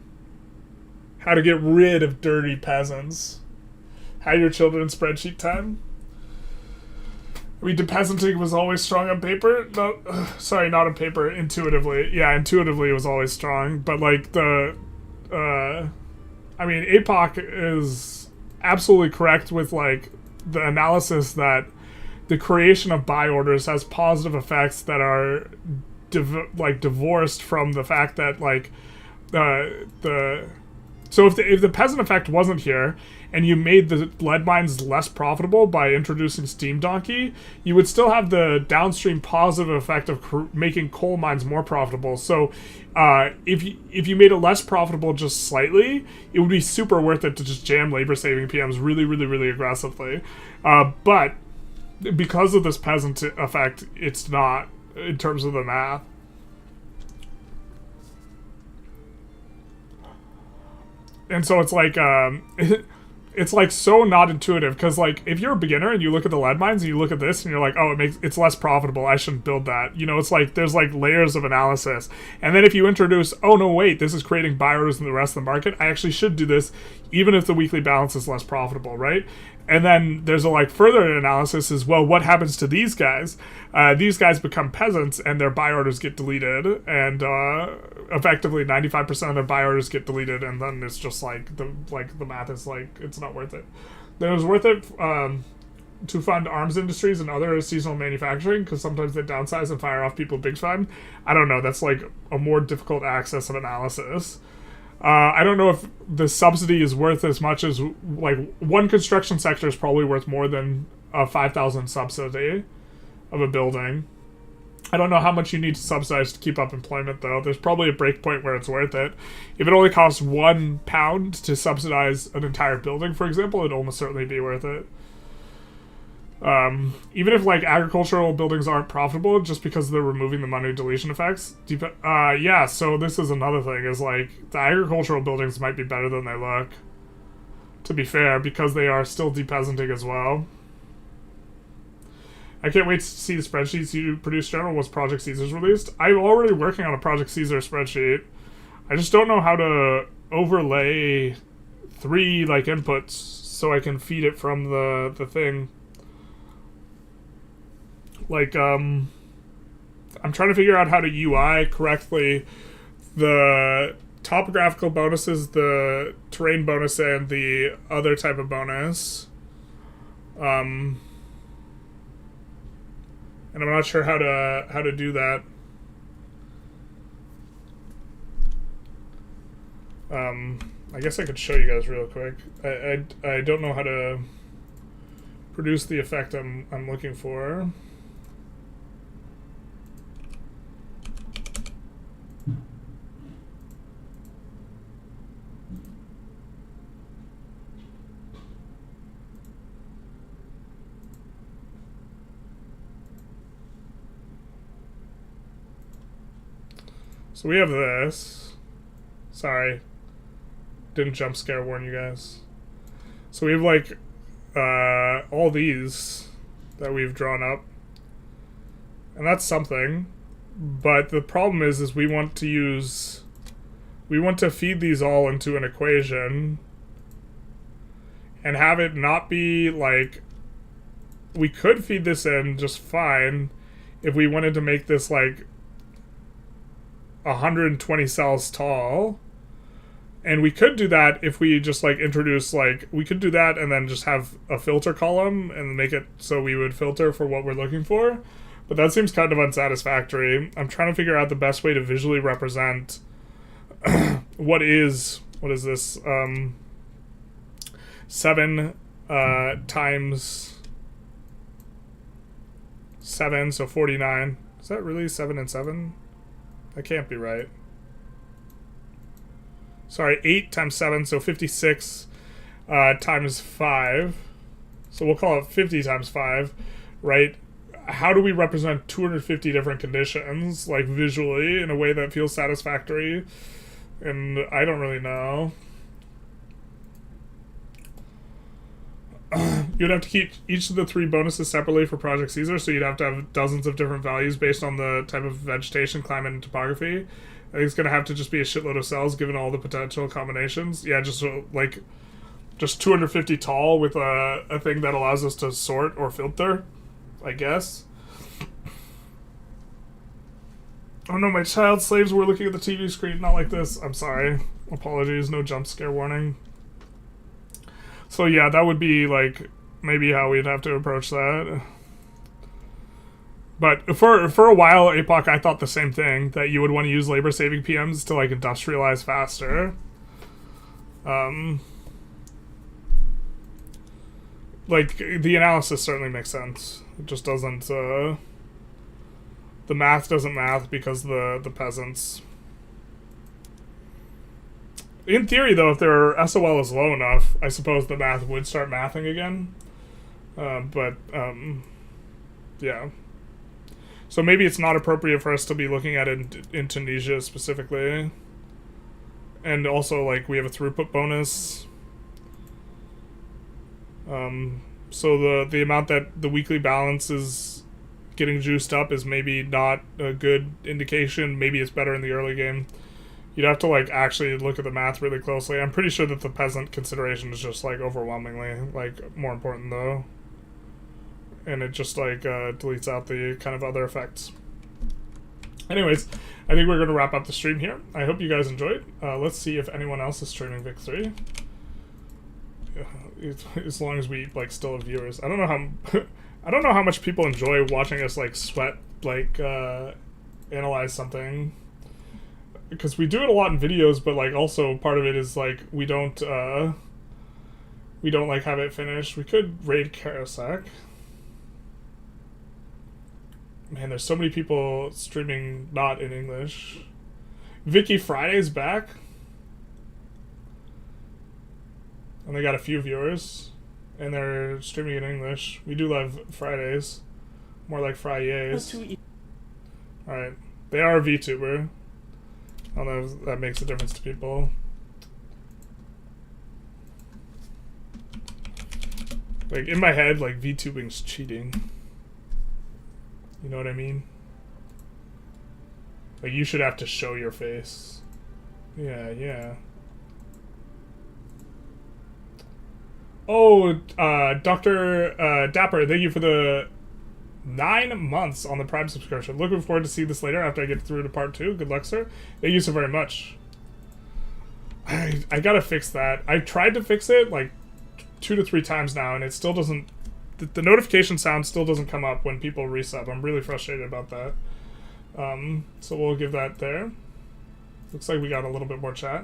How to get rid of dirty peasants. How your children spreadsheet time. I mean, depeasanting was always strong on paper. No, sorry, not on paper. Intuitively, yeah, intuitively it was always strong. But like I mean, APOC is absolutely correct with like the analysis that the creation of buy orders has positive effects that are divorced from the fact that like so if the peasant effect wasn't here and you made the lead mines less profitable by introducing Steam Donkey, you would still have the downstream positive effect of making coal mines more profitable. So if you made it less profitable just slightly, it would be super worth it to just jam labor saving PMs really, really, really aggressively. But because of this peasant effect, it's not in terms of the math. And so it's like it's like so not intuitive, because like if you're a beginner and you look at the lead mines and you look at this and you're like, oh, it's less profitable, I shouldn't build that. You know, it's like there's like layers of analysis. And then if you introduce, oh no, wait, this is creating buy orders in the rest of the market, I actually should do this even if the weekly balance is less profitable, right? And then there's a like further analysis is, well, what happens to these guys? These guys become peasants and their buy orders get deleted, and effectively 95% of their buy orders get deleted, and then it's just like the math is like it's not worth it. Then it was worth it to fund arms industries and other seasonal manufacturing, because sometimes they downsize and fire off people big time. I don't know. That's like a more difficult access of analysis. I don't know if the subsidy is worth as much as, like, one construction sector is probably worth more than a 5,000 subsidy of a building. I don't know how much you need to subsidize to keep up employment, though. There's probably a break point where it's worth it. If it only costs £1 to subsidize an entire building, for example, it'd almost certainly be worth it. Even if like agricultural buildings aren't profitable just because they're removing the money deletion effects. Yeah, so this is another thing, is like the agricultural buildings might be better than they look, to be fair, because they are still depeasanting as well. I can't wait to see the spreadsheets you produced, General, once Project Caesar's released. I'm already working on a Project Caesar spreadsheet. I just don't know how to overlay 3 like inputs so I can feed it from the thing. Like, I'm trying to figure out how to UI correctly the topographical bonuses, the terrain bonus, and the other type of bonus. And I'm not sure how to do that. I guess I could show you guys real quick. I don't know how to produce the effect I'm looking for. So we have this. Sorry. Didn't jump scare warn you guys. So we have like all these that we've drawn up. And that's something. But the problem is we want to feed these all into an equation and have it not be like, we could feed this in just fine if we wanted to make this like 120 cells tall, and we could do that if we just like introduce, like, we could do that and then just have a filter column and make it so we would filter for what we're looking for, but that seems kind of unsatisfactory. I'm trying to figure out the best way to visually represent what is this. 7 times 7, so 49. Is that really 7 and 7? That can't be right. Sorry, 8 times 7, so 56 times 5. So we'll call it 50 times 5, right? How do we represent 250 different conditions, like visually, in a way that feels satisfactory? And I don't really know. You'd have to keep each of the 3 bonuses separately for Project Caesar, so you'd have to have dozens of different values based on the type of vegetation, climate, and topography. I think it's going to have to just be a shitload of cells, given all the potential combinations. Yeah, just like... just 250 tall with a thing that allows us to sort or filter, I guess. Oh no, my child slaves were looking at the TV screen, not like this. I'm sorry. Apologies, no jump scare warning. So yeah, that would be like maybe how we'd have to approach that. But for a while, APOC, I thought the same thing, that you would want to use labor-saving PMs to like industrialize faster. Like, the analysis certainly makes sense. It just doesn't, the math doesn't math because the peasants... In theory, though, if their SOL is low enough, I suppose the math would start mathing again. Yeah. So maybe it's not appropriate for us to be looking at it in Tunisia specifically. And also, like, we have a throughput bonus. So the amount that the weekly balance is getting juiced up is maybe not a good indication. Maybe it's better in the early game. You'd have to like actually look at the math really closely. I'm pretty sure that the peasant consideration is just like overwhelmingly like more important though. And it just like deletes out the kind of other effects. Anyways, I think we're going to wrap up the stream here. I hope you guys enjoyed. Let's see if anyone else is streaming Vic 3. As long as we like still have viewers. I don't know how I don't know how much people enjoy watching us like sweat like analyze something, because we do it a lot in videos, but like also part of it is like we don't like have it finished. We could raid Karasek. Man, there's so many people streaming not in English. Vicky Friday's back. And they got a few viewers. And they're streaming in English. We do love Fridays. More like Fridays. Alright. They are a VTuber. I don't know if that makes a difference to people. Like, in my head, like, VTubing's cheating. You know what I mean? Like, you should have to show your face. Yeah, yeah. Oh, Dr. Dapper, thank you for the 9 months on the Prime subscription. Looking forward to see this later after I get through to part 2. Good luck, sir. Thank you so very much. I gotta fix that. I tried to fix it like 2 to 3 times now, and it still doesn't... The notification sound still doesn't come up when people resub. I'm really frustrated about that. So we'll give that there. Looks like we got a little bit more chat.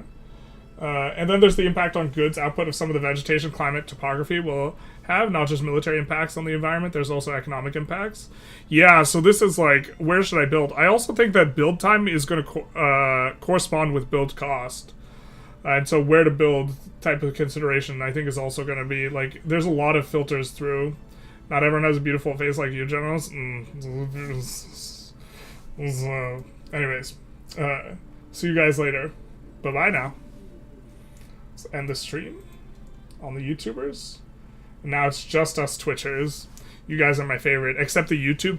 And then there's the impact on goods output of some of the vegetation, climate, topography will have, not just military impacts on the environment, there's also economic impacts. Yeah, so this is like, where should I build? I also think that build time is going to correspond with build cost. And so where to build type of consideration, I think, is also going to be, like, there's a lot of filters through. Not everyone has a beautiful face like you, generals. Anyways, see you guys later. Bye-bye now. Let's end the stream on the YouTubers. And now it's just us Twitchers. You guys are my favorite, except the YouTube